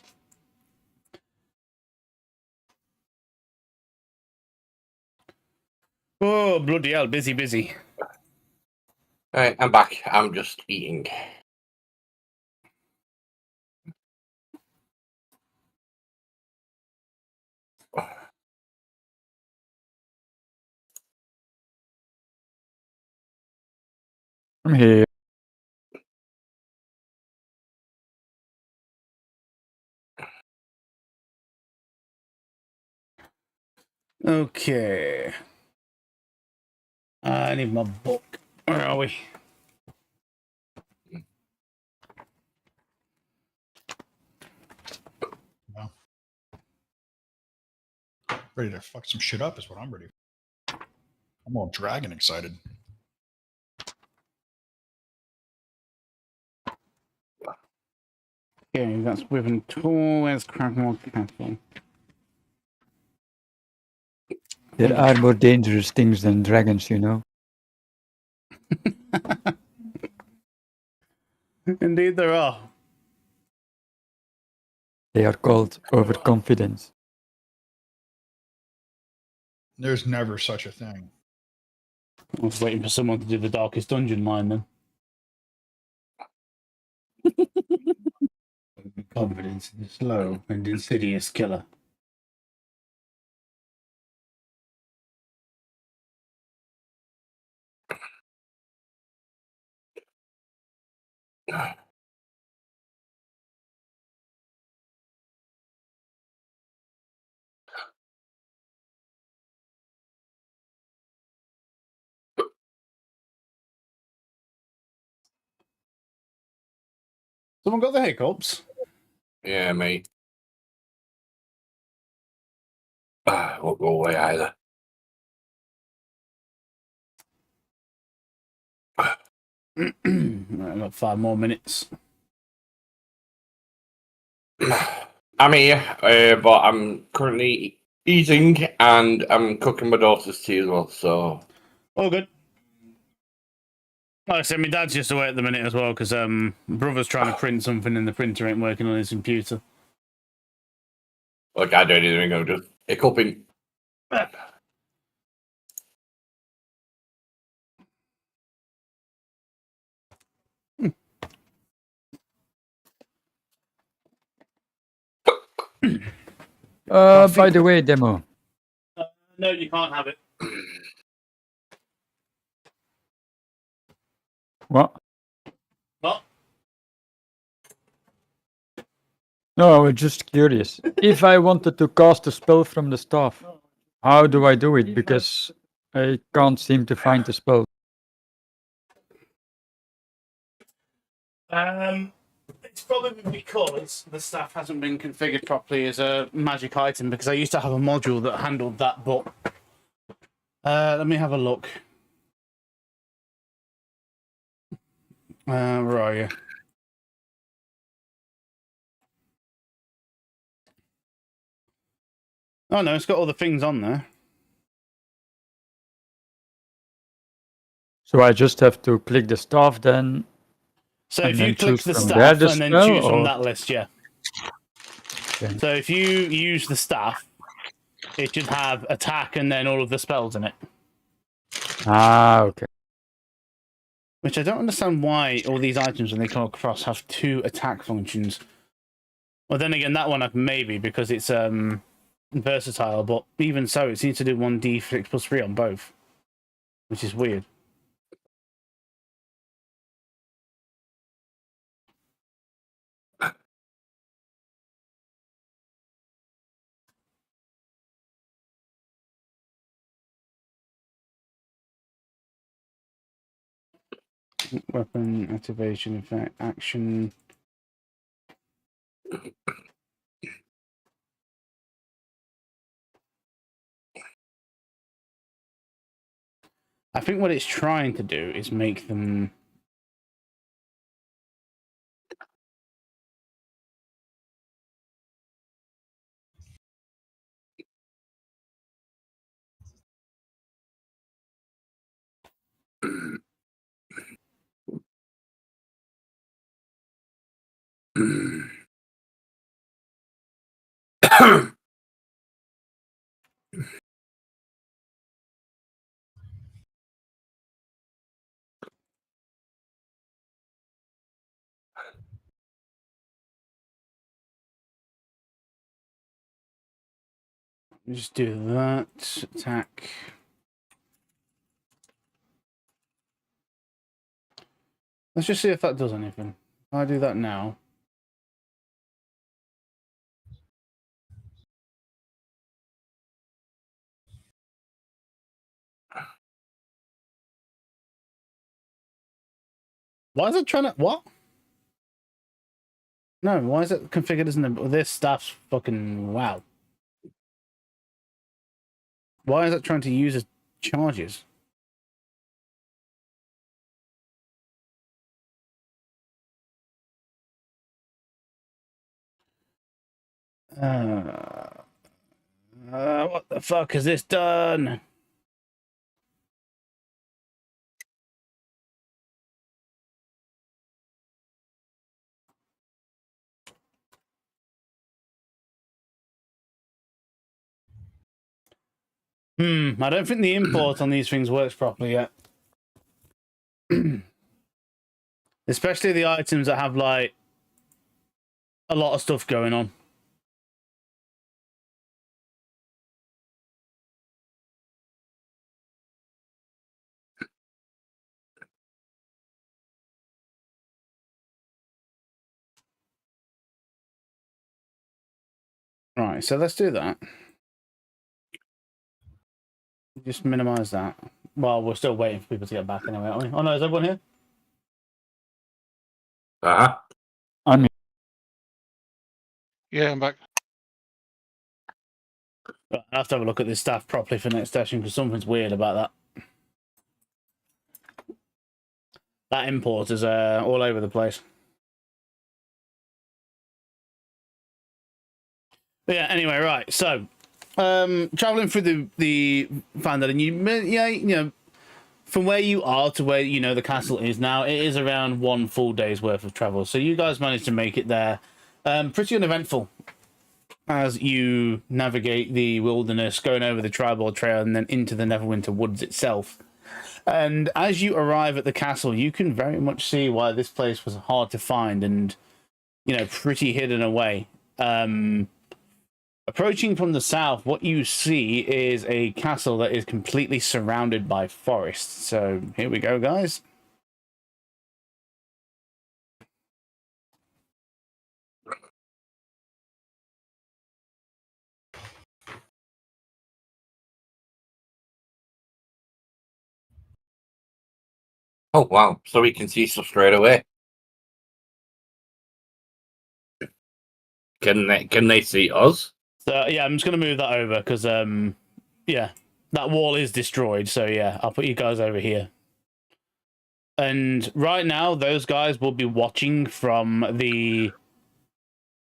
Oh, bloody hell, busy, busy. Right, I'm back. I'm just eating. I'm here. Okay. I need my book. Where are we? Ready to fuck some shit up is what I'm ready for. I'm all dragon excited. Okay, that's with a tool. Where's Cragmore Castle? There are more dangerous things than dragons, you know. Indeed, there are. They are called overconfidence. There's never such a thing. I was waiting for someone to do the Darkest Dungeon line then. Confidence in a slow and insidious killer. Someone got the hiccups? Yeah, mate. Won't go away either. Right, I've got 5 more minutes. I'm here, but I'm currently eating and I'm cooking my daughter's tea as well, so... All good. Like I said, my dad's just away at the minute as well because brother's trying to print something and the printer ain't working on his computer. Like, I don't even know, just hiccuping. By the way, Demo, No, you can't have it. what? What? No, I was just curious. If I wanted to cast a spell from the staff, how do I do it? Because I can't seem to find the spell. It's probably because the staff hasn't been configured properly as a magic item because I used to have a module that handled that, but let me have a look. Where are you? Oh no, it's got all the things on there. So I just have to click the staff then. So And if then you click choose the from staff there the and then spell, choose from or- that list, yeah. Okay. So if you use the staff, it should have attack and then all of the spells in it. Ah, okay. Which I don't understand why all these items, when they come across, have 2 attack functions. Well, then again, that one maybe because it's versatile, but even so, it seems to do 1d6 plus 3 on both, which is weird. Weapon activation effect action. I think what it's trying to do is make them. Just do that. Attack. Let's just see if that does anything. If I do that now. Why is it trying to... What? No, why is it configured as an... This staff's fucking... Wow. Why is it trying to use as charges? What the fuck has this done? I don't think the import on these things works properly yet. Especially the items that have, like, a lot of stuff going on. Right, so let's do that. Just minimize that. Well, we're still waiting for people to get back anyway, aren't we? Oh no, is everyone here? I'm Yeah, I'm back. Right, I have to have a look at this staff properly for next session because something's weird about that. That import is all over the place. But yeah, anyway, right. So, traveling through the Phandelver, and you know, from where you are to where the castle is now, it is around 1 full day's worth of travel. So you guys managed to make it there, pretty uneventful, as you navigate the wilderness, going over the tribal trail, and then into the Neverwinter Woods itself. And as you arrive at the castle, you can very much see why this place was hard to find and, pretty hidden away. Approaching from the south, what you see is a castle that is completely surrounded by forest. So here we go, guys. Oh wow! So we can see stuff straight away. Can they see us? So yeah, I'm just gonna move that over because yeah, that wall is destroyed. So yeah, I'll put you guys over here. And right now, those guys will be watching from the.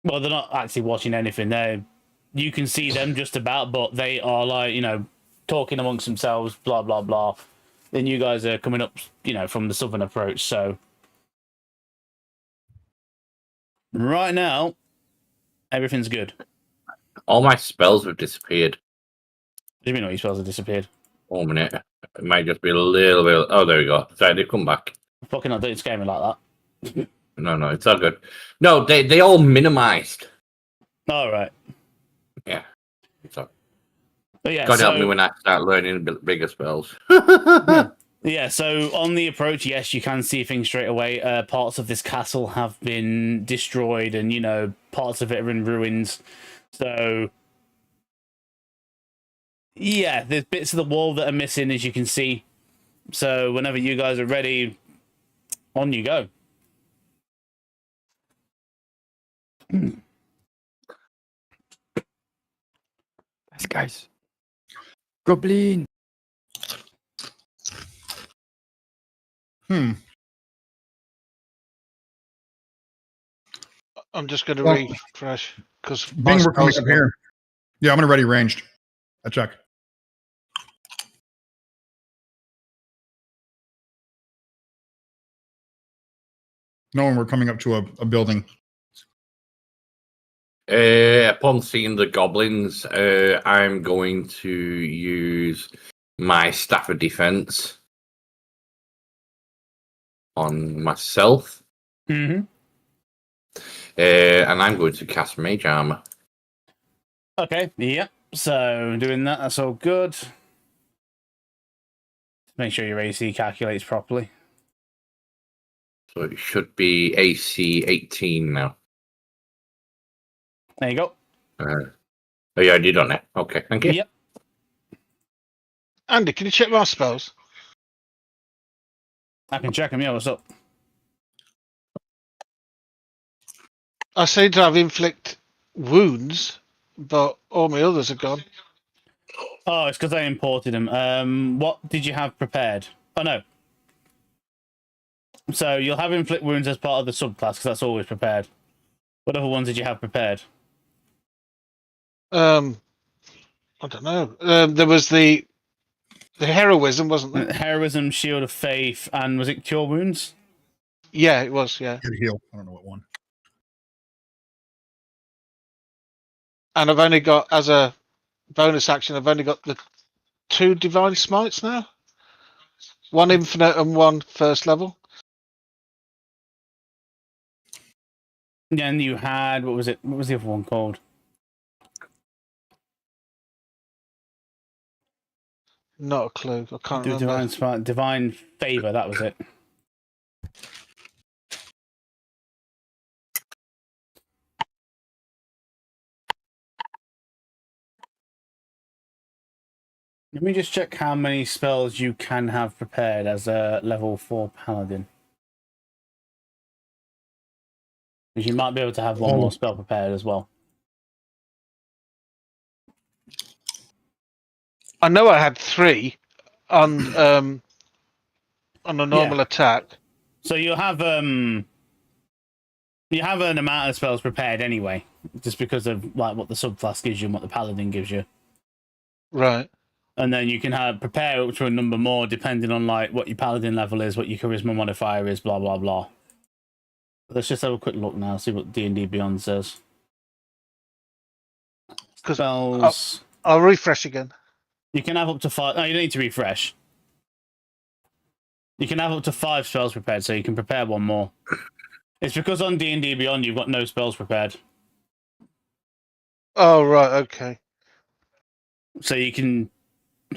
Well, they're not actually watching anything. You can see them just about, but they are like talking amongst themselves, blah blah blah. Then you guys are coming up, from the southern approach. So right now, everything's good. All my spells have disappeared. What do you mean all your spells have disappeared? 1 minute. It might just be a little bit. Oh, there we go. Sorry, they've come back. Fucking not doing scare me like that. No, it's all good. No, they all minimized. All right. Yeah. So But yeah, God help me when I start learning bigger spells. Yeah, so on the approach, yes, you can see things straight away. Parts of this castle have been destroyed and, parts of it are in ruins. So, yeah, there's bits of the wall that are missing, as you can see. So, whenever you guys are ready, on you go. Guys. Goblin. Hmm. I'm just going to Well, refresh because Bing, we're coming up here. Yeah, I'm gonna ready ranged. I check. No, when we're coming up to a building. Upon seeing the goblins, I'm going to use my staff of defense on myself, Mm-hmm. and I'm going to cast mage armor. Okay, yep. So doing that, that's all good. Make sure your AC calculates properly. So it should be AC 18 now. There you go. Oh yeah, I did on it. Okay, thank you. Yep. Andy, can you check my spells? I can check them. Yeah, what's up? I seem to have inflict wounds, but all my others are gone. Oh, it's because I imported them. What did you have prepared? Oh, no. So you'll have inflict wounds as part of the subclass, because that's always prepared. What other ones did you have prepared? I don't know. There was the heroism, wasn't there? Heroism, Shield of Faith, and was it Cure Wounds? Yeah, it was. Yeah, Good heal. I don't know what one. and I've only got as a bonus action. I've only got the 2 divine smites now. 1 infinite and 1 first level. Yeah, and you had, what was it? What was the other one called? Not a clue. I can't remember. Divine Favor, that was it. Let me just check how many spells you can have prepared as a level 4 paladin. Because you might be able to have one more spell prepared as well. I know I had 3 on a normal attack. So you have an amount of spells prepared anyway, just because of like what the subclass gives you and what the paladin gives you. Right. And then you can have prepare up to a number more depending on like what your paladin level is, what your charisma modifier is, blah blah blah. Let's just have a quick look now, see what D&D Beyond says. Spells. I'll refresh again. You can have up to 5. No, you don't need to refresh. You can have up to 5 spells prepared, so you can prepare one more. It's because on D&D Beyond you've got no spells prepared. Oh right, okay. So you can,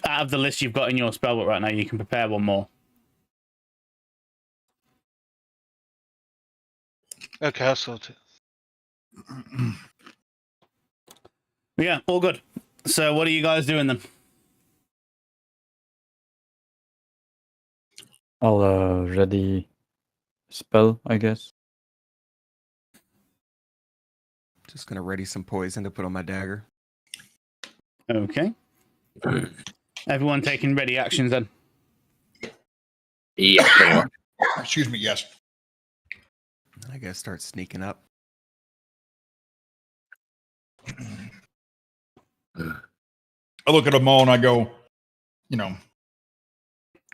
out of the list you've got in your spellbook right now, you can prepare one more. Okay, I'll sort it. Yeah, all good. So what are you guys doing then? I'll ready spell, I guess. Just gonna ready some poison to put on my dagger. Okay. Everyone taking ready actions then? Yeah. Excuse me. Yes. I gotta start sneaking up. I look at them all and I go, you know,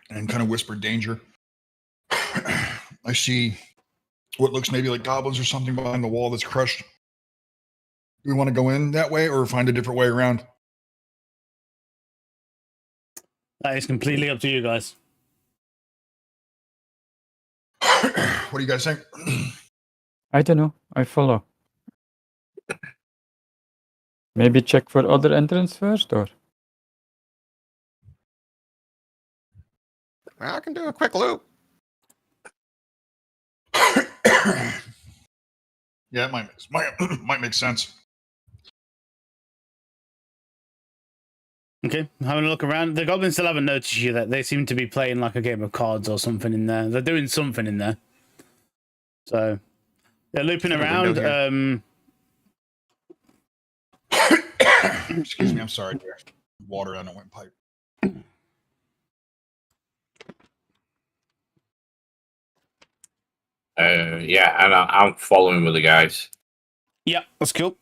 and kind of whisper danger. I see what looks maybe like goblins or something behind the wall that's crushed. Do we want to go in that way or find a different way around? That is completely up to you guys. What do you guys think? I don't know. I follow. Maybe check for other entrance first, or? I can do a quick loop. Yeah, it might make sense. Okay, having a look around. The goblins still haven't noticed you. That they seem to be playing like a game of cards or something in there. They're doing something in there. So they're looping around. Excuse me, I'm sorry. Dear. Water on a windpipe. Yeah, and I'm following with the guys. Yeah, that's cool.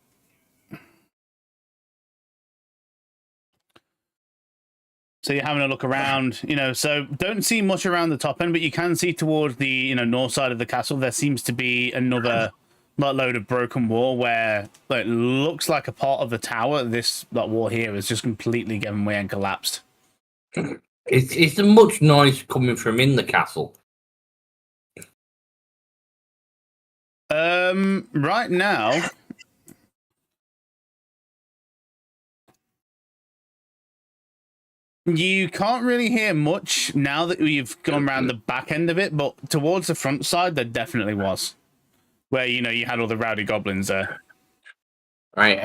So you're having a look around, so don't see much around the top end, but you can see towards the, north side of the castle, there seems to be another load of broken wall where it looks like a part of the tower. That wall here is just completely given way and collapsed. Is there much noise coming from in the castle? Right now, you can't really hear much now that we've gone around the back end of it, but towards the front side, there definitely was. Where, you had all the rowdy goblins there. Right,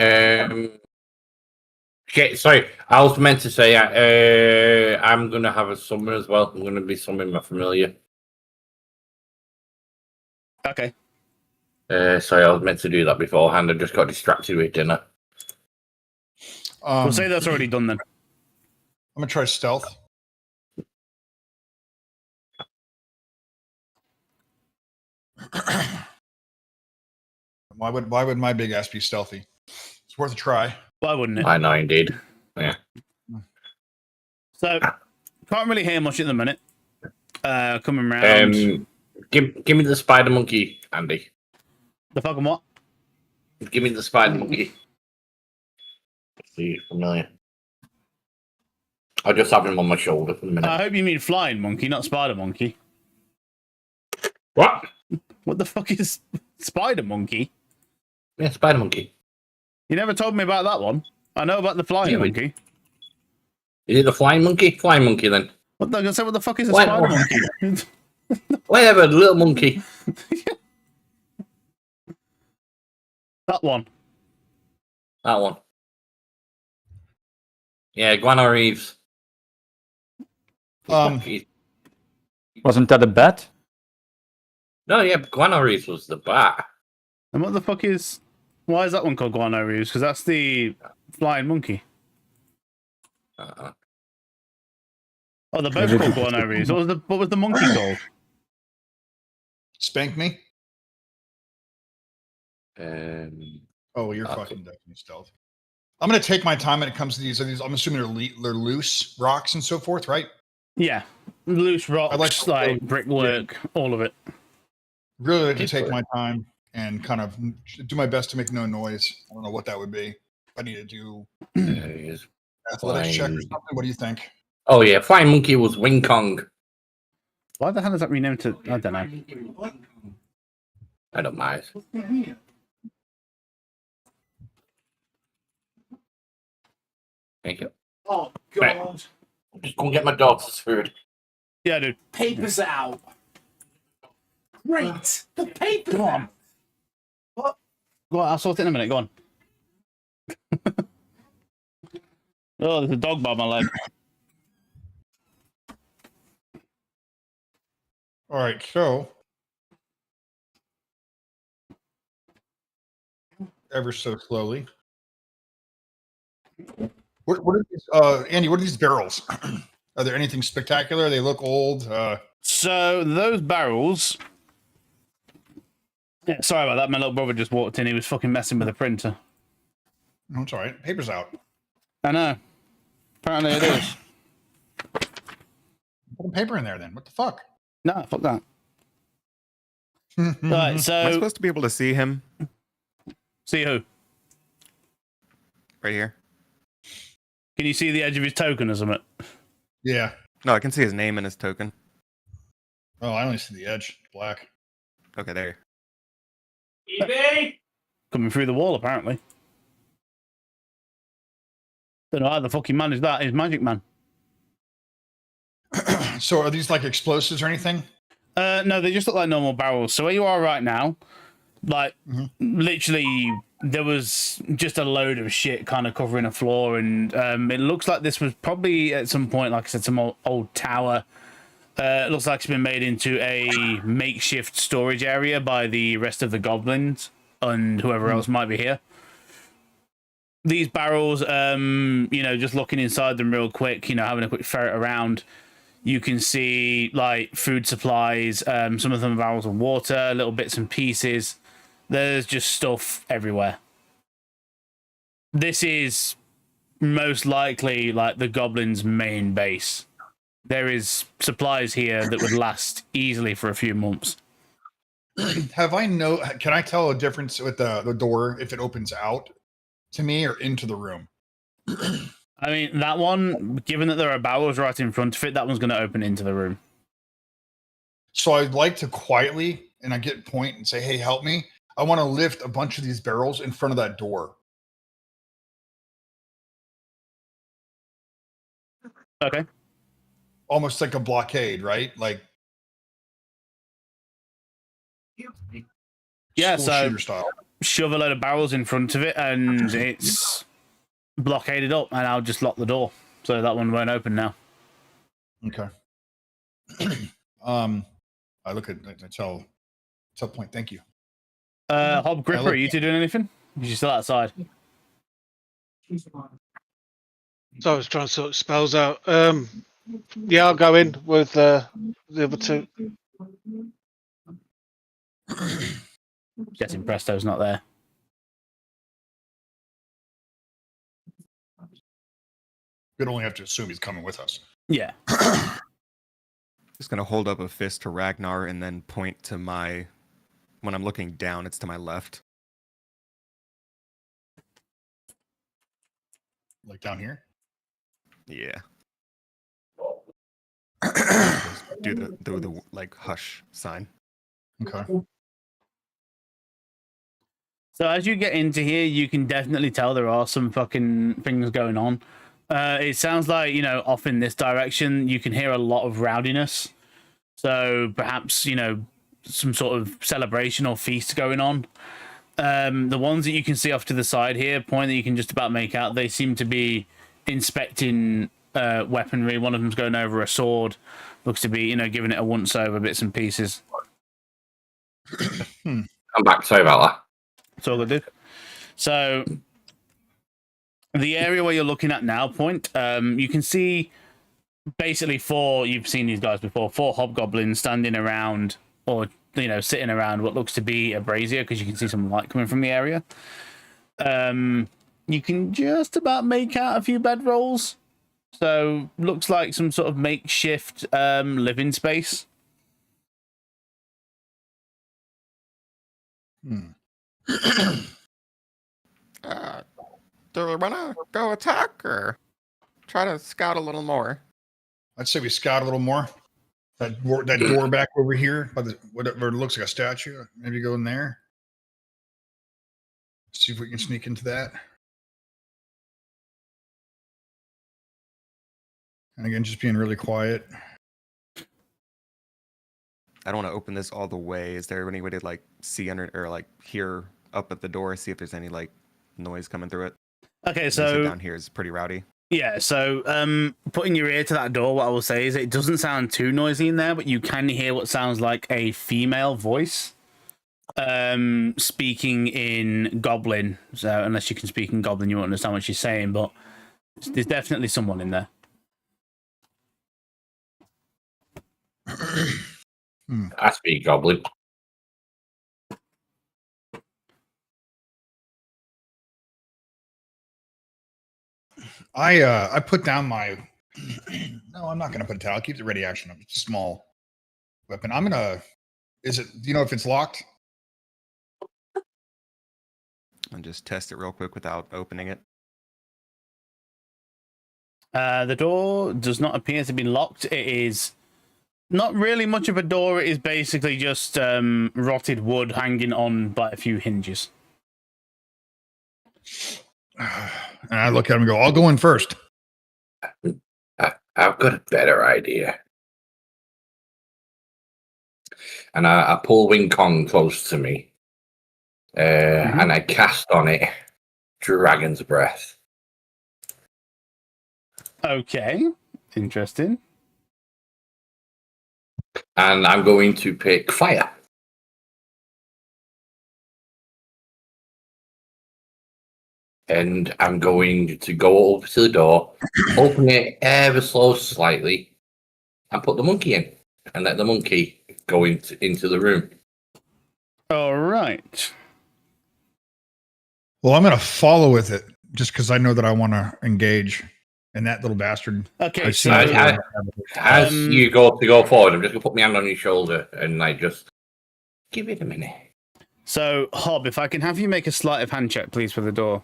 okay, sorry, I was meant to say, I'm going to have a summon as well. I'm going to be summoning my familiar. Okay. Sorry, I was meant to do that beforehand. I just got distracted with dinner. We'll say that's already done then. I'm gonna try stealth. Why would my big ass be stealthy? It's worth a try. Why wouldn't it? I know, indeed. Yeah. So, can't really hear much at the minute. Coming round. Give me the spider monkey, Andy. The fucking what? Give me the spider monkey. See, familiar. I'll just have him on my shoulder for a minute. I hope you mean flying monkey, not spider monkey. What? What the fuck is spider monkey? Yeah, spider monkey. You never told me about that one. I know about the flying monkey. Is it the flying monkey? Flying monkey then. What the fuck is a spider monkey? Whatever, the little monkey. That one. That one. Yeah, Guano Reeves. Wasn't that a bat? No, yeah, Guano Reeves was the bat. And what the fuck is... Why is that one called Guano Reeves? Because that's the flying monkey. Oh, they're both called Guano Reeves. What was the monkey called? Spank me. Oh, you're okay. fucking definitely stealth. I'm gonna take my time when it comes to these. I'm assuming they're loose rocks and so forth, right? Yeah, loose rocks, I like brickwork, all of it. Really like to take my time and kind of do my best to make no noise. I don't know what that would be. I need to do athletics check or something. What do you think? Oh yeah, flying monkey was Wing Kong. Why the hell is that renamed to? I don't know. I don't mind. Thank you. Oh, God. Right. I'm just going to get my daughter's food. Yeah, dude. Paper's out. Great. The paper's Come on. out. What? Go on, I'll sort it in a minute. Go on. Oh, there's a dog by my leg. All right, so ever so slowly. What are these, Andy? What are these barrels? Are there anything spectacular? They look old. So those barrels. Yeah, sorry about that. My little brother just walked in. He was fucking messing with the printer. No, it's all right. Paper's out. I know. Apparently it is. Put paper in there then. What the fuck? No, fuck that. Right, Am I so supposed to be able to see him see who? right here? Can you see the edge of his token or something? Yeah. No, I can see his name and his token. Oh, I only see the edge. Black. Okay, there. eBay? Coming through the wall, apparently. Don't know how the fuck he managed that. He's Magic Man. So are these like explosives or anything? No, they just look like normal barrels. So where you are right now, like literally, there was just a load of shit kind of covering the floor, and it looks like this was probably at some point, like I said, some old tower. It looks like it's been made into a makeshift storage area by the rest of the goblins and whoever else might be here. These barrels, just looking inside them real quick, having a quick ferret around, You can see like food supplies, some of them are barrels of water, little bits and pieces. There's just stuff everywhere. This is most likely like the goblins' main base. There is supplies here that would last easily for a few months. Can I tell a difference with the door if it opens out to me or into the room? I mean, that one, given that there are barrels right in front of it, that one's going to open into the room. So I'd like to quietly, and I get point and say, hey, help me. I want to lift a bunch of these barrels in front of that door. Okay. Almost like a blockade, right? Like Yeah, school so shooter style. shove a load of barrels in front of it and it's blockaded up, and I'll just lock the door. So that one won't open now. Okay. I look at I tell point, thank you. Hob Gripper, are you two doing anything? You're still outside. So I was trying to sort spells out. Yeah, I'll go in with the other two. Guessing Presto's not there. We'd only have to assume he's coming with us. Yeah. Just gonna hold up a fist to Ragnar and then point to when I'm looking down, it's to my left. Like down here? Yeah. do the like hush sign. Okay. So as you get into here, you can definitely tell there are some fucking things going on. It sounds like, off in this direction, you can hear a lot of rowdiness. So perhaps, some sort of celebration or feast going on. The ones that you can see off to the side here, point that you can just about make out, they seem to be inspecting weaponry. One of them's going over a sword. Looks to be, giving it a once over, bits and pieces. I'm back. Sorry about that. That's all they do. So the area where you're looking at now, point, you can see basically you've seen these guys before, 4 hobgoblins standing around or, sitting around what looks to be a brazier because you can see some light coming from the area. You can just about make out a few bedrolls. So looks like some sort of makeshift living space. Do we want to go attack or try to scout a little more? I'd say we scout a little more. That door back over here, by whatever it looks like a statue. Maybe go in there. See if we can sneak into that. And again, just being really quiet. I don't want to open this all the way. Is there any way to see under or hear up at the door, see if there's any noise coming through it? Okay, so down here is pretty rowdy. Yeah, so putting your ear to that door, what I will say is it doesn't sound too noisy in there, but you can hear what sounds like a female voice speaking in Goblin. So unless you can speak in Goblin, you won't understand what she's saying, but there's definitely someone in there. I speak Goblin. I put down my. No, I'm not going to put it down. I'll keep the ready action up. It's a small weapon. I'm gonna. Is it? Do you know if it's locked? And just test it real quick without opening it. The door does not appear to be locked. It is not really much of a door. It is basically just rotted wood hanging on by a few hinges. And I look at him and go, I'll go in first. I've got a better idea. And I pull Wing Kong close to me. And I cast on it Dragon's Breath. Okay, interesting. And I'm going to pick fire. And I'm going to go over to the door, open it ever so slightly, and put the monkey in, and let the monkey go into the room. All right. Well, I'm going to follow with it just because I know that I want to engage. And that little bastard. Okay, I've so seen it. As you go forward, I'm just gonna put my hand on your shoulder and like just give it a minute. So, Hob, if I can have you make a sleight of hand check, please, for the door.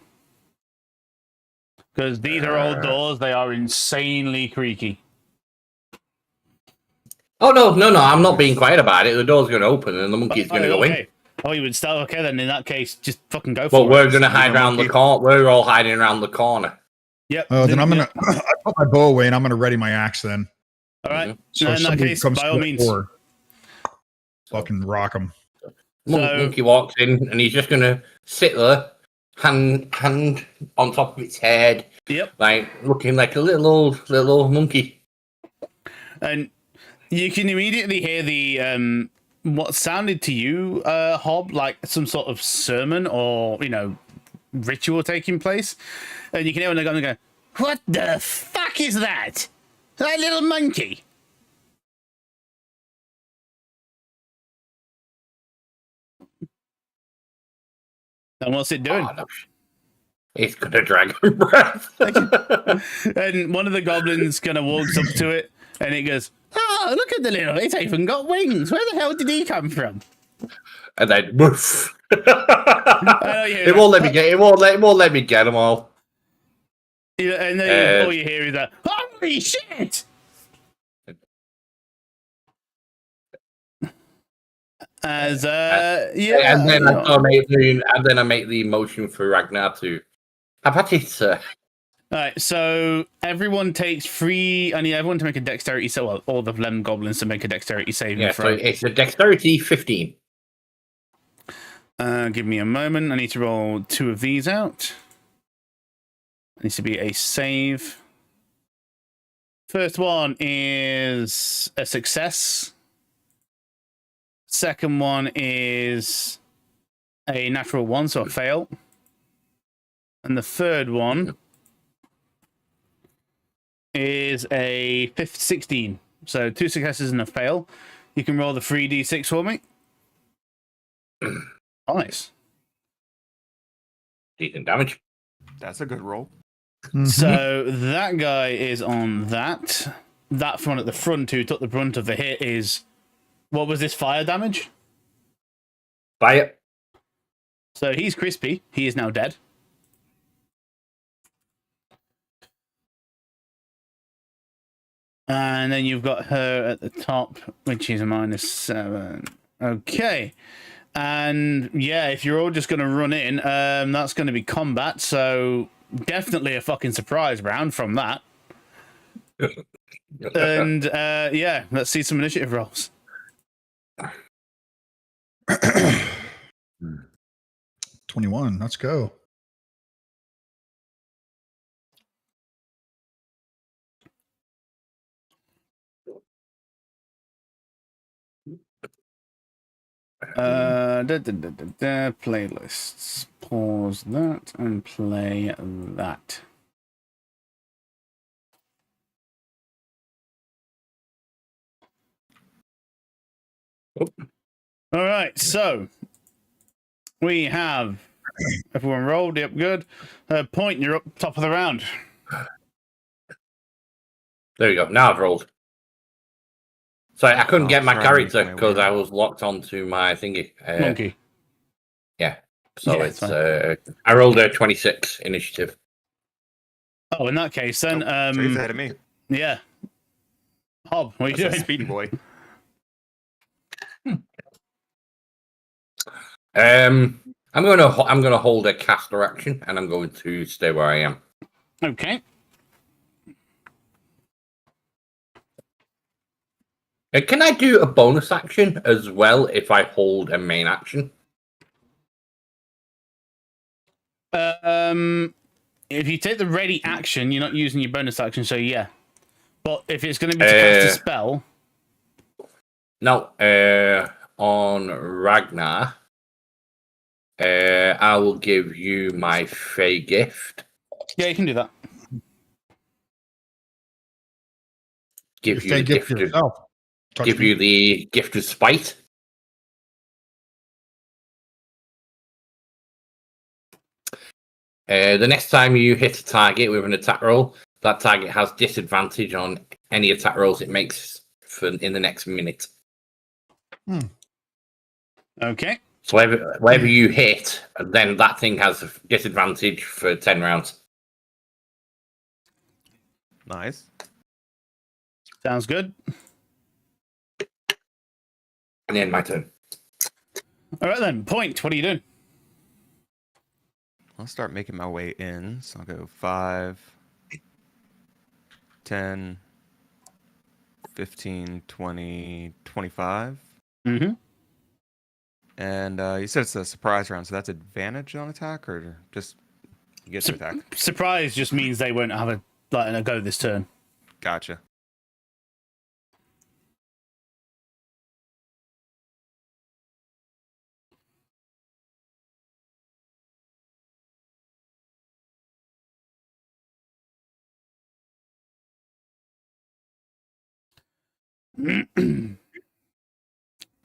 Because these are old doors. They are insanely creaky. Oh, no, I'm not being quiet about it. The door's going to open and the monkey's going to go in. Oh, you would start. Okay, then in that case, just fucking go for But it. we're going to hide around the corner. We're all hiding around the corner. Yep. Then I'm going to I put my bow away and I'm going to ready my axe then. All right. So No, if in that somebody case, comes by to all the means. door, fucking rock them. Monkey walks in and he's just going to sit there, hand on top of its head. Yep. Like looking like a little old monkey. And you can immediately hear the what sounded to you, Hob, like some sort of sermon or ritual taking place. And you can hear when they're going to go, "What the fuck is that? That little monkey?" And what's it doing? Oh, no. It's got a dragon breath. And one of the goblins kind of walks up to it, and it goes, "Oh, look at the little! It's even got wings. Where the hell did he come from?" And then woof. Yeah, It won't let me get. It won't let me get them all. Yeah, and then all you hear is that, "Holy shit!" As yeah, and then I make the motion for Ragnar to have at it, sir. All right, so everyone takes three. I need everyone to make a dexterity. So all the Lem goblins to make a dexterity saving Yeah, so throw. it's a dexterity 15. Give me a moment. I need to roll 2 of these out. It needs to be a save. First one is a success. Second one is a natural 1, so a fail. And the third one is a 16. So 2 successes and a fail. You can roll the 3d6 for me. Nice. Decent damage. That's a good roll. So that guy is on that. That one at the front who took the brunt of the hit is... What was this fire damage? Fire. So he's crispy. He is now dead. And then you've got her at the top, which is a -7. Okay. And yeah, if you're all just going to run in, that's going to be combat. So definitely a fucking surprise round from that. And yeah, let's see some initiative rolls. 21. Let's go. Playlists. Pause that and play that. All right, so we have everyone rolled. Yep, good. Point, you're up top of the round. There you go. Now I've rolled. Sorry, I couldn't get my try and character make my because way. I was locked onto my thingy. Monkey. Yeah. So Yeah, it's fine. I rolled a 26 initiative. Oh, in that case, then, So he's ahead of me. yeah. Hob, what are you That's a doing? speedy boy. I'm gonna hold a caster action and I'm going to stay where I am. Okay. Can I do a bonus action as well if I hold a main action? If you take the ready action, you're not using your bonus action, so yeah. But if it's going to be to cast a spell, No. On Ragnar, I will give you my Fey gift. yeah, you can do that. give you Say the gift gift of, yourself. Touch give me. you the gift of spite. The next time you hit a target with an attack roll, that target has disadvantage on any attack rolls it makes in the next minute. Okay. So wherever you hit, then that thing has a disadvantage for 10 rounds. Nice. Sounds good. And then my turn. All right then. Point. What are you doing? I'll start making my way in. So I'll go 5, 10, 15, 20, 25. Mm-hmm. And you said it's a surprise round, so that's advantage on attack, or just you get to attack? Surprise just means they won't have a go this turn. Gotcha.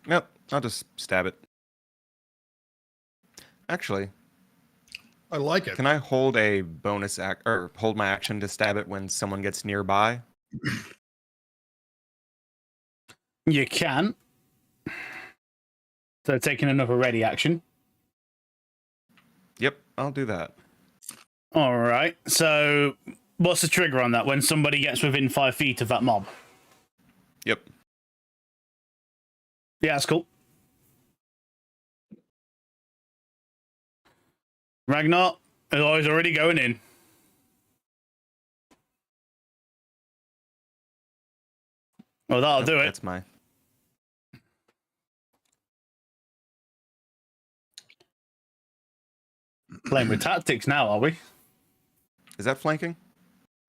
Yep, I'll just stab it. Actually, I like it. can I hold a bonus act or hold my action to stab it when someone gets nearby? You can. So taking another ready action. Yep, I'll do that. All right. So what's the trigger on that? When somebody gets within 5 feet of that mob? Yep. Yeah, that's cool. Ragnar is always already going in. Well, that'll do it. That's my. Playing with tactics now, are we? Is that flanking?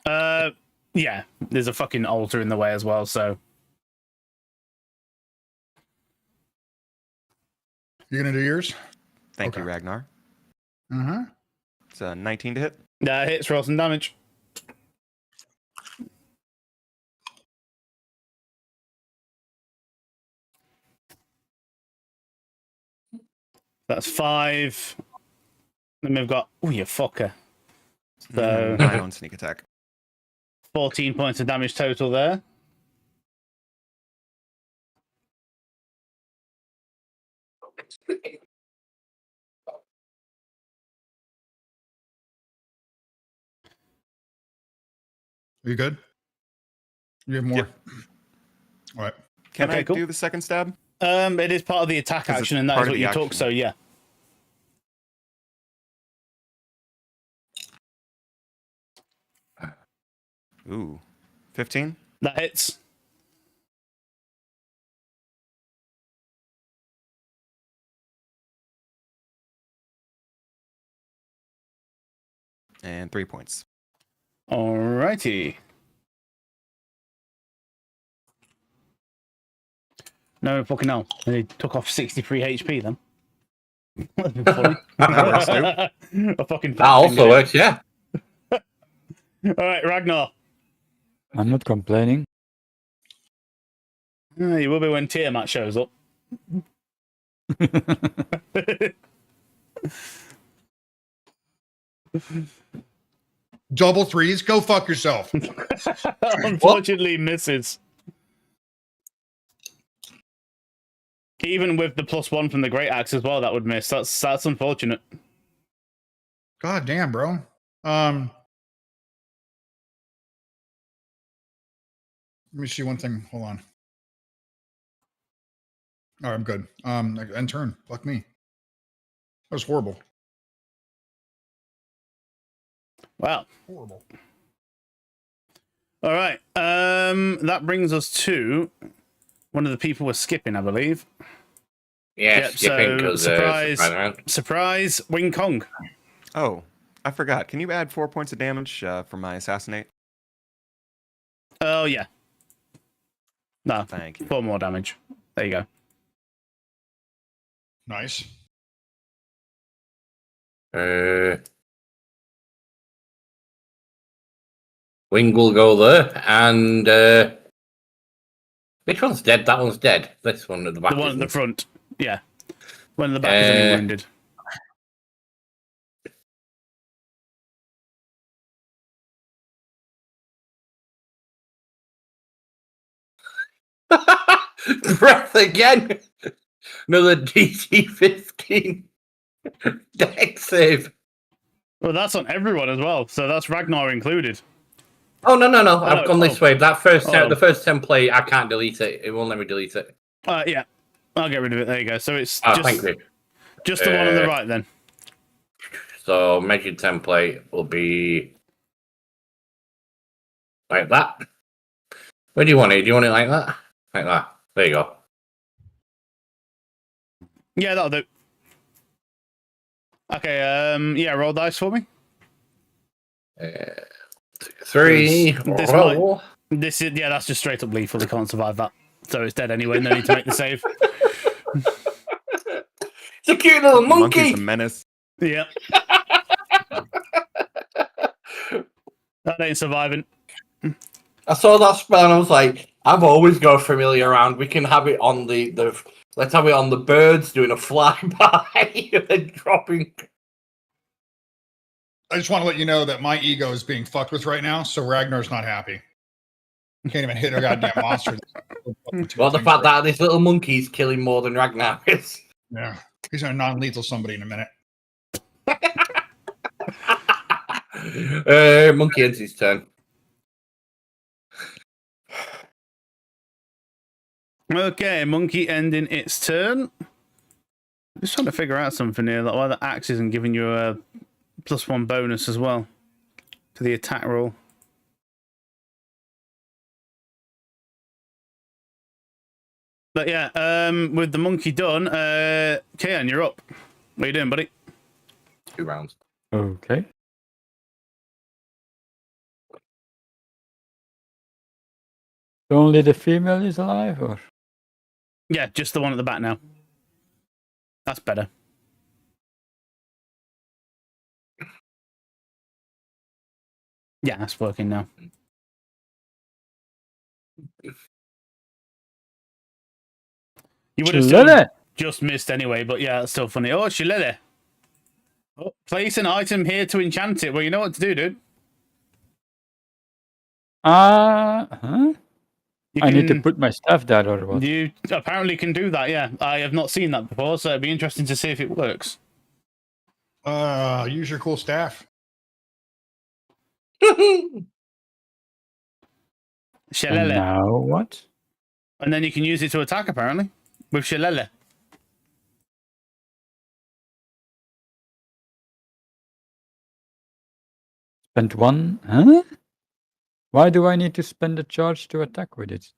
Yeah. There's a fucking altar in the way as well, so. You gonna do yours? Thank you, Okay. Ragnar. Uh-huh. It's a 19 to hit. That hits, roll some damage. That's 5. Then we've got, oh, you fucker. So 9 on sneak attack. 14 points of damage total there. Are you good? You have more? Yep. All right. Can Okay, I cool. do the second stab? It is part of the attack 'Cause it's action, and that part is of what the you took, action. so yeah. Ooh. 15? That hits. And 3 points. Alrighty. No fucking hell. They took off 63 HP then. That'd be funny. That works A fucking That also works, yeah. Alright, Ragnar. I'm not complaining. You will be when Tiamat shows up. Double threes. Go fuck yourself. Unfortunately, misses. Even with the +1 from the Great Axe as well, that would miss. That's unfortunate. God damn, bro. Let me see one thing. Hold on. All right, I'm good. End turn. Fuck me. That was horrible. Wow. Horrible. All right. That brings us to one of the people we're skipping, I believe. Yeah, Yep, skipping so because surprise, Wing Kong. Oh, I forgot. Can you add 4 points of damage for my assassinate? Oh yeah. No, Thank you. 4 more damage. There you go. Nice. Wing will go there, and Which one's dead? That one's dead. This one at the back. The one at the isn't. front. Yeah. One at the back is only wounded. Breath again. Another DC 15. Deck save. Well, that's on everyone as well, so that's Ragnar included. Oh no! I've gone this way. That first Oh. the first template, I can't delete it. It won't let me delete it. Yeah. I'll get rid of it. There you go. So it's Thank you. just the one on the right then. So measured template will be like that. Where do you want it? Do you want it like that? Like that. There you go. Yeah, that'll do. Okay, yeah, roll dice for me. 3. This roll. This is that's just straight up lethal. They can't survive that. So it's dead anyway, no need to make the save. It's a cute little monkey. Monkey's a menace. Yeah. That ain't surviving. I saw that spell and I was like, I've always got a familiar around. We can have it on the let's have it on the birds doing a flyby and then dropping. I just want to let you know that my ego is being fucked with right now, so Ragnar's not happy. Can't even hit a goddamn monster. Well, the fact that this little monkey's killing more than Ragnar is. Yeah, he's gonna non-lethal somebody in a minute. Monkey ends his turn. Okay, monkey ending its turn. Just trying to figure out something here, like why the axe isn't giving you a +1 bonus as well to the attack roll. But yeah, with the monkey done, Kian, you're up. What are you doing, buddy? 2 rounds. Okay. Only the female is alive, or? Yeah, just the one at the back now. That's better. Yeah, that's working now. You would have still Shillelagh! just missed anyway, but yeah, that's still funny. Oh, Shillelagh. Oh, place an item here to enchant it. Well, you know what to do, dude. Huh? You I need to can- put my stuff there, or what? You apparently can do that, yeah. I have not seen that before, so it'd be interesting to see if it works. Use your cool staff. Shillelagh. And now what? And then you can use it to attack, apparently, with Shillelagh. Spend 1? Huh? Why do I need to spend a charge to attack with it?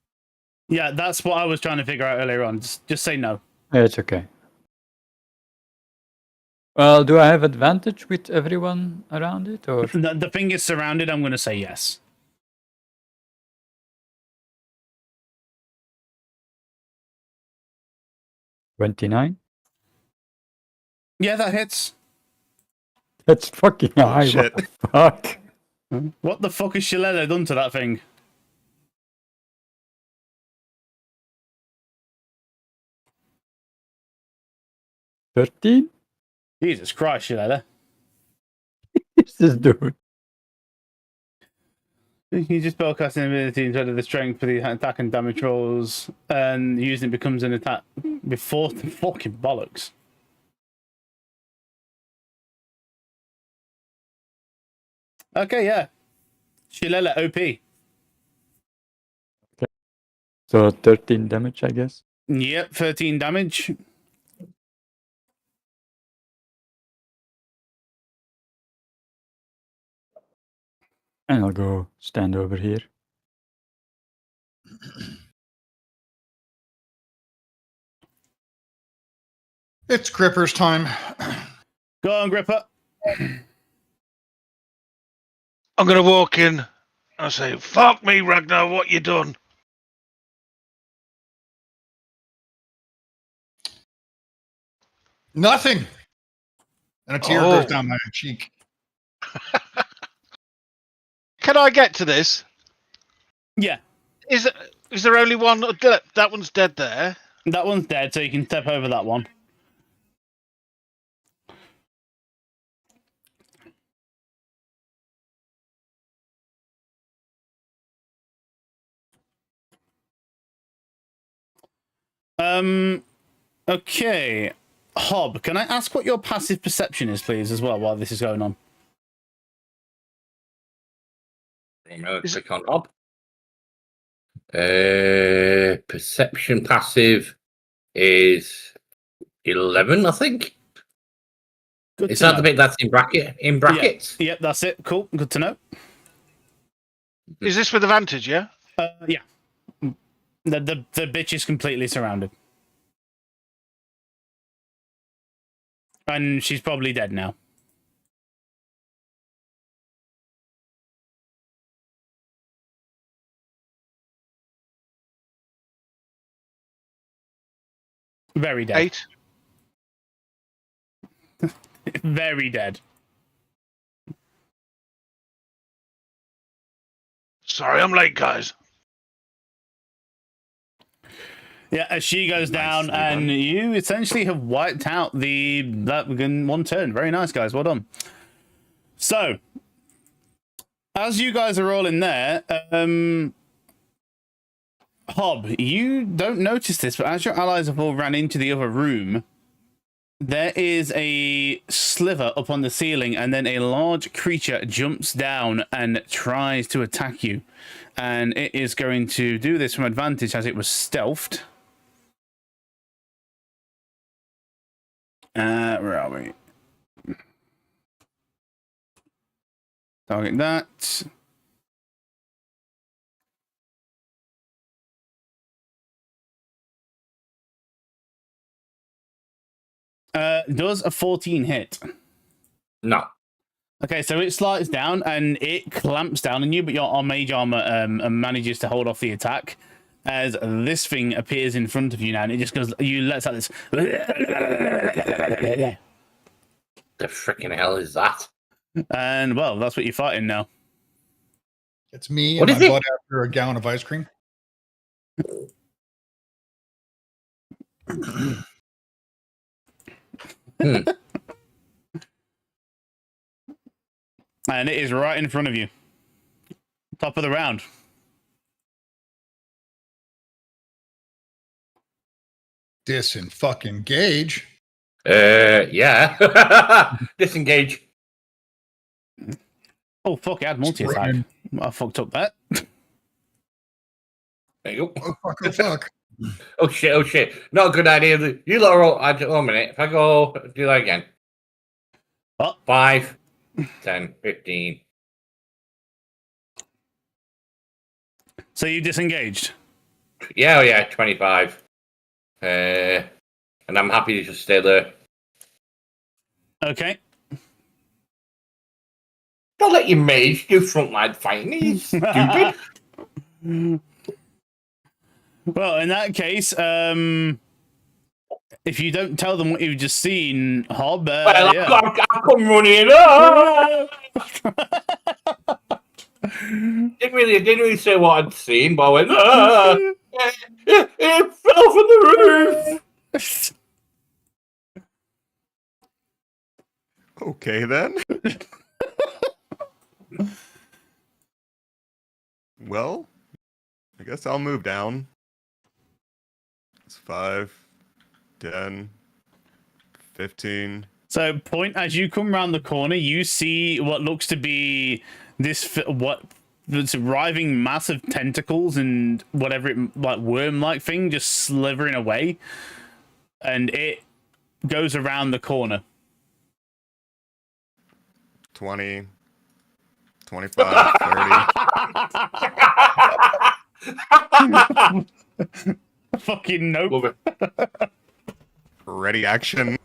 Yeah, that's what I was trying to figure out earlier on. Just say no. It's okay. Well, do I have advantage with everyone around it, or? The thing is surrounded, I'm going to say yes. $29? Yeah, that hits. That's fucking high. shit. What the fuck? What the fuck has Shillelagh done to that thing? $13? Jesus Christ, Shillelagh. What's this dude? You just spellcasting ability instead of the strength for the attack and damage rolls, and using it becomes an attack before the fucking bollocks. Okay, yeah. Shillelagh OP. So 13 damage, I guess. Yep, 13 damage. And I'll go stand over here. It's Gripper's time. Go on, Gripper. I'm going to walk in and say, fuck me, Ragnar, what you done? Nothing. And a tear Oh. goes down my cheek. Can I get to this? Yeah. Is it Is there only one? That one's dead there. That one's dead, so you can step over that one. Okay. Hob, can I ask what your passive perception is, please, as well, while this is going on? I'm going to click on Hob. Perception passive is 11, I think. Good Is to that know. the bit that's in brackets? Yep, that's it. Cool. Good to know. Is this with advantage? Yeah. Yeah. The bitch is completely surrounded. And she's probably dead now. Very dead. 8. Very dead. Sorry, I'm late, guys. Yeah, as she goes down, Nicely and done. you essentially have wiped out that in one turn. Very nice, guys. Well done. So, as you guys are all in there, Hob, you don't notice this, but as your allies have all ran into the other room, there is a sliver up on the ceiling, and then a large creature jumps down and tries to attack you. And it is going to do this from advantage as it was stealthed. Where are we? Target that. Does a 14 hit? No. Okay, so it slides down and it clamps down on you, but your mage armor manages to hold off the attack as this thing appears in front of you now, and it just goes. You lets out this. The freaking hell is that? And well, that's what you're fighting now. It's me What and is my it? butt after a gallon of ice cream. And it is right in front of you. Top of the round. Fucking gauge. Yeah. Disengage. Oh fuck! I had multi-attack. I fucked up that. There you go. Oh fuck! Oh fuck! Oh shit, oh shit. Not a good idea. You lot are all. Oh, a minute. If I go do that again. Oh. 5, 10, 15. So you disengaged. Yeah, oh yeah, 25. And I'm happy to just stay there. Okay. Don't let your mage do frontline fighting. He's stupid. Well, in that case, if you don't tell them what you've just seen, Hob, Well, yeah. I've come running. Oh! didn't really say what I'd seen, but I went, it fell from the roof. Okay then. Well, I guess I'll move down. It's 5, 10, 15. So, point as you come around the corner, you see what looks to be this writhing mass of tentacles and whatever it like worm-like thing just slithering away, and it goes around the corner. 20, 25, 30. Fucking nope. Love it. Ready action.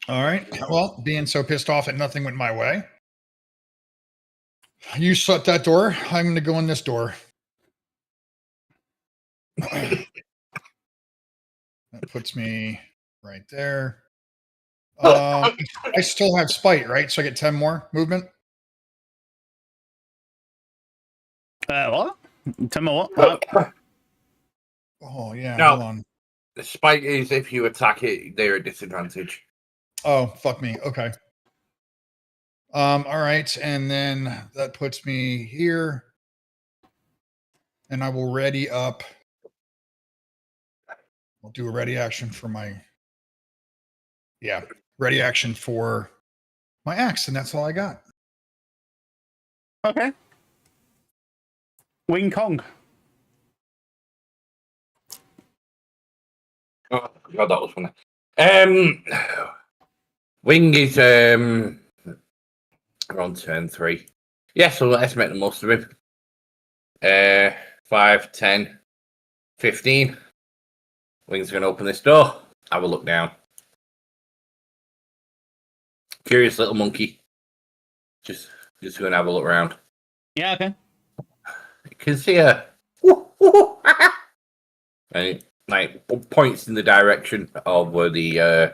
All right. Well, being so pissed off that nothing went my way, you shut that door. I'm going to go in this door. That puts me right there. I still have spite, right? So I get 10 more movement. What? Tell me what? Oh yeah. No. Hold on. The spike is if you attack it, they're at disadvantage. Oh fuck me. Okay. All right, and then that puts me here, and I will ready up. I'll do a ready action for my. Yeah, ready action for my axe, and that's all I got. Okay. Wing Kong. Oh god, that was funny. Wing is on turn 3. Yeah, so let's make the most of him. 5, 10, 15. Wing's gonna open this door. Have a look down. Curious little monkey. Just gonna have a look around. Yeah, okay. You can see her. And it like points in the direction of where the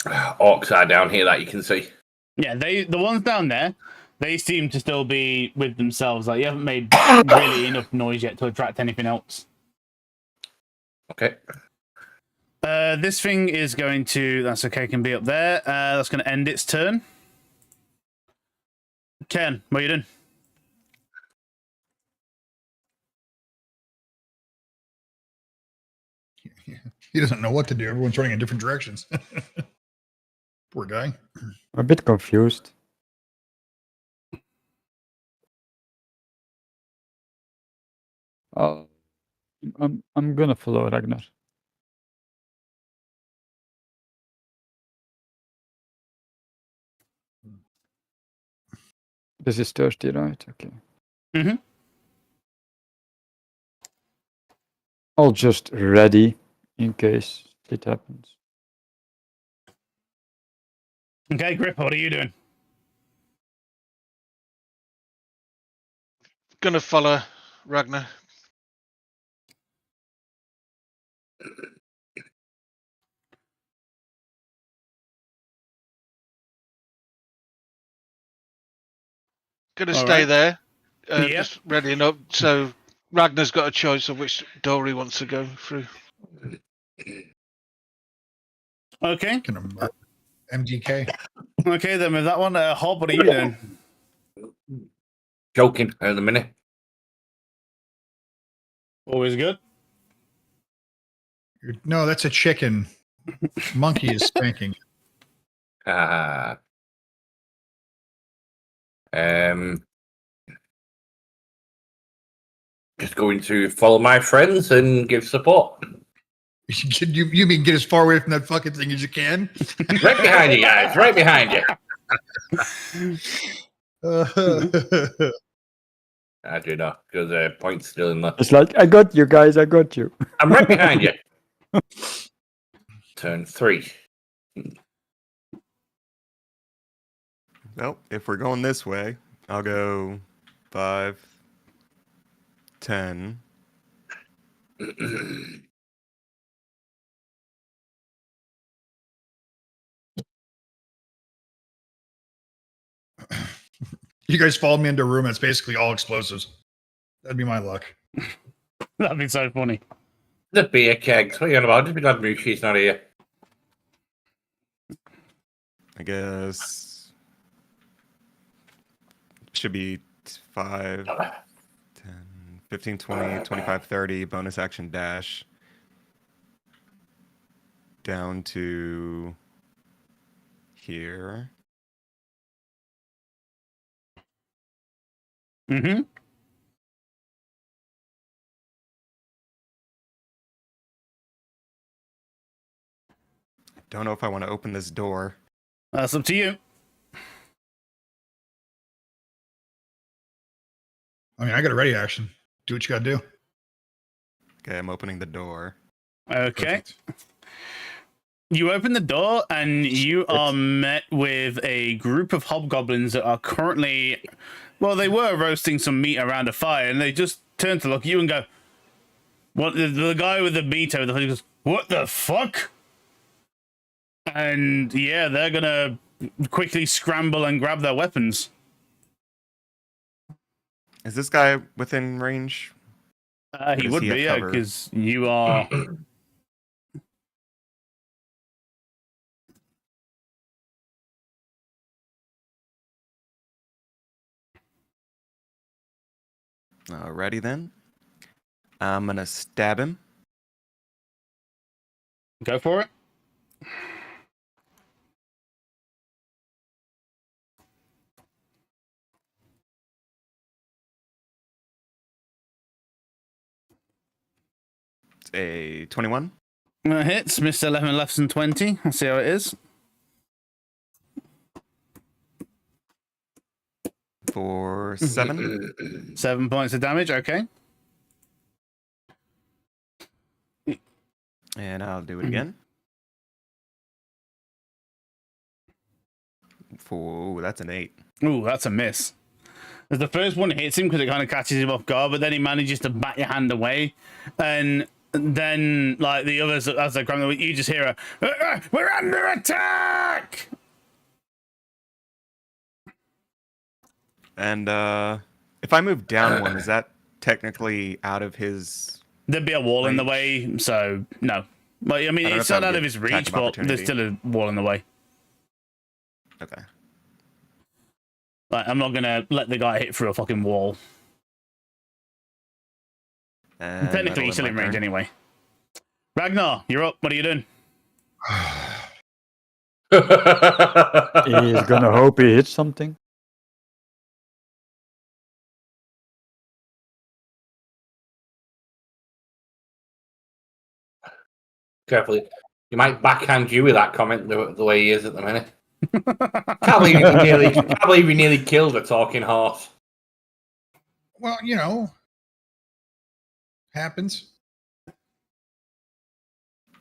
orcs are down here that you can see. Yeah, the ones down there, they seem to still be with themselves. Like, you haven't made really enough noise yet to attract anything else. Okay. This thing is going to... That's okay, can be up there. That's going to end its turn. Ken, what are you doing? He doesn't know what to do. Everyone's running in different directions. Poor guy. I'm a bit confused. I'm gonna follow Ragnar. This is thirsty, right? Okay. Mm-hmm. I'll just ready in case it happens. Okay, Grip, what are you doing? Gonna follow Ragnar. Gonna All stay right. there. Yep. Just readying up. So Ragnar's got a choice of which door he wants to go through. Okay. Gonna murder MDK. Okay, then with that one, Hob, what are you doing? Joking at the minute. Always good. No, that's a chicken. Monkey is spanking. Just going to follow my friends and give support. You mean get as far away from that fucking thing as you can? Right behind you guys, right behind you. I do not, because point's still in the... It's like, I got you guys, I got you. I'm right behind you. Turn 3. Well, if we're going this way, I'll go 5, 10. You guys followed me into a room that's basically all explosives. That'd be my luck. That'd be so funny. The beer kegs. What are you on about? Just be glad Mushi's not here. I guess should be 5, 10, 15, 20, 25, 30, bonus action dash down to here. Mm-hmm. Don't know if I want to open this door. That's up to you. I mean, I got a ready action. Do what you got to do. Okay, I'm opening the door. Okay. Perfect. You open the door and you are met with a group of hobgoblins that are currently... Well, they were roasting some meat around a fire, and they just turn to look at you and go, "What?" The guy with the meat over the thing goes, "What the fuck?" And yeah, they're gonna quickly scramble and grab their weapons. Is this guy within range? He does would he be, have yeah, cover? because you are. Alrighty then. I'm gonna stab him. Go for it. It's a 21 Hits, missed 11 less than 20. I'll see how it is. for 7. 7 points of damage, okay. And I'll do it again. For that's an 8. Ooh, that's a miss. As the first one hits him because it kind of catches him off guard, but then he manages to bat your hand away. And then, like, the others, as they're grabbing, you just hear a, we're under attack! And if I move down one, is that technically out of his... There'd be a wall in the way, so no. But I mean, I don't know it's if that not out would of give his attack reach, of but there's opportunity. still a wall in the way. Okay. Like, I'm not gonna let the guy hit through a fucking wall. And Technically, that'll he's still end in my range turn. anyway. Ragnar, you're up. What are you doing? He's gonna hope he hits something. Carefully. You might backhand you with that comment the way he is at the minute. Can't believe he nearly killed a talking horse. Well, happens. I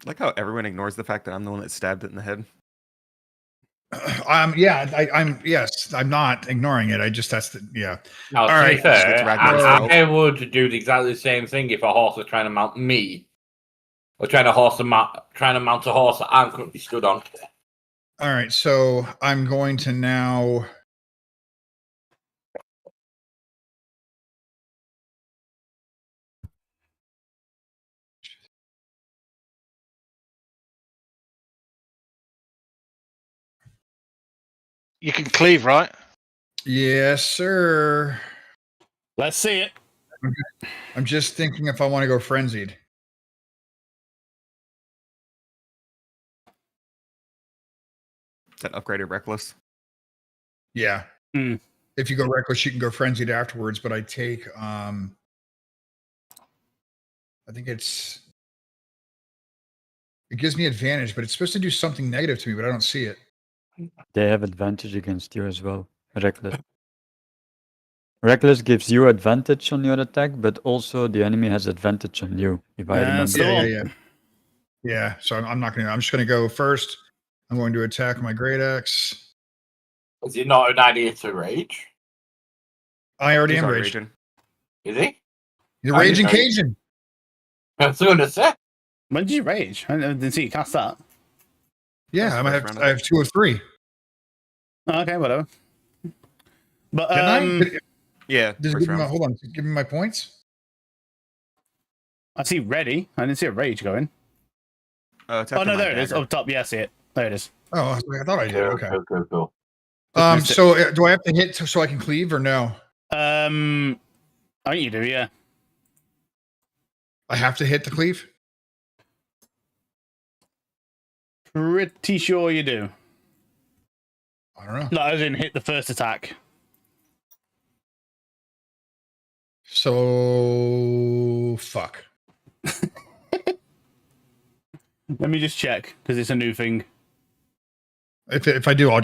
like how everyone ignores the fact that I'm the one that stabbed it in the head. Yes, I'm not ignoring it. Yeah. Now, All to right. be fair, It's Ragnar's fault. I would do exactly the same thing if a horse was trying to mount me. Or trying to mount a horse that I'm currently stood on. All right, so I'm going to now. You can cleave, right? Yes, sir. Let's see it. I'm just thinking if I want to go frenzied. Is that upgraded reckless? Yeah. Hmm. If you go reckless, you can go frenzied afterwards. But I take. I think it gives me advantage, but it's supposed to do something negative to me, but I don't see it. They have advantage against you as well. Reckless. Reckless gives you advantage on your attack, but also the enemy has advantage on you, if I remember. So- Yeah. So I'm not going to. I'm just going to go first. I'm going to attack my great axe. Is it not an idea to rage? I already He's am not raged. raging. Is he? The I raging didn't know. Cajun. That's what I said. When did you rage? I didn't see you cast that. Yeah, That's I the might first have. round, I have 2 of 3. Oh, okay, whatever. But Didn't I? Yeah, Does it first give me round. hold on. Give me my points. I see ready. I didn't see a rage going. It's Oh after no, my there it is. dagger. Up top, yeah, I see it. There it is. Oh, I thought I did. Okay. Cool. missed it. So do I have to hit so I can cleave or no? I think you do, yeah. I have to hit the cleave. Pretty sure you do. I don't know. No, I didn't hit the first attack. So fuck. Let me just check because it's a new thing. If I do, I'll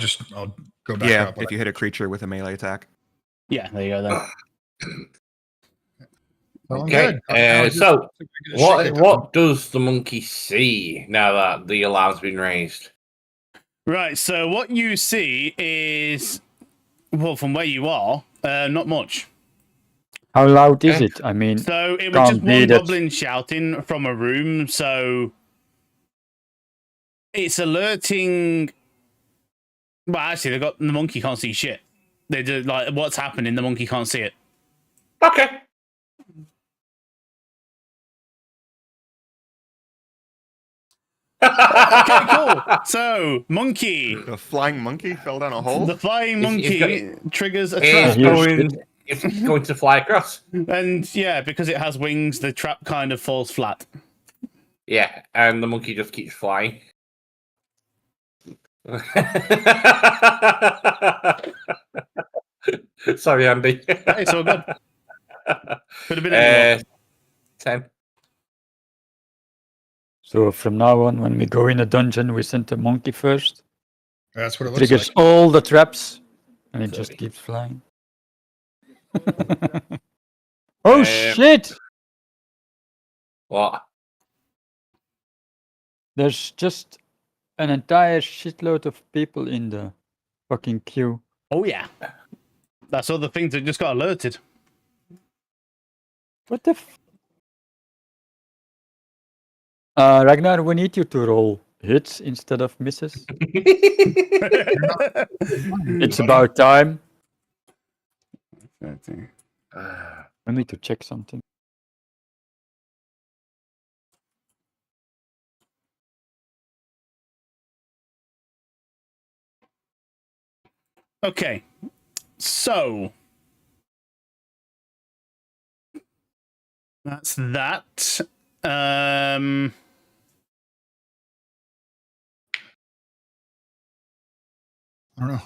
go back Yeah, up. if you hit a creature with a melee attack. Yeah, there you go then. Well, I'm Okay. good. So, Shake it. what does the monkey see now that the alarm's been raised? Right, so what you see is, well, from where you are, not much. How loud is Okay. it? I mean, So it was Can't just be one that- goblin shouting from a room, so it's alerting. Well, actually, the monkey can't see shit. They do like what's happening. The monkey can't see it. Okay. Okay, cool. So, monkey. The flying monkey fell down a hole. The flying It's monkey triggers a It's trap. Here's it's going to fly across. And yeah, because it has wings, the trap kind of falls flat. Yeah, and the monkey just keeps flying. Sorry, Andy. It's all good. Could have been anyone. 10. So from now on, when we go in a dungeon, we send the monkey first. That's what it looks Triggers like. all the traps, and it just 30. keeps flying. Oh shit! What? There's just an entire shitload of people in the fucking queue. Oh yeah. That's all the things that just got alerted. What the Ragnar, we need you to roll hits instead of misses. It's about time. I need to check something. Okay. So that's that. I don't know.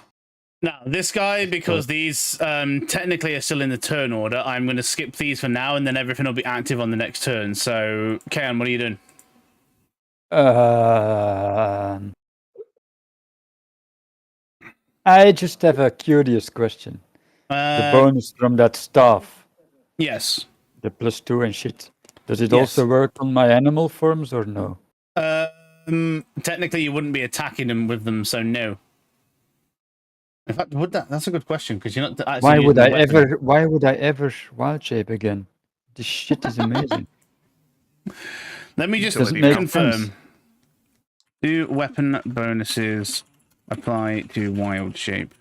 Now, this guy, because these technically are still in the turn order, I'm going to skip these for now, and then everything will be active on the next turn. So, Kayan, what are you doing? I just have a curious question. The bonus from that staff, Yes. the +2 and shit. Does it Yes. also work on my animal forms or no? Technically, you wouldn't be attacking them with them, so no. In fact, would that? That's a good question because you're not actually. Why using would the I weapon. ever? Why would I ever wild shape again? This shit is amazing. Let me just Utility make confirm. sense. Do weapon bonuses apply to wild shape?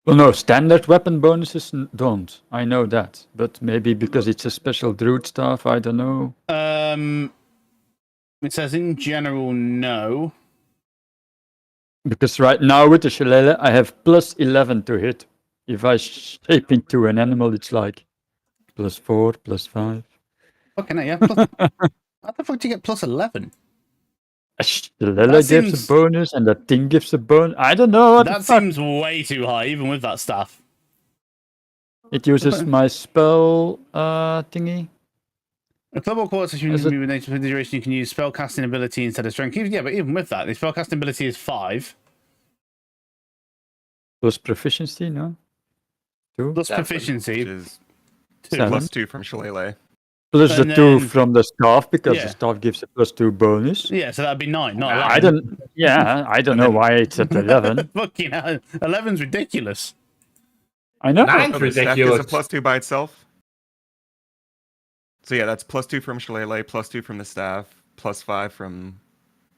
Well, no, standard weapon bonuses don't. I know that, but maybe because it's a special druid staff, I don't know. It says in general, no. Because right now with the shillelagh, I have +11 to hit. If I shape into an animal, it's like +4, +5. Fucking hell, yeah. Plus, how the fuck do you get +11? A shillelagh gives seems- a bonus, and that thing gives a bonus. I don't know what the That fuck. seems way too high, even with that staff. It uses my spell thingy. A global quartz is Is it- with nature for the duration. You can use spell casting ability instead of strength. Yeah, but even with that, the spell casting ability is 5 Plus proficiency, no? 2? plus Seven. Which proficiency. is 2. Seven. +2 from Shillelagh. Plus the And 2 then- from the staff, because Yeah. the staff gives a +2 bonus. Yeah, so that'd be 9, not 11. I don't. Yeah, I don't know why it's at 11. Fucking hell, 11's ridiculous. I know. 9's Oh, the staff gives ridiculous. a +2 by itself. So yeah, that's +2 from Shillelagh, +2 from the staff, +5 from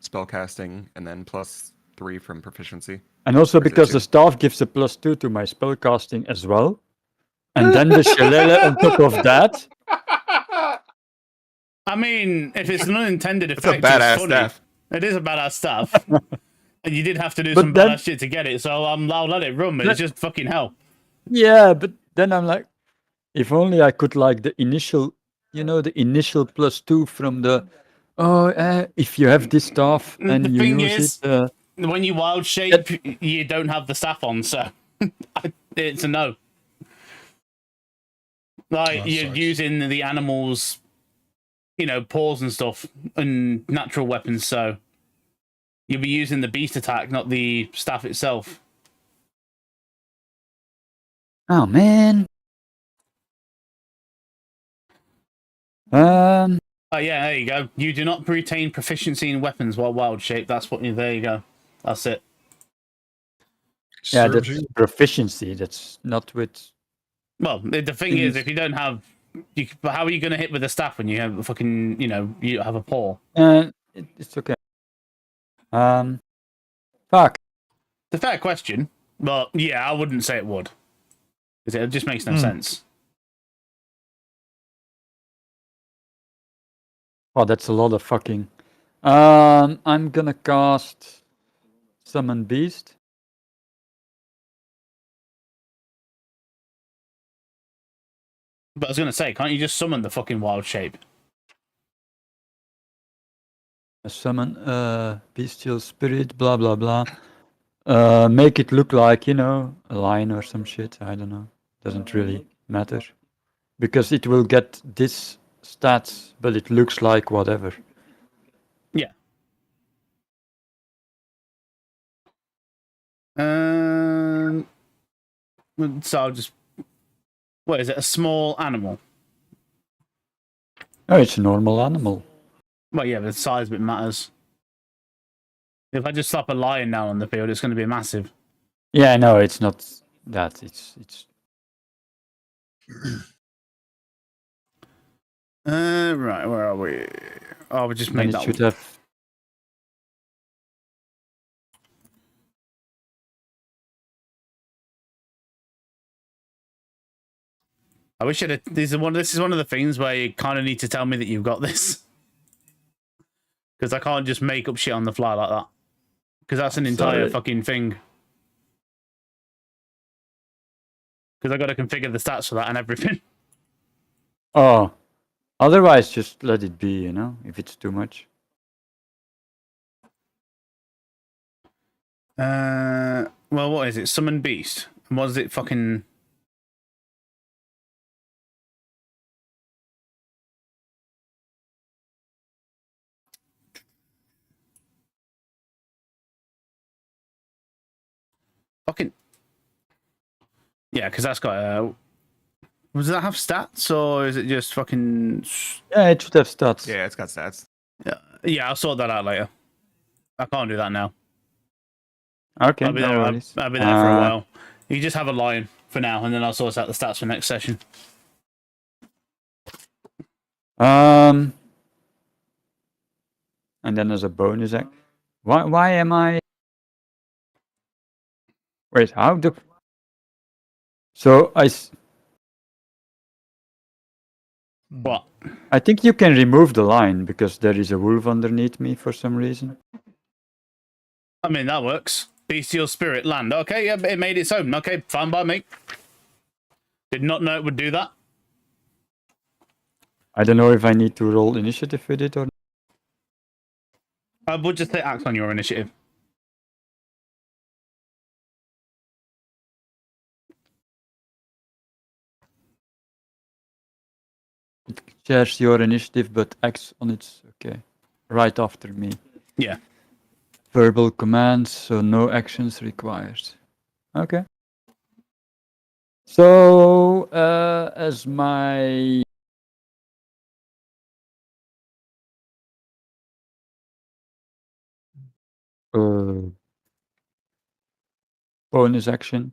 spellcasting, and then +3 from proficiency. And also Or is it because 2? the staff gives a +2 to my spellcasting as well. And then the shillelagh on top of that. I mean, if it's an unintended It's a effect, badass it's funny. staff. It is a badass stuff. And you did have to do But some then- badass shit to get it, so I'll let it run, but it's just fucking hell. Yeah, but then I'm like, if only I could like the initial, the initial +2 from the. If you have this staff The and you thing use is- it. When you wild shape, you don't have the staff on, so it's a no. Like, That you're sucks. using the animals, paws and stuff, and natural weapons, so you'll be using the beast attack, not the staff itself. Oh man. Oh yeah, there you go. You do not retain proficiency in weapons while wild shape. That's what there you go. That's it. Yeah, Serves that's you. proficiency. That's not with. Well, the thing is, Things- if you don't have, how are you going to hit with the staff when you have a fucking, you have a paw? It's okay. Fuck. It's a fair question, but yeah, I wouldn't say it would. Because it just makes no sense. Oh, that's a lot of fucking. I'm gonna cast Summon Beast. But I was going to say, can't you just summon the fucking wild shape? Summon Bestial Spirit, blah blah blah. Make it look like, a lion or some shit. I don't know. Doesn't really matter. Because it will get this stats, but it looks like whatever. Yeah. So I'll just. What is it? A small animal? Oh, it's a normal animal. Well, yeah, but the size of it matters. If I just slap a lion down on the field, it's going to be massive. Yeah, no, it's not that. It's. Right, where are we? Oh, we just Then made it that should one. have. I wish it. This is one of the things where you kind of need to tell me that you've got this, because I can't just make up shit on the fly like that. Because that's an entire Sorry. fucking thing. Because I got to configure the stats for that and everything. Oh, otherwise just let it be. If it's too much. Well, what is it? Summon Beast. And what is it? Fucking. Fucking. Yeah, because that's got. Does that have stats or is it just fucking? Yeah, it should have stats. Yeah, it's got stats. Yeah, I'll sort that out later. I can't do that now. Okay, I'll be no there. worries. I'll be there for a while. You just have a lion for now, and then I'll sort out the stats for next session. And then as a bonus, why am I? Wait, how do? So What? I think you can remove the line because there is a wolf underneath me for some reason. I mean, that works. Bestial Spirit land. Okay, yeah, it made its own. Okay, fine by me. Did not know it would do that. I don't know if I need to roll initiative with it or not. I would just say act on your initiative. It shares your initiative but acts on its. Okay. Right after me. Yeah. Verbal commands, so no actions required. Okay. So, as my bonus action,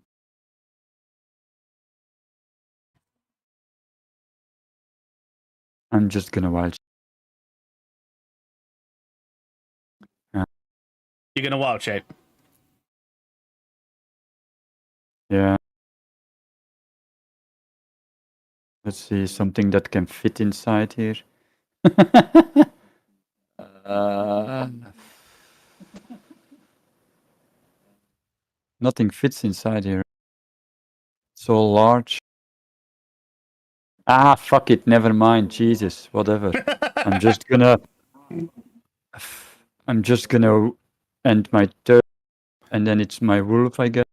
I'm just gonna wild. You're going to wild shape. Yeah. Let's see, something that can fit inside here. Nothing fits inside here. So large. Ah, fuck it, never mind. Jesus, whatever. I'm just gonna end my turn, and then it's my wolf, I guess.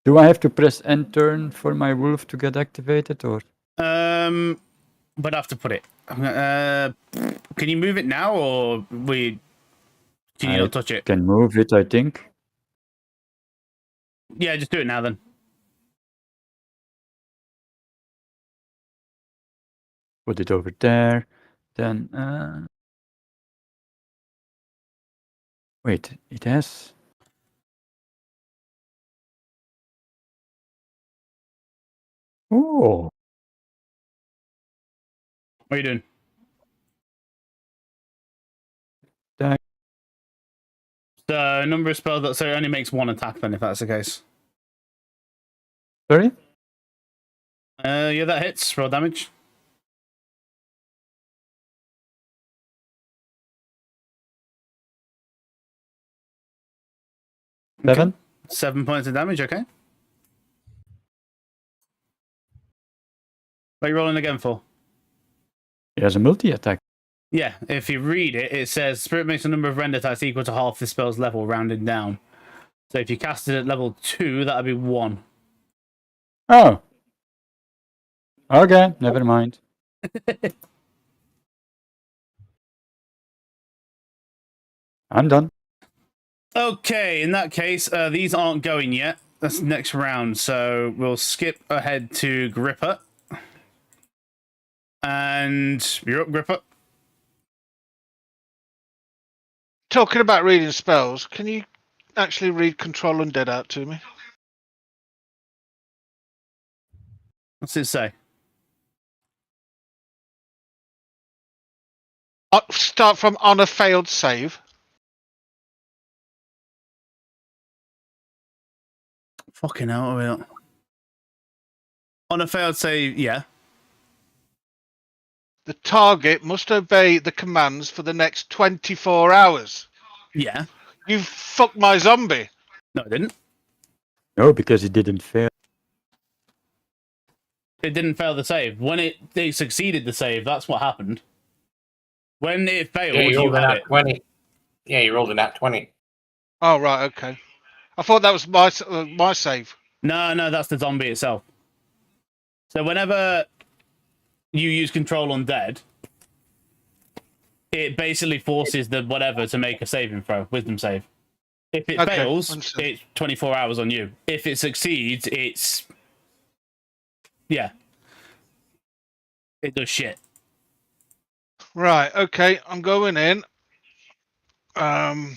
Do I have to press end turn for my wolf to get activated, or? But I have to put it. Can you move it now, or can you not touch it? Can move it, I think. Yeah, just do it now then. Put it over there. Then, wait, it has. Oh, What are you doing? that, The number of spells that so it only makes one attack then, if that's the case. Sorry? Yeah, that hits. Roll damage. Okay. 7? 7 points of damage, okay. What are you rolling again for? He has a multi-attack. Yeah, if you read it, it says Spirit makes a number of rend attacks equal to half the spell's level, rounded down. So if you cast it at level 2, that'd be 1. Oh. Okay, never mind. I'm done. Okay, in that case, these aren't going yet. That's next round, so we'll skip ahead to Gripper. And you're up, Gripper. Talking about reading spells, can you actually read Control Undead out to me? What's it say? Start from on a failed save. Fucking hell, we don't... On a failed save, yeah. The target must obey the commands for the next 24 hours. Yeah. You fucked my zombie. No, it didn't. No, because he didn't fail. It didn't fail the save. When it succeeded the save, that's what happened. When it failed, Yeah, you you rolled a had nat it. 20. Yeah, you rolled a nat 20. Oh, right, okay. I thought that was my save. No, that's the zombie itself. So whenever you use Control Undead, it basically forces the whatever to make a saving throw, wisdom save. If it Okay, fails, understood. it's 24 hours on you. If it succeeds, it's... Yeah. It does shit. Right, okay, I'm going in. I'm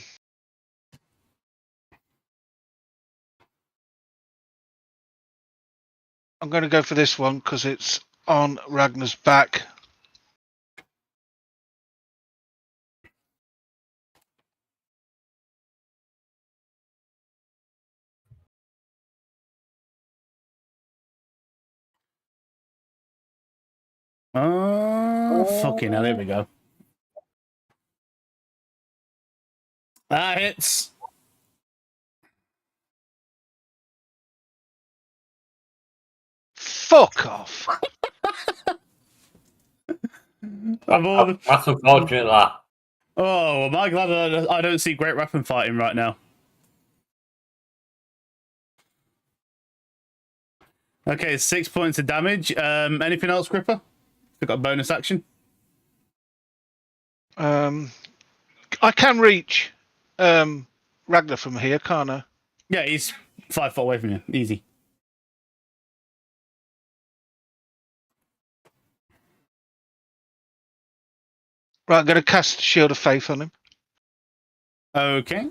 going to go for this one because it's on Ragnar's back. Oh, fucking hell, there we go. That hits. Fuck off. Of all the... That's unfortunate, that. Oh, am I glad I don't see great weapon fighting right now. Okay, 6 points of damage. Anything else, Gripper? We've got a bonus action. I can reach Ragnar from here, can't I? Yeah, he's 5 foot away from you. Easy. Right, I'm going to cast Shield of Faith on him. Okay.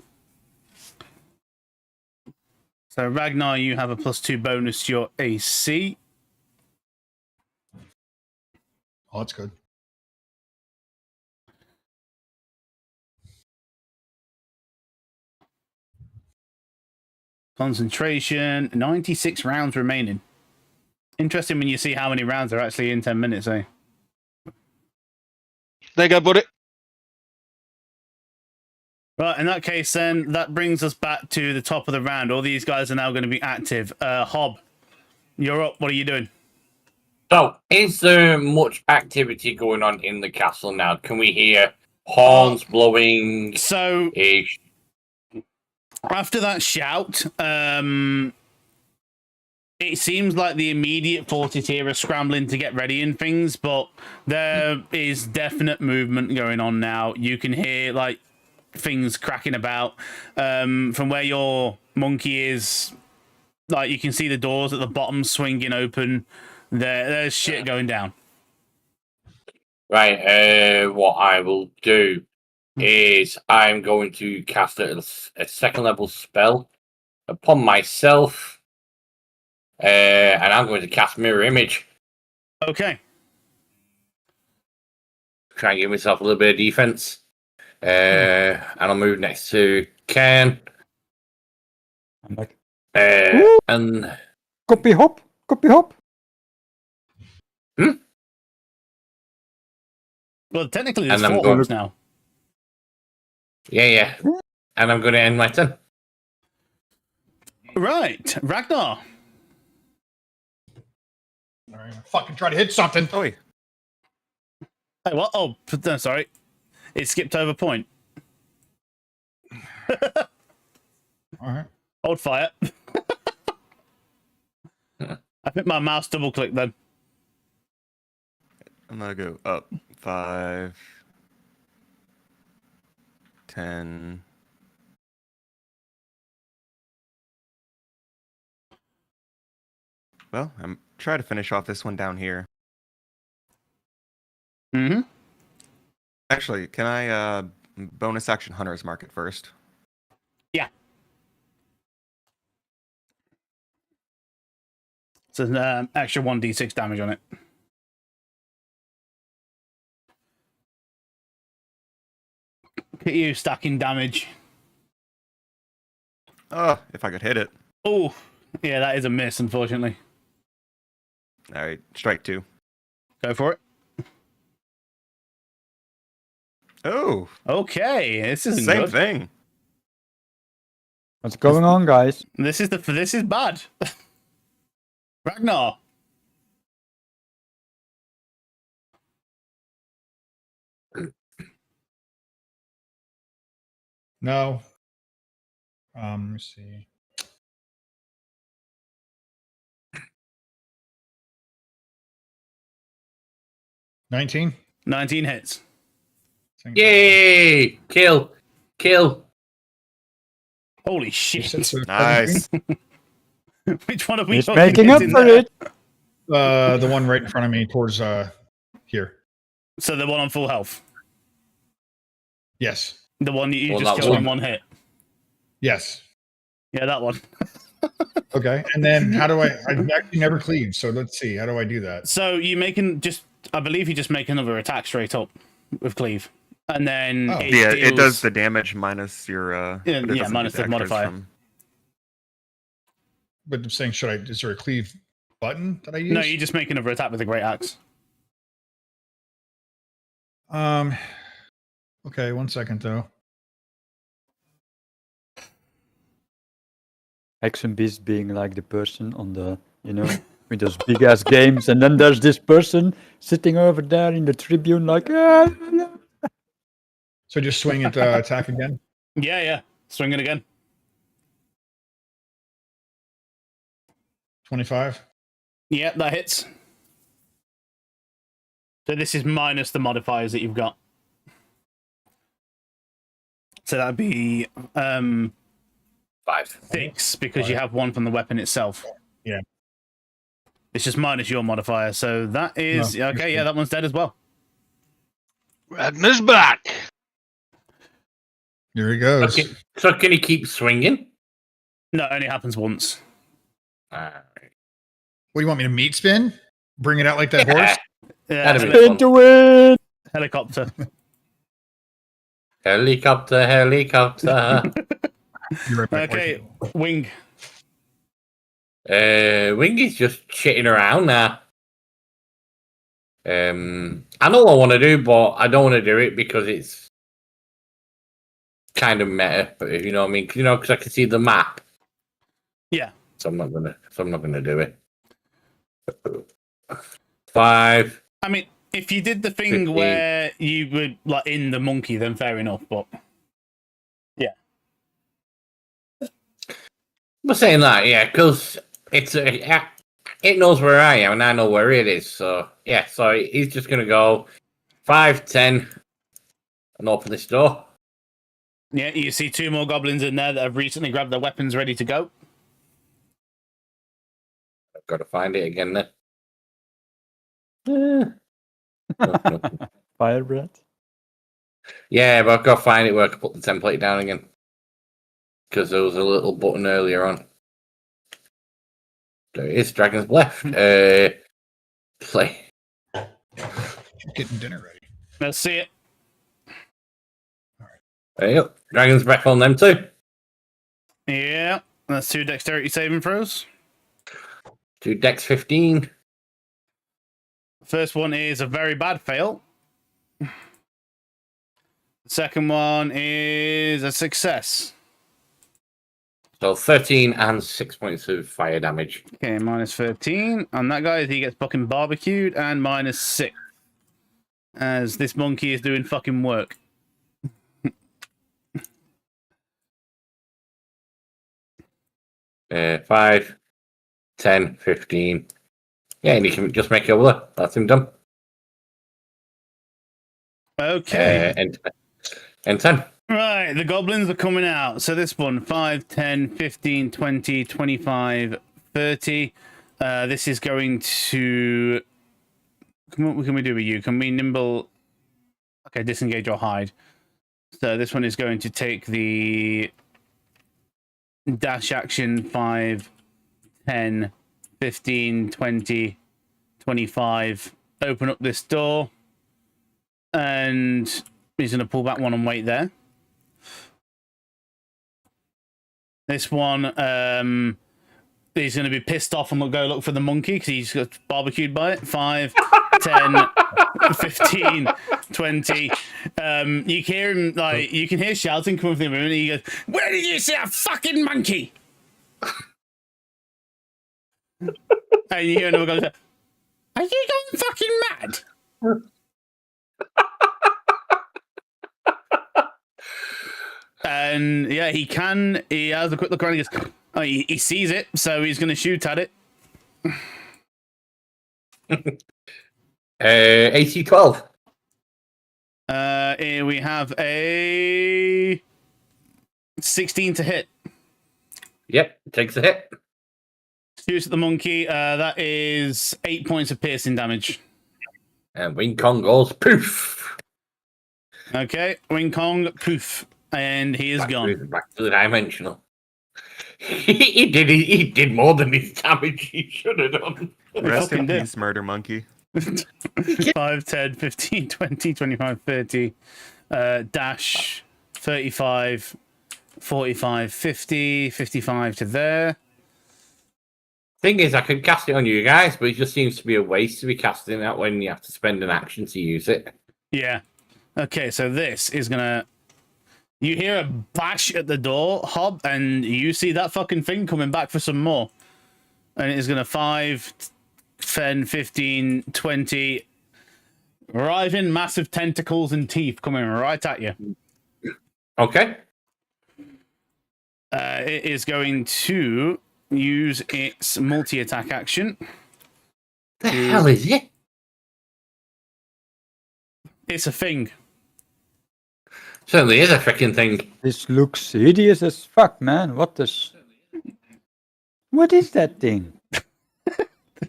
So, Ragnar, you have a +2 bonus to your AC. Oh, that's good. Concentration, 96 rounds remaining. Interesting when you see how many rounds are actually in 10 minutes, eh? There you go, buddy. Right, in that case, then, that brings us back to the top of the round. All these guys are now going to be active. Hob, you're up. What are you doing? So, is there much activity going on in the castle now? Can we hear horns blowing? So, Ish? after that shout, it seems like the immediate forces here are scrambling to get ready and things, but there is definite movement going on now. You can hear, like, things cracking about. From where your monkey is, like, you can see the doors at the bottom swinging open. There's shit going down. Right, what I will do is I'm going to cast a second level spell upon myself, and I'm going to cast Mirror Image. Okay. Try and give myself a little bit of defense. And I'll move next to Ken. I'm back. And Copy hop. Copy hop. Well, technically, there's And I'm 4 going- hops now. Yeah. And I'm going to end my turn. Right, Ragnar. All right, fucking try to hit something. Oh, wait. Hey, what? Oh, no, sorry. It skipped over point. All right. Hold fire. I think my mouse double clicked then. I'm gonna go up 5, 10. Well, I'm trying to finish off this one down here. Mm-hmm. Actually, can I bonus action Hunter's Market first? Yeah. So extra 1d6 damage on it. Look at you stacking damage. Oh, if I could hit it. Oh, yeah, that is a miss, unfortunately. All right, strike 2. Go for it. Oh, Okay, this isn't same good. thing. What's going on, guys? This is bad. Ragnar. No. Let me see. $19. 19 hits. Yay! Kill. Holy You shit. said so. Nice. Which one are we He's fucking making up hitting for there? it. The one right in front of me towards here. So the one on full health. Yes. The one that you Well, just that killed one. in one hit. Yes. Yeah, that one. Okay. And then how do I actually never cleave, so let's see. How do I do that? So you I believe you just make another attack straight up with cleave. And then Oh. it Yeah, it deals- does the damage minus your. Yeah, but it yeah, doesn't do minus the extras modifier. But I'm saying, is there a cleave button that I use? No, you just make another attack with a great axe. Okay, 1 second though. Action Beast being like the person on the, with those big ass games, and then there's this person sitting over there in the tribune, like, So just swing at attack again. Yeah. Swing it again. 25. Yeah, that hits. So this is minus the modifiers that you've got. So that'd be 5. 6 because you have one from the weapon itself. Yeah. It's just minus your modifier. So that is No, okay. Yeah, that one's dead as well. Ragnar's back. Here he goes. Okay. So can he keep swinging? No, it only happens once. Alright. What do you want me to meat spin? Bring it out like that horse? Yeah, That'd be fun. into it. helicopter. Helicopter. Be right back. Okay, Wing. Wingy's just chitting around now. I know what I want to do, but I don't want to do it because it's kind of meta. But you know what I mean? Because I can see the map. Yeah. So I'm not gonna do it. 5. I mean, if you did the thing 15. where you were like in the monkey, then fair enough. But I'm saying that, yeah, because it knows where I am and I know where it is. So yeah, so he's just gonna go 5, 10, and open this door. yeah, you see 2 more goblins in there that have recently grabbed their weapons, ready to go. I've got to find it again then. Fire breath. Yeah, but I've got to find it where I can put the template down again. Because there was a little button earlier on. There it is, Dragon's Breath. Play. Getting dinner ready. Let's see it. There you go. Dragon's Breath on them too. Yeah, that's 2 dexterity saving throws. to Dex 15. First one is a very bad fail. The second one is a success. So 13 and 6 points of fire damage. Okay, minus 13 on that guy. He gets fucking barbecued, and minus 6 as this monkey is doing fucking work. 5, 10, 15. Yeah, and you can just make it over there. That's him done. Okay. And 10. Right, the goblins are coming out. So this one, 5, 10, 15, 20, 25, 30. This is going to... What can we do with you? Can we nimble... Okay, disengage or hide. So this one is going to take the dash action 5, 10, 15, 20, 25. Open up this door. And he's going to pull back one and wait there. This one, he's going to be pissed off and will go look for the monkey because he's got barbecued by it. 5, 10, 15, 20. You hear him, like, you can hear shouting coming from the room, and he goes, "Where did you see a fucking monkey?" And you hear another guy say, "Are you going fucking mad?" And yeah, he has a quick look around. He goes, oh, he sees it, so he's going to shoot at it. AC 12. Here we have a 16 to hit. Yep, takes a hit. Shoots at the monkey. That is 8 points of piercing damage. And Wing Kong goes poof. Okay, Wing Kong, poof. And he is gone. Back to the dimensional. He did more than his damage he should have done. Rest in fucking did. peace, murder monkey. 5, 10, 15, 20, 25, 30. Dash 35, 45, 50, 55 to there. Thing is, I could cast it on you guys, but it just seems to be a waste to be casting that when you have to spend an action to use it. Yeah. Okay, so this is gonna... You hear a bash at the door, Hob, and you see that fucking thing coming back for some more. And it is gonna 5, 10, 15, 20... Writhing massive tentacles and teeth coming right at you. Okay. It is going to use its multi-attack action. The hell is it? It's a thing. Certainly is a freaking thing. This looks hideous as fuck, man. What is that thing?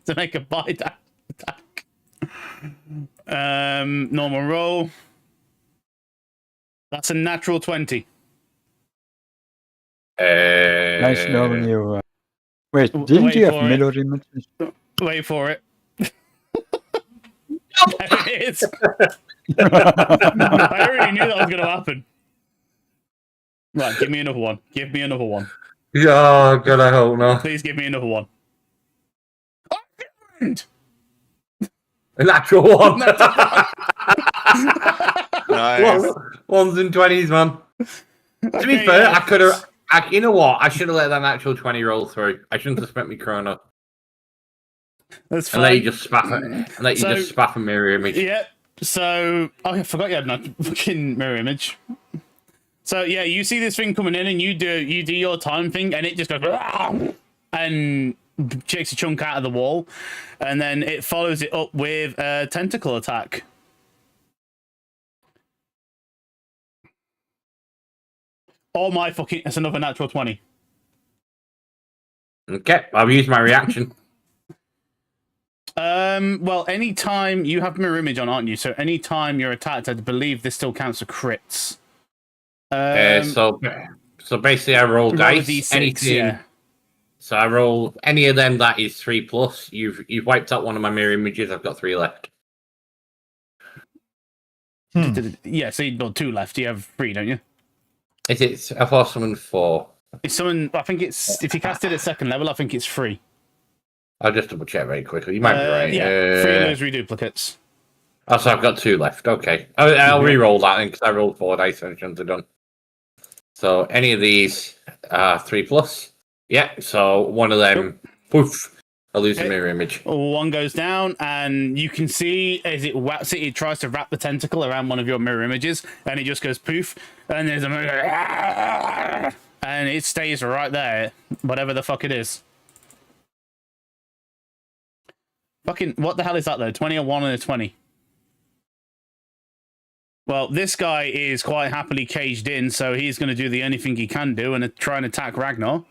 To make a bite attack. Normal roll. That's a natural 20. Nice knowing you. Wait, didn't wait you have for it. mirror images? Wait for it. There it is. I already knew that was going to happen. Right, give me another one. Give me another one. Yeah, God, I hope not. Please give me another one. Oh, different! A natural one. Nice. Ones and 20s, man. To be fair, I could have. You know what? I should have let that natural 20 roll through. I shouldn't have spent my chrono. That's And fine. let you just spaff it. And let you So- just spaff a mirror image. Yeah. So, oh, I forgot you had a fucking mirror image. So yeah, you see this thing coming in, and you do your time thing, and it just goes and takes a chunk out of the wall, and then it follows it up with a tentacle attack. Oh my fucking! It's another natural 20. Okay, I'll use my reaction. Well, anytime you have mirror image on, aren't you? So anytime you're attacked, I believe this still counts as crits. So basically, I roll roll a dice. D6, Anything. yeah. So I roll any of them that is 3+. You've wiped out one of my mirror images. I've got 3 left. Yeah, so you've got 2 left. You have 3, don't you? Is it? I thought someone 4. It's someone. I think it's if you cast it at second level, I think it's 3. I'll just double check very quickly. You might be right. Yeah, 3 illusory duplicates. Oh, so I've got 2 left. Okay. I'll re-roll that then because I rolled 4 dice and I shouldn't have done. So any of these are 3+. Yeah, so one of them, poof, I lose the mirror image. One goes down, and you can see as it whaps it, it tries to wrap the tentacle around one of your mirror images, and it just goes poof, and there's a mirror, and it stays right there, whatever the fuck it is. Fucking, what the hell is that though? 20, a 1, and a 20. Well, this guy is quite happily caged in, so he's going to do the only thing he can do and try and attack Ragnar.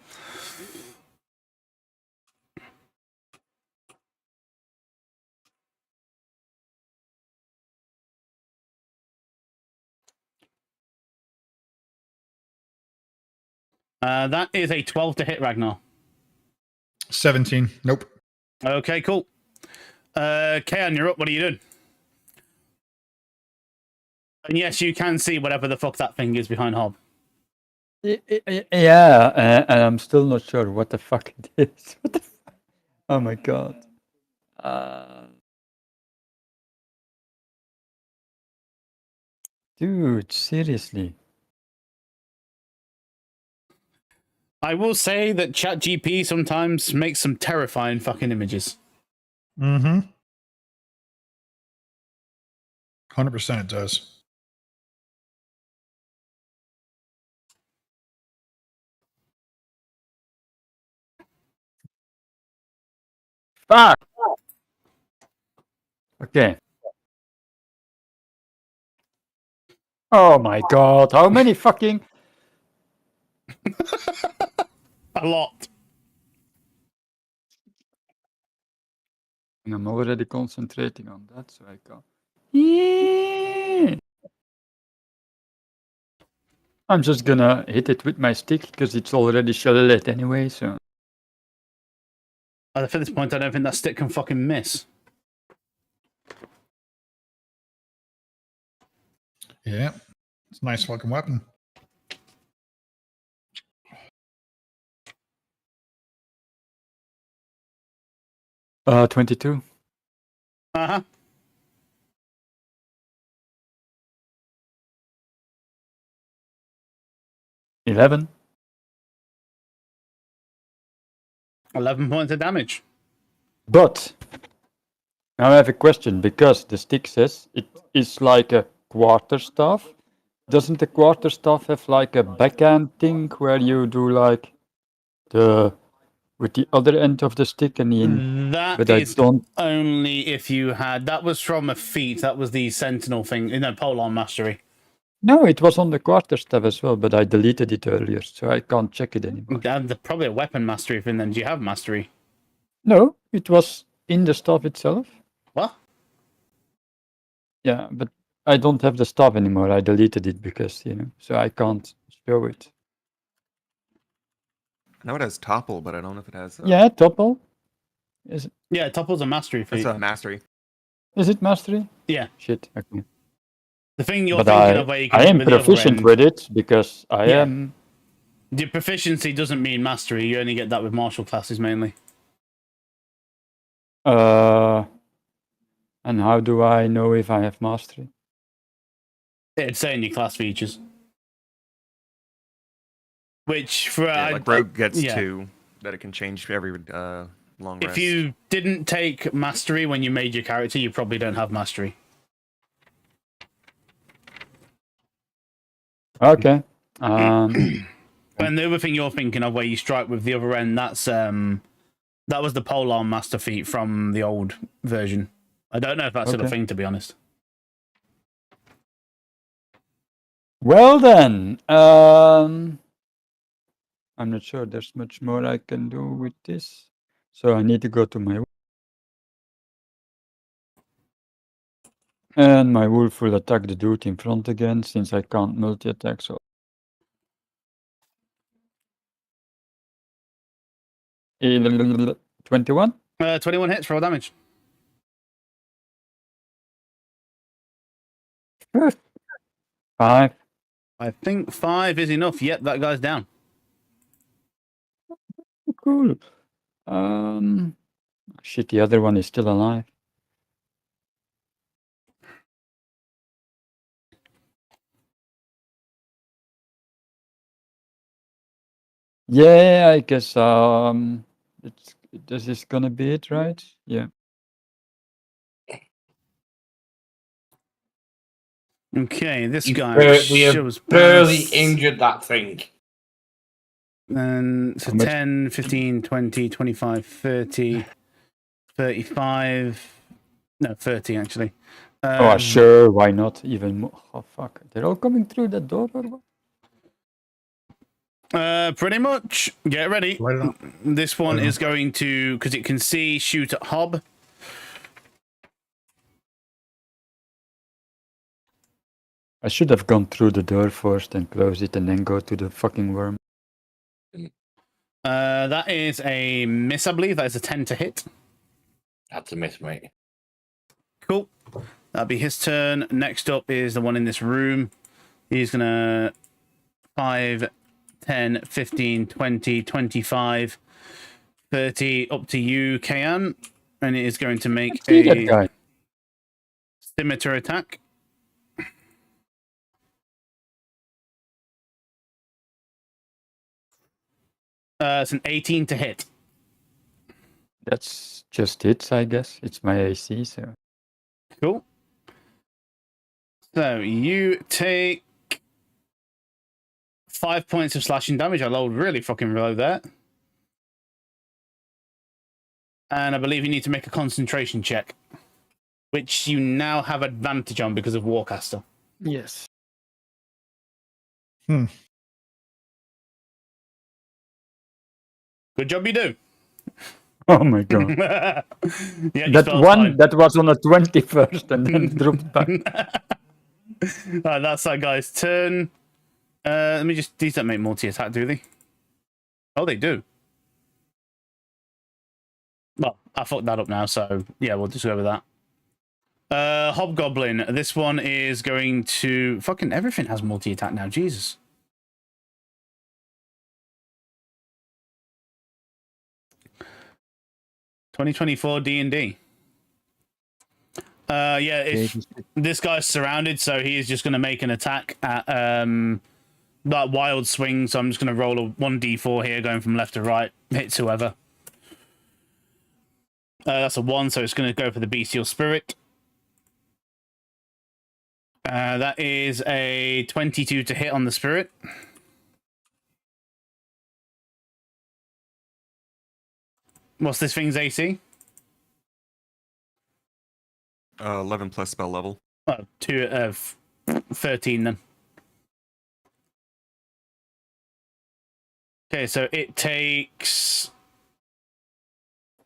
That is a 12 to hit Ragnar. 17. Nope. Okay, cool. Kayan, you're up. What are you doing? And yes, you can see whatever the fuck that thing is behind Hob. Yeah, and I'm still not sure what the fuck it is. What the fuck? Oh my god. Dude, seriously. I will say that ChatGPT sometimes makes some terrifying fucking images. Mm-hmm. 100% it does. Fuck! Okay. Oh my god, how many fucking... A lot. I'm already concentrating on that, so I can't... Yeah. I'm just gonna hit it with my stick, because it's already shelled anyway, so... At this point, I don't think that stick can fucking miss. Yeah. It's a nice fucking weapon. Uh, 22. Uh-huh. 11. 11 points of damage. But now I have a question, because the stick says it is like a quarterstaff. Doesn't the quarterstaff have like a backhand thing where you do like the with the other end of the stick and the That but is I don't. only if you had... That was from a feat. That was the Sentinel thing. No, Polearm Mastery. No, it was on the quarterstaff as well, but I deleted it earlier, so I can't check it anymore. And probably a weapon mastery thing then. Do you have mastery? No, it was in the staff itself. What? Yeah, but I don't have the staff anymore. I deleted it because, so I can't show it. I know it has topple, but I don't know if it has. Yeah, topple. Is Yeah, Topple's a mastery feat. That's a mastery. it mastery? Yeah. Shit. Okay. The thing you're But thinking of where you can I hit am with the other proficient end- with it because I Yeah. am. The proficiency doesn't mean mastery. You only get that with martial classes mainly. And how do I know if I have mastery? It'd say in your class features. Which for Yeah, like rogue gets yeah. 2 that it can change every long rest. If you didn't take mastery when you made your character, you probably don't have mastery. Okay. And the other thing you're thinking of, where you strike with the other end, that was the polearm master feat from the old version. I don't know if that's still a Okay. thing, to be honest. Well then, I'm not sure there's much more I can do with this. So I need to go to my and my wolf will attack the dude in front again since I can't multi-attack. So 21. 21 hits for all damage. 5. I think 5 is enough. Yep, that guy's down. Cool. Shit, the other one is still alive. Yeah, I guess this is gonna be it, right? Yeah. Okay, this We guy have shows barely best. injured that thing. And so How much- 10, 15, 20, 25, 30, 35. No, 30 actually. Oh, sure, why not? Even more. Oh, fuck. They're all coming through that door or what? Pretty much. Get ready. Light it up. This one Light it is going to, because it can see, shoot at Hob. I should have gone through the door first and close it and then go to the fucking worm. That is a miss, I believe. That is a 10 to hit. That's a miss, mate. Cool. That'll be his turn. Next up is the one in this room. He's going to 5, 10, 15, 20, 25, 30, up to you, Kayan. And it is going to make See that a guy? scimitar attack. It's an 18 to hit. That's just hits, I guess. It's my AC, so. Cool. So you take 5 points of slashing damage. I rolled really fucking low there. And I believe you need to make a concentration check, which you now have advantage on because of Warcaster. Yes. Good job, you do. Oh my god. Yeah, your That spell's one fine. that was on a 21st and then dropped back. That's that guy's turn. Let me just. These don't make multi-attack, do they? Oh, they do. Well, I fucked that up now, so yeah, we'll just go with that. Hobgoblin. This one is going to fucking everything has multi-attack now. Jesus. $2024 D&D. Yeah, if this guy's surrounded, so he is just going to make an attack at that wild swing. So I'm just going to roll a 1d4 here, going from left to right. Hits whoever. That's a 1, so it's going to go for the bestial spirit. That is a 22 to hit on the spirit. What's this thing's AC? 11 plus spell level. Oh, 13 then. Okay, so it takes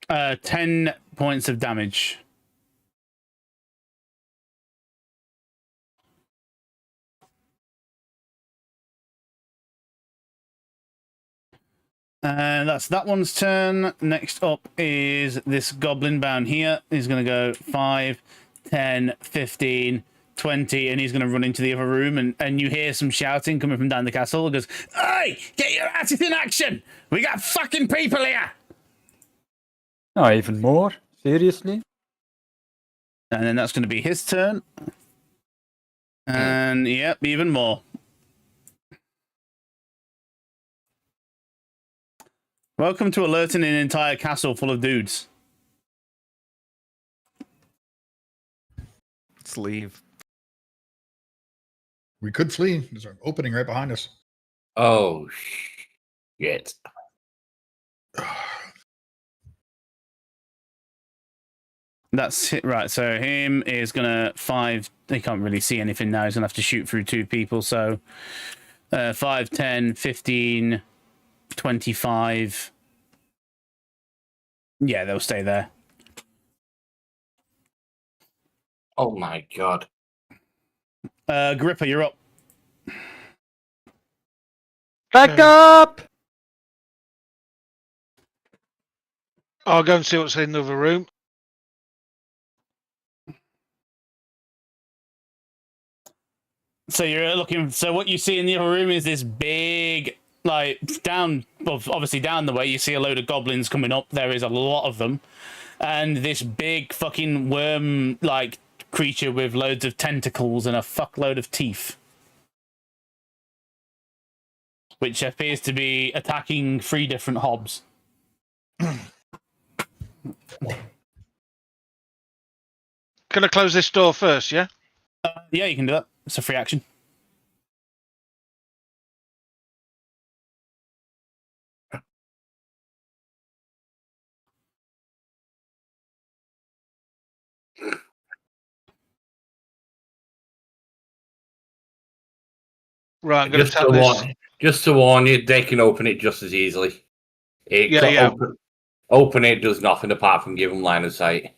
10 points of damage. And that's that one's turn. Next up is this goblin bound here. He's going to go 5, 10, 15, 20, and he's going to run into the other room. And you hear some shouting coming from down the castle. It goes, "Hey, get your asses in action! We got fucking people here!" No, even more. Seriously? And then that's going to be his turn. And yep, even more. Welcome to alerting an entire castle full of dudes. Let's leave. We could flee. There's an opening right behind us. Oh, shit. That's it, right. So him is gonna 5. He can't really see anything now. He's gonna have to shoot through 2 people. So 5, 10, 15, 25. Yeah, they'll stay there. Oh my god. Gripper, you're up. Back Okay. up! I'll go and see what's in the other room. So you're looking. So what you see in the other room is this big, like down, well, obviously down the way. You see a load of goblins coming up. There is a lot of them, and this big fucking worm-like creature with loads of tentacles and a fuckload of teeth, which appears to be attacking 3 different hobs. Can I close this door first? Yeah. Yeah, you can do that. It's a free action. Right. I'm going to tap this. Just to warn you, they can open it just as easily. Yeah. Open it does nothing apart from give them line of sight.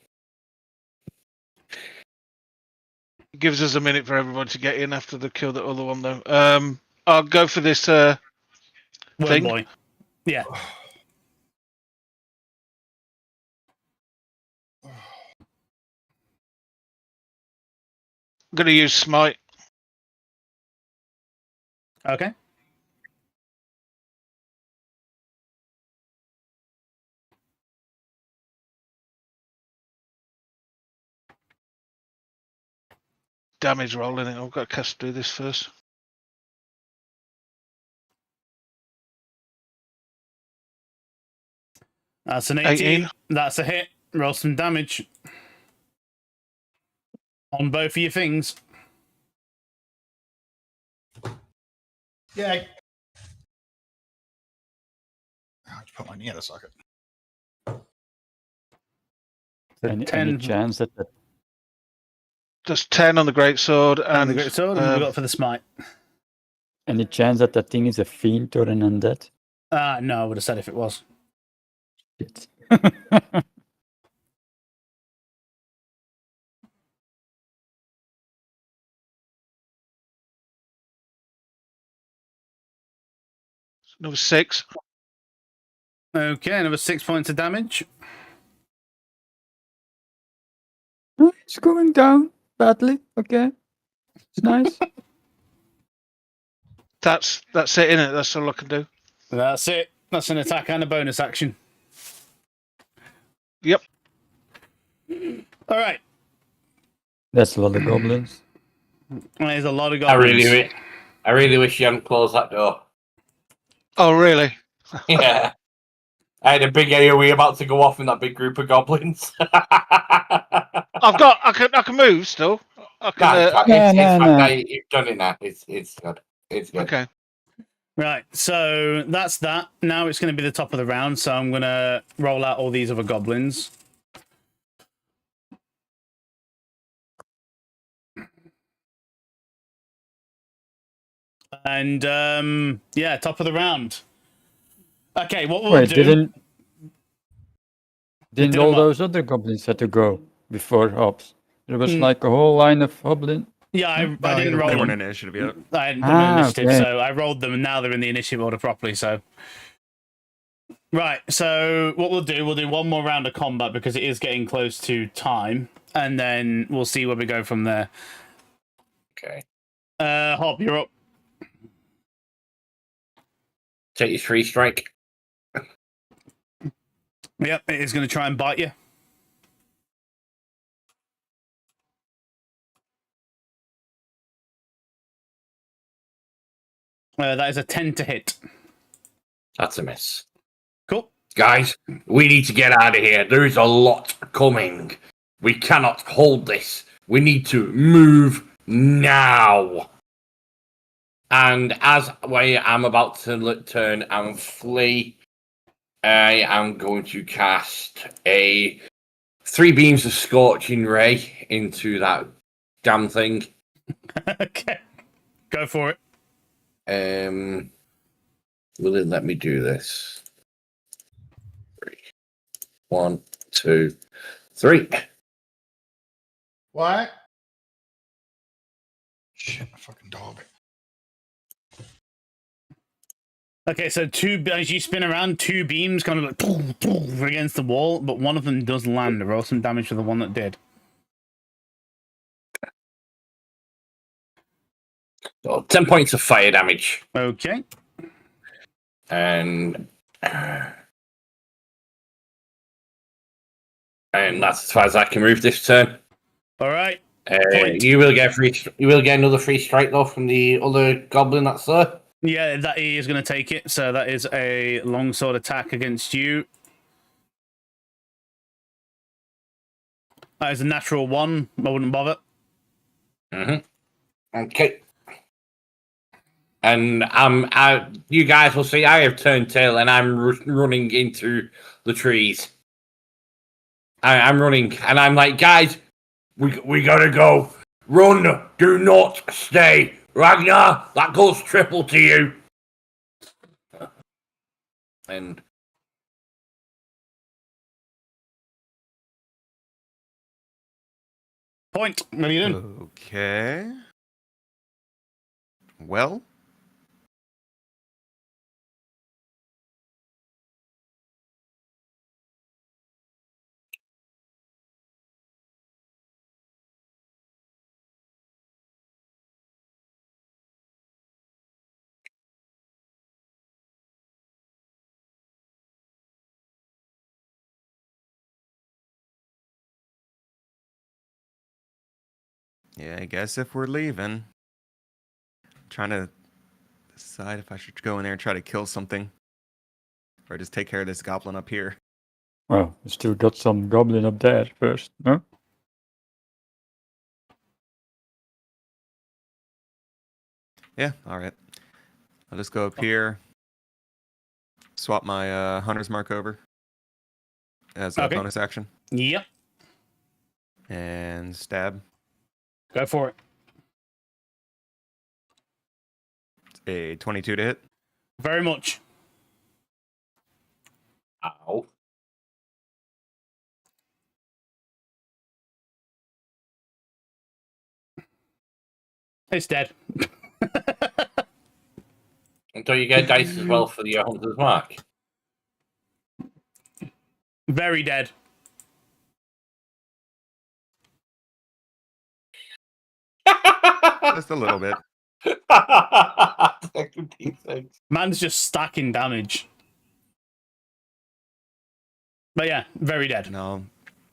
It gives us a minute for everyone to get in after they kill the other one, though. I'll go for this Worm thing. boy. Yeah. I'm going to use smite. Okay. Damage rolling it. I've got to cast through this first. That's an 18. 18. That's a hit. Roll some damage on both of your things. Yay. I just put my knee in the socket. Any 10 chance that That's 10 on the greatsword. and the great sword, and we got for the smite. any chance that thing is a fiend or an undead? No, I would have said if it was. Shit. Another 6. Okay, another 6 points of damage. It's going down badly. Okay, it's nice. That's it, innit? That's all I can do. That's it. That's an attack and a bonus action. Yep. All right. That's a lot of goblins. There's a lot of I goblins. really wish you hadn't closed that door. Oh, really? Yeah. I had a big AoE about to go off in that big group of goblins. I can move still. I can. No. You've done it now. It's good. It's good. Okay. Right, so that's that. Now it's going to be the top of the round, so I'm going to roll out all these other goblins. And, yeah, top of the round. Okay, what we'll Wait, do... didn't Did all what? those other goblins had to go before hops? There was Mm. like a whole line of hoblin. Yeah, I didn't they roll They them. weren't in initiative yet. I hadn't done an initiative, okay. so I rolled them, and now they're in the initiative order properly, so... Right, so what we'll do one more round of combat, because it is getting close to time, and then we'll see where we go from there. Okay. Hob, you're up. Take your 3 strike. Yep, it is going to try and bite you. That is a 10 to hit. That's a miss. Cool. Guys, we need to get out of here. There is a lot coming. We cannot hold this. We need to move now. And as I am about to turn and flee, I am going to cast 3 beams of scorching ray into that damn thing. Okay. Go for it. Will it let me do this? 3. 1, 2, 3. What? Shit, my fucking dog. Okay, so as you spin around, 2 beams kind of like boom, boom, against the wall, but one of them does land. Roll some damage to the one that did. So 10 points of fire damage. Okay. And And that's as far as I can move this turn. All right. Point. You will get another free strike though from the other goblin that's there. Yeah, that he is going to take it. So that is a longsword attack against you. That is a natural 1. I wouldn't bother. Okay. And you guys will see I have turned tail and I'm running into the trees. I'm running and I'm like, guys, we gotta go. Run, do not stay. Ragnar, that goes triple to you. And Point. What are you doing? Okay. Well, yeah, I guess if we're leaving, trying to decide if I should go in there and try to kill something, or just take care of this goblin up here. Well, we still got some goblin up there first, no? Yeah, all right. I'll just go up here, swap my hunter's mark over as a Okay. bonus action, Yep. and stab. Go for it. A 22 to hit. Very much. ow. It's dead. Until you get dice as well for the hunter's mark. Very dead. Just a little bit. Man's just stacking damage. But yeah, very dead. No.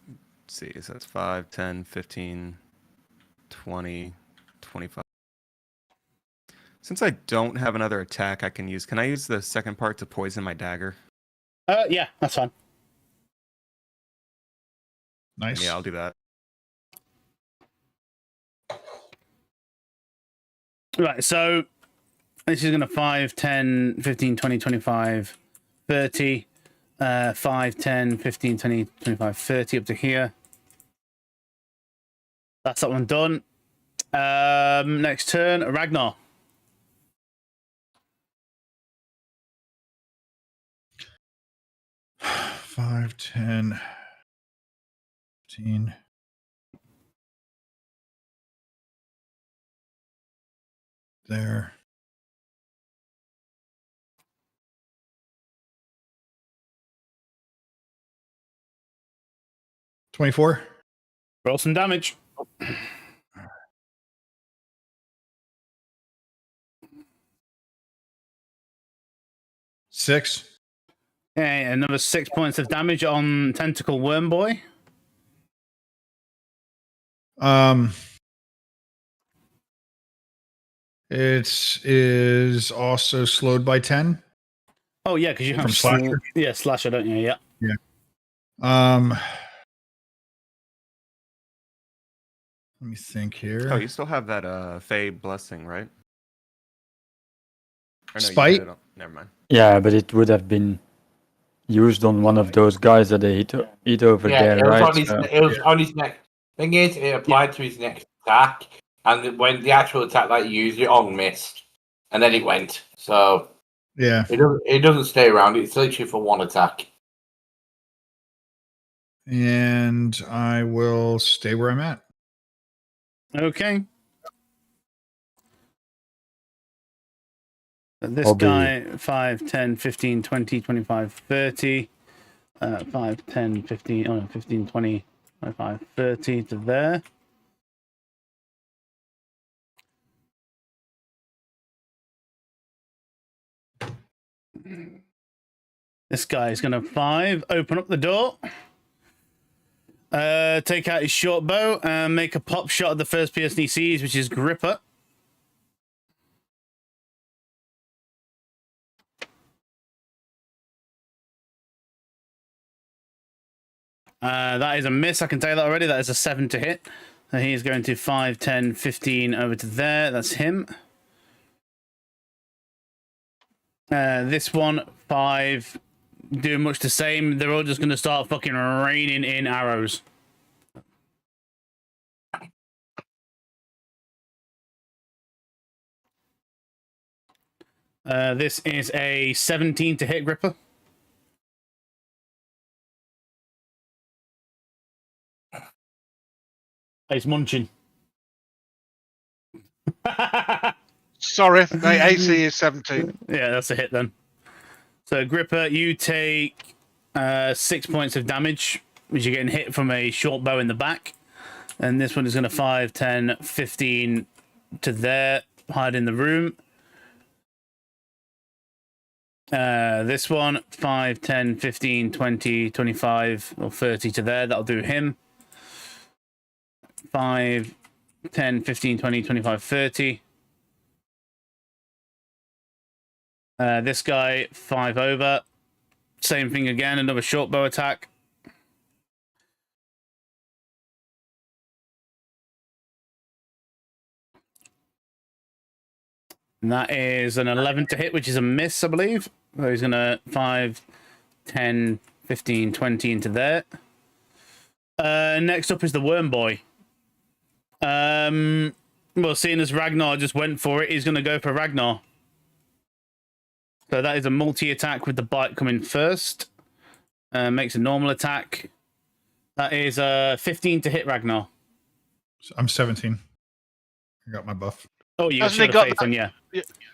Let's see, so that's 5, 10, 15, 20, 25. Since I don't have another attack I can use, can I use the second part to poison my dagger? Yeah, that's fine. Nice. Yeah, I'll do that. Right, so this is going to 5, 10, 15, 20, 25, 30. 5, 10, 15, 20, 25, 30 up to here. That's that one done. Next turn, Ragnar. Five, 10, 15. There. $24. Roll some damage. $6. Okay, another 6 points of damage on Tentacle Worm Boy. It is also slowed by 10. Oh yeah, because you have From Slasher? Slasher, don't you? Yeah. Let me think here. Oh, you still have that Fey blessing, right? Or no, you Spite? did it never mind. Yeah, but it would have been used on one of those guys that they eat over there, it was right? on his, it was on his next. Thing is, it applied to his next attack, and when the actual attack that you used it on missed, and then it went. So Yeah. it doesn't stay around. It's literally for one attack. And I will stay where I'm at. Okay. This Hobby. guy, 5, 10, 15, 20, 25, 30. 5, 10, 15, oh no, 15, 20, 25, 30 to there. This guy is going to 5, open up the door. Take out his short bow and make a pop shot at the first person he sees, which is Gripper. That is a miss. I can tell you that already. That is a 7 to hit. So he's going to 5, 10, 15 over to there. That's him. This one, 5, doing much the same. They're all just going to start fucking raining in arrows. This is a 17 to hit Gripper. He's munching. Sorry, my AC is 17. Yeah, that's a hit then. So, Gripper, you take 6 points of damage, which you're getting hit from a short bow in the back. And this one is going to 5, 10, 15 to there, hide in the room. This one, 5, 10, 15, 20, 25, or 30 to there. That'll do him. 5, 10, 15, 20, 25, 30. This guy, 5 over. Same thing again, another short bow attack. And that is an 11 to hit, which is a miss, I believe. So he's going to 5, 10, 15, 20 into there. Next up is the Worm Boy. Well, seeing as Ragnar just went for it, he's going to go for Ragnar. So that is a multi-attack with the bite coming first. Makes a normal attack. That is 15 to hit Ragnar. I'm 17. I got my buff. Oh, you got Hasn't he Shield got of Faith that- on, yeah.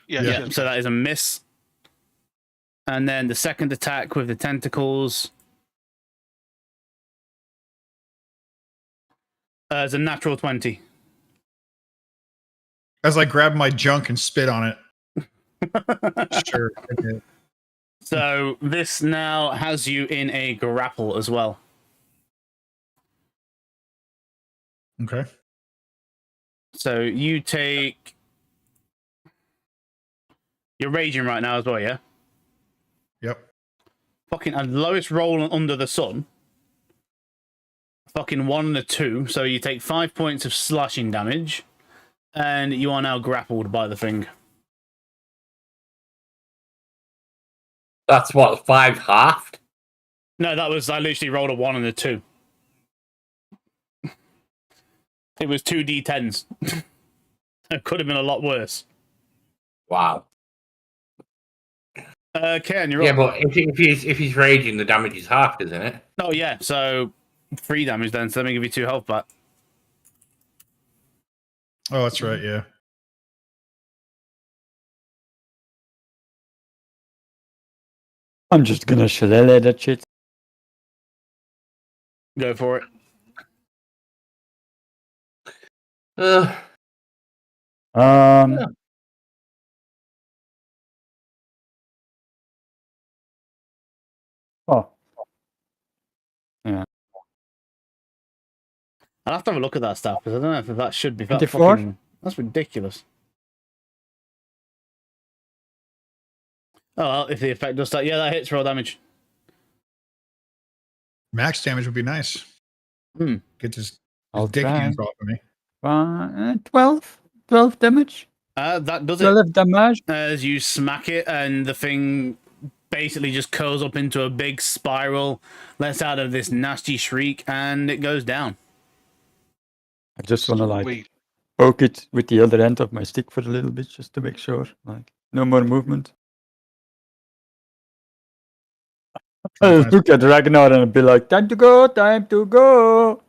Yeah. So that is a miss. And then the second attack with the tentacles. Is a natural 20. As I grab my junk and spit on it. Sure. Okay. So this now has you in a grapple as well. Okay. So you take... You're raging right now as well, yeah? Yep. Fucking the lowest roll under the sun. Fucking 1 and a 2. So you take 5 points of slashing damage. And you are now grappled by the thing. That's what, 5 halved? No, that was... I literally rolled a 1 and a 2. It was 2 D10s. It could have been a lot worse. Wow. Ken, you're Yeah, up. but if he's raging, the damage is halved, isn't it? Oh, yeah. So 3 damage then. So let me give you 2 health back. Oh, that's right. Yeah. I'm just gonna shillelagh that shit. Go for it. Uh, Um, Yeah. Oh, I'll have to have a look at that stuff because I don't know if that should be that 24? fucking... That's ridiculous. Oh, well, if the effect does that, yeah, that hits roll damage. Max damage would be nice. Get this I'll dick try. hands off of me. 12 damage. That does it. 12 damage. As you smack it, and the thing basically just curls up into a big spiral, lets out of this nasty shriek, and it goes down. I just wanna like Sweet. poke it with the other end of my stick for a little bit, just to make sure. Like, no more movement. I'll look at Ragnar and I'll be like, time to go, time to go.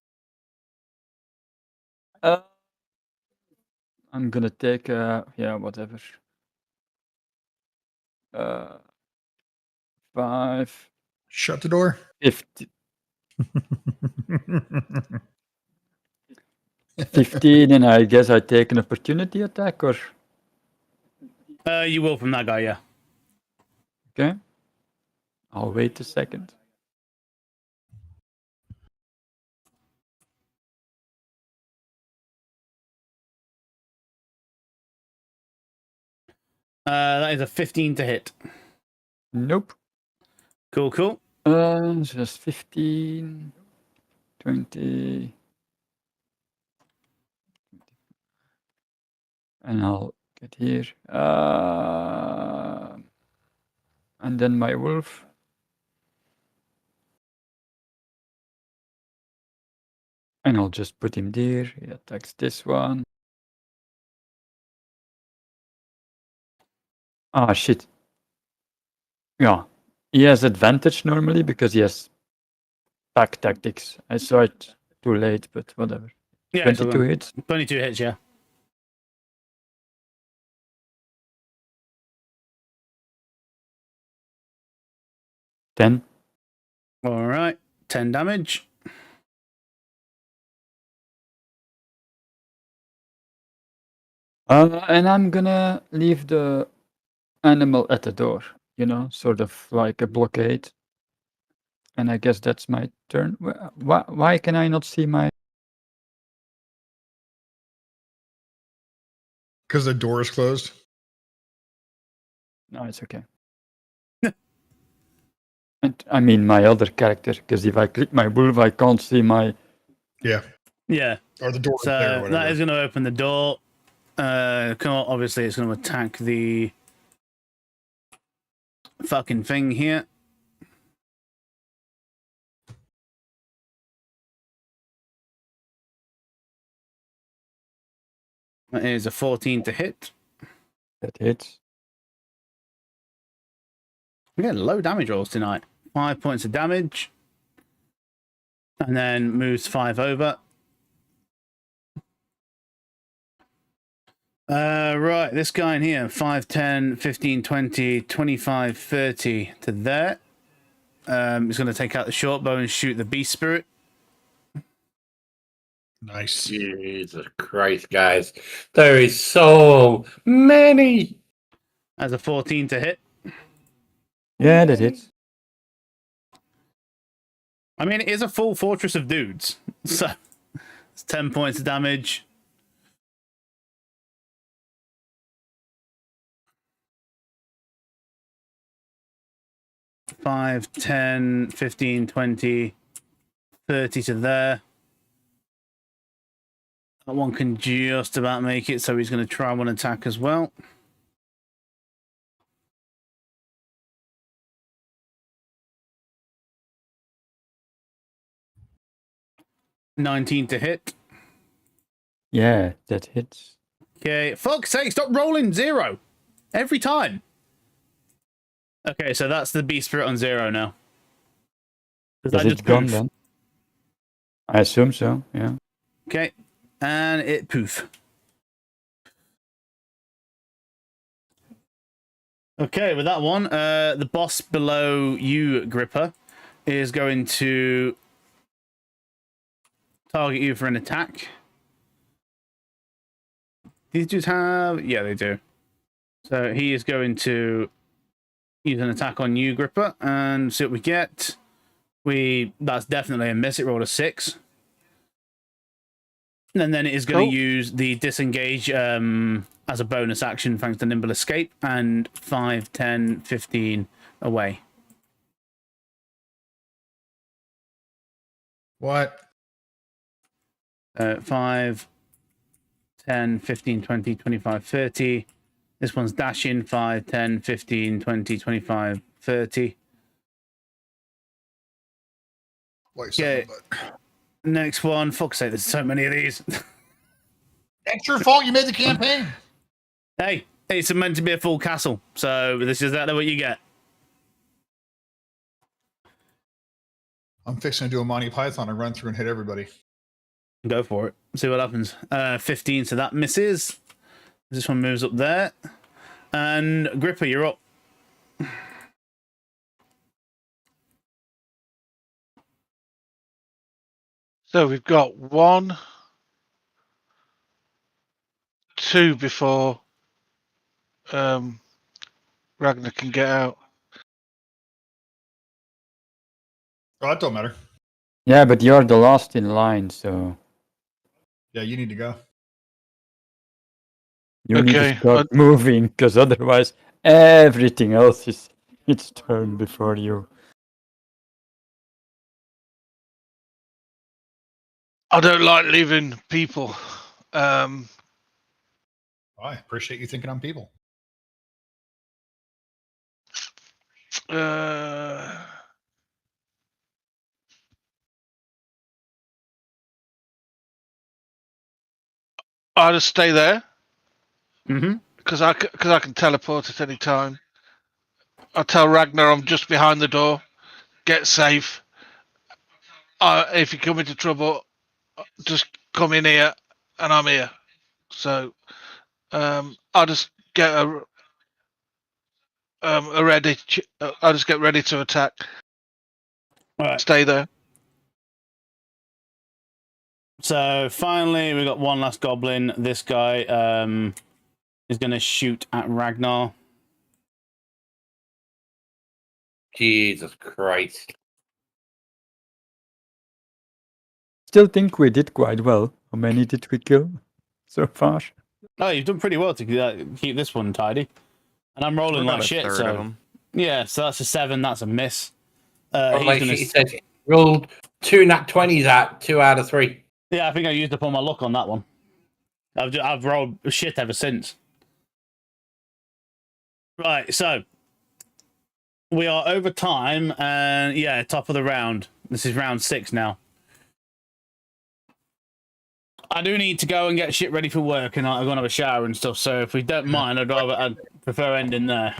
I'm gonna take, yeah, whatever. 5, Shut the door. 50, 15, and I guess I take an opportunity attack, or You will from that guy, yeah. okay. I'll wait a second. That is a 15 to hit. Nope. Cool, cool. Just 15, 20. And I'll get here. And then my wolf. And I'll just put him there. He attacks this one. Ah, shit. Yeah. He has advantage normally because he has pack tactics. I saw it too late, but whatever. Yeah, 22 hits. 22 hits, yeah. Ten. All right, 10 damage. And I'm gonna leave the animal at the door, sort of like a blockade. And I guess that's my turn. Why can I not see my... Because the door is closed. No, it's okay. And I mean my other character, because if I click my wolf, I can't see my... Yeah. Yeah. Or the door is there. Or So whatever. that is going to open the door. Obviously, it's going to attack the fucking thing here. That is a 14 to hit. That hits. We get low damage rolls tonight. 5 points of damage. And then moves 5 over. Right, this guy in here, 5, 10, 15, 20, 25, 30 to there. He's going to take out the short bow and shoot the beast spirit. Nice. Jesus Christ, guys. There is so many. As a 14 to hit. Yeah, that hits. I mean, it is a full fortress of dudes. So it's 10 points of damage. Five, 10, 15, 20, 30 to there. That one can just about make it, so he's going to try one attack as well. $19 to hit. Yeah, that hits. Okay, fuck's sake, stop rolling 0 every time. Okay, so that's the beast spirit on 0 now. Is it gone then? I assume so, yeah. Okay, and it poof. Okay, with that one, the boss below you, Gripper, is going to target you for an attack. These dudes have... Yeah, they do. So he is going to use an attack on you, Gripper, and see what we get. That's definitely a miss. It rolled a 6. And then it is going to use the disengage as a bonus action thanks to Nimble Escape, and 5, 10, 15 away. What? 5, 10, 15, 20, 25, 30. This one's dashing. 5, 10, 15, 20, 25, 30. Okay. Next one. Fuck's sake, there's so many of these. That's your fault. You made the campaign. Hey, it's meant to be a full castle, so this is exactly what you get. I'm fixing to do a Monty Python and run through and hit everybody. Go for it. See what happens. 15, so that misses. This one moves up there. And Gripper, you're up. So we've got 1, 2 before Ragnar can get out. Oh, that don't matter. Yeah, but you're the last in line, so... Yeah, you need to go. You need Okay, to start moving, because otherwise everything else is its turn before you. I don't like leaving people. I appreciate you thinking on people. I'll just stay there Mm-hmm. because I can teleport at any time. I'll tell Ragnar I'm just behind the door. Get safe. If you come into trouble, just come in here, and I'm here. So I'll just get a ready. I'll just get ready to attack. All right. Stay there. So finally, we got one last goblin. This guy is going to shoot at Ragnar. Jesus Christ. Still think we did quite well. How many did we kill so far? Oh, you've done pretty well to keep this one tidy. And I'm rolling About like a shit, third so of them. yeah. So that's a 7. That's a miss. Like she said, rolled 2 nat 20s at 2 out of 3. Yeah, I think I used up all my luck on that one. I've rolled shit ever since. Right, so we are over time, and yeah, top of the round. This is round 6 now. I do need to go and get shit ready for work, and I'm gonna have a shower and stuff. So if we don't mind, I'd prefer ending there.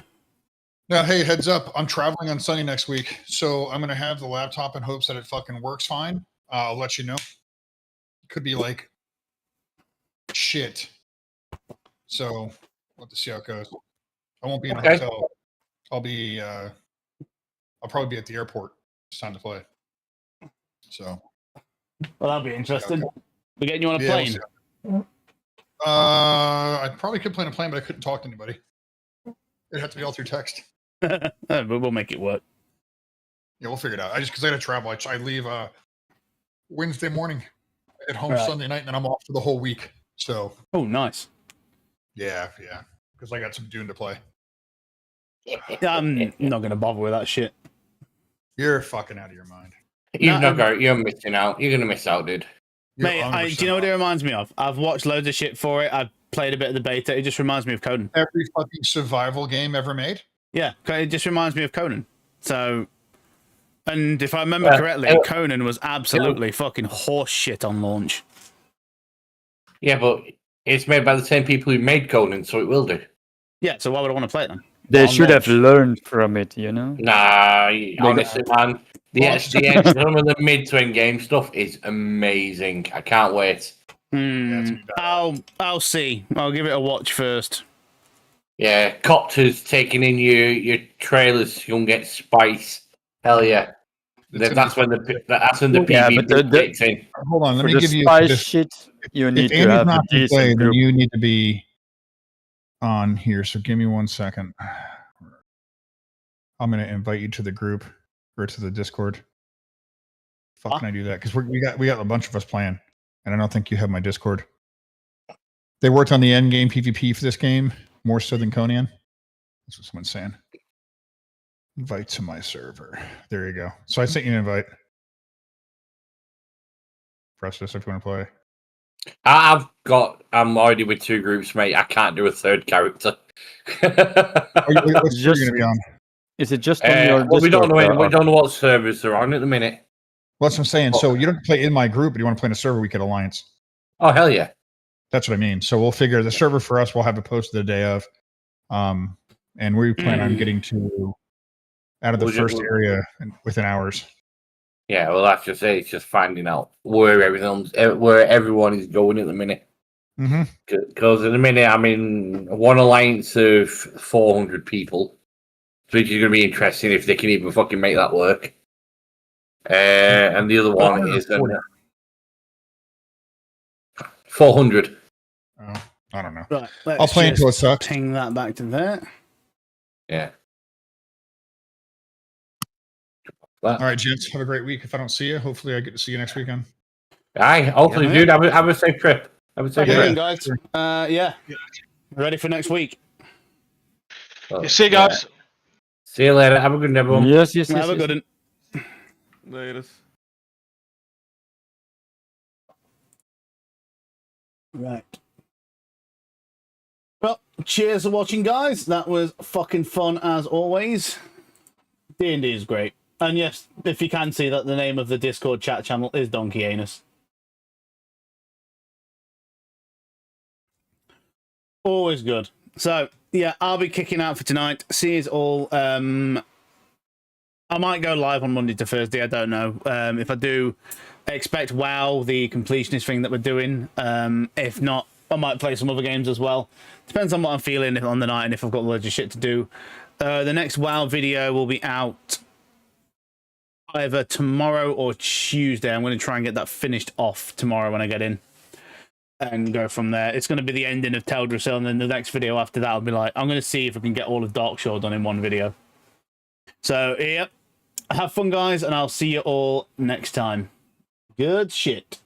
Now, hey, heads up. I'm traveling on Sunday next week, so I'm going to have the laptop in hopes that it fucking works fine. I'll let you know. Could be like shit. So we'll have to see how it goes. I won't be in a hotel. I'll probably be at the airport. It's time to play. So Well, that'll be interesting. We're getting you on a yeah, plane. I probably could play on a plane, but I couldn't talk to anybody. It'd have to be all through text. But we'll make it work. Yeah, we'll figure it out. Because I got to travel. I leave Wednesday morning at home Right. Sunday night, and then I'm off for the whole week. So Oh, nice. yeah. Because I got some Dune to play. I'm not gonna bother with that shit. You're fucking out of your mind. You're missing out. You're gonna miss out, dude. You're Mate, do 100% you know what it out. reminds me of? I've watched loads of shit for it. I've played a bit of the beta. It just reminds me of Conan. Every fucking survival game ever made. Yeah, it just reminds me of Conan. So, and if I remember correctly, Conan was absolutely fucking horse shit on launch. Yeah, but it's made by the same people who made Conan, so it will do. Yeah, so why would I want to play it then? They On should have launch. learned from it, you know? Nah, honestly, man. Some of the mid to end game stuff is amazing. I can't wait. I'll see. I'll give it a watch first. Yeah, copters taking in your trailers, you'll get spice. Hell yeah. That's when the PvP kicks in. Hold on, let For me the give you spice this. shit, you If need to Andy's have a not to play, decent then group. you need to be on here. So give me 1 second. I'm going to invite you to the group or to the Discord. Fuck, can I do that? Because we got a bunch of us playing, and I don't think you have my Discord. They worked on the end game PvP for this game more so than Conan. That's what someone's saying. Invite to my server. There you go. So I sent you an invite. Press this if you want to play. I'm already with 2 groups, mate. I can't do a 3rd character. What's Just- going to be on? Is it just on your well, we don't know. Discord, We don't know what servers they're on at the minute. Well, that's what I'm saying. So you don't play in my group, but you want to play in a server, we could alliance. Oh hell yeah! That's what I mean. So we'll figure the server for us. We'll have it posted the day of, and we plan on getting to out of the first area within hours. Yeah, well, that's just it. It's just finding out where everyone is going at the minute. Mm-hmm. Because at the minute, I'm in one alliance of 400 people, which is going to be interesting if they can even fucking make that work. And the other one is 400. Oh, I don't know. Right, I'll play until it sucks. Ping that back to there. Yeah. All right, gents. Have a great week. If I don't see you, hopefully I get to see you next weekend. Aye, hopefully, Yeah, dude. Have a safe trip. Have a safe Thank trip. you, guys. Yeah. Ready for next week? Well, See you guys. See you later. Have a good night, everyone. Yes, yes, yes. Have a yes. good one. Latest. Right. Well, cheers for watching, guys. That was fucking fun as always. D&D is great. And yes, if you can see that the name of the Discord chat channel is Donkey Anus. Always good. So, yeah, I'll be kicking out for tonight. See you all. I might go live on Monday to Thursday. I don't know. If I do, expect WoW, the completionist thing that we're doing. If not, I might play some other games as well. Depends on what I'm feeling on the night and if I've got loads of shit to do. The next WoW video will be out either tomorrow or Tuesday. I'm going to try and get that finished off tomorrow when I get in and go from there. It's going to be the ending of Teldrassil, and then the next video after that will be like, I'm going to see if I can get all of Darkshore done in one video. So, yep. Have fun, guys, and I'll see you all next time. Good shit.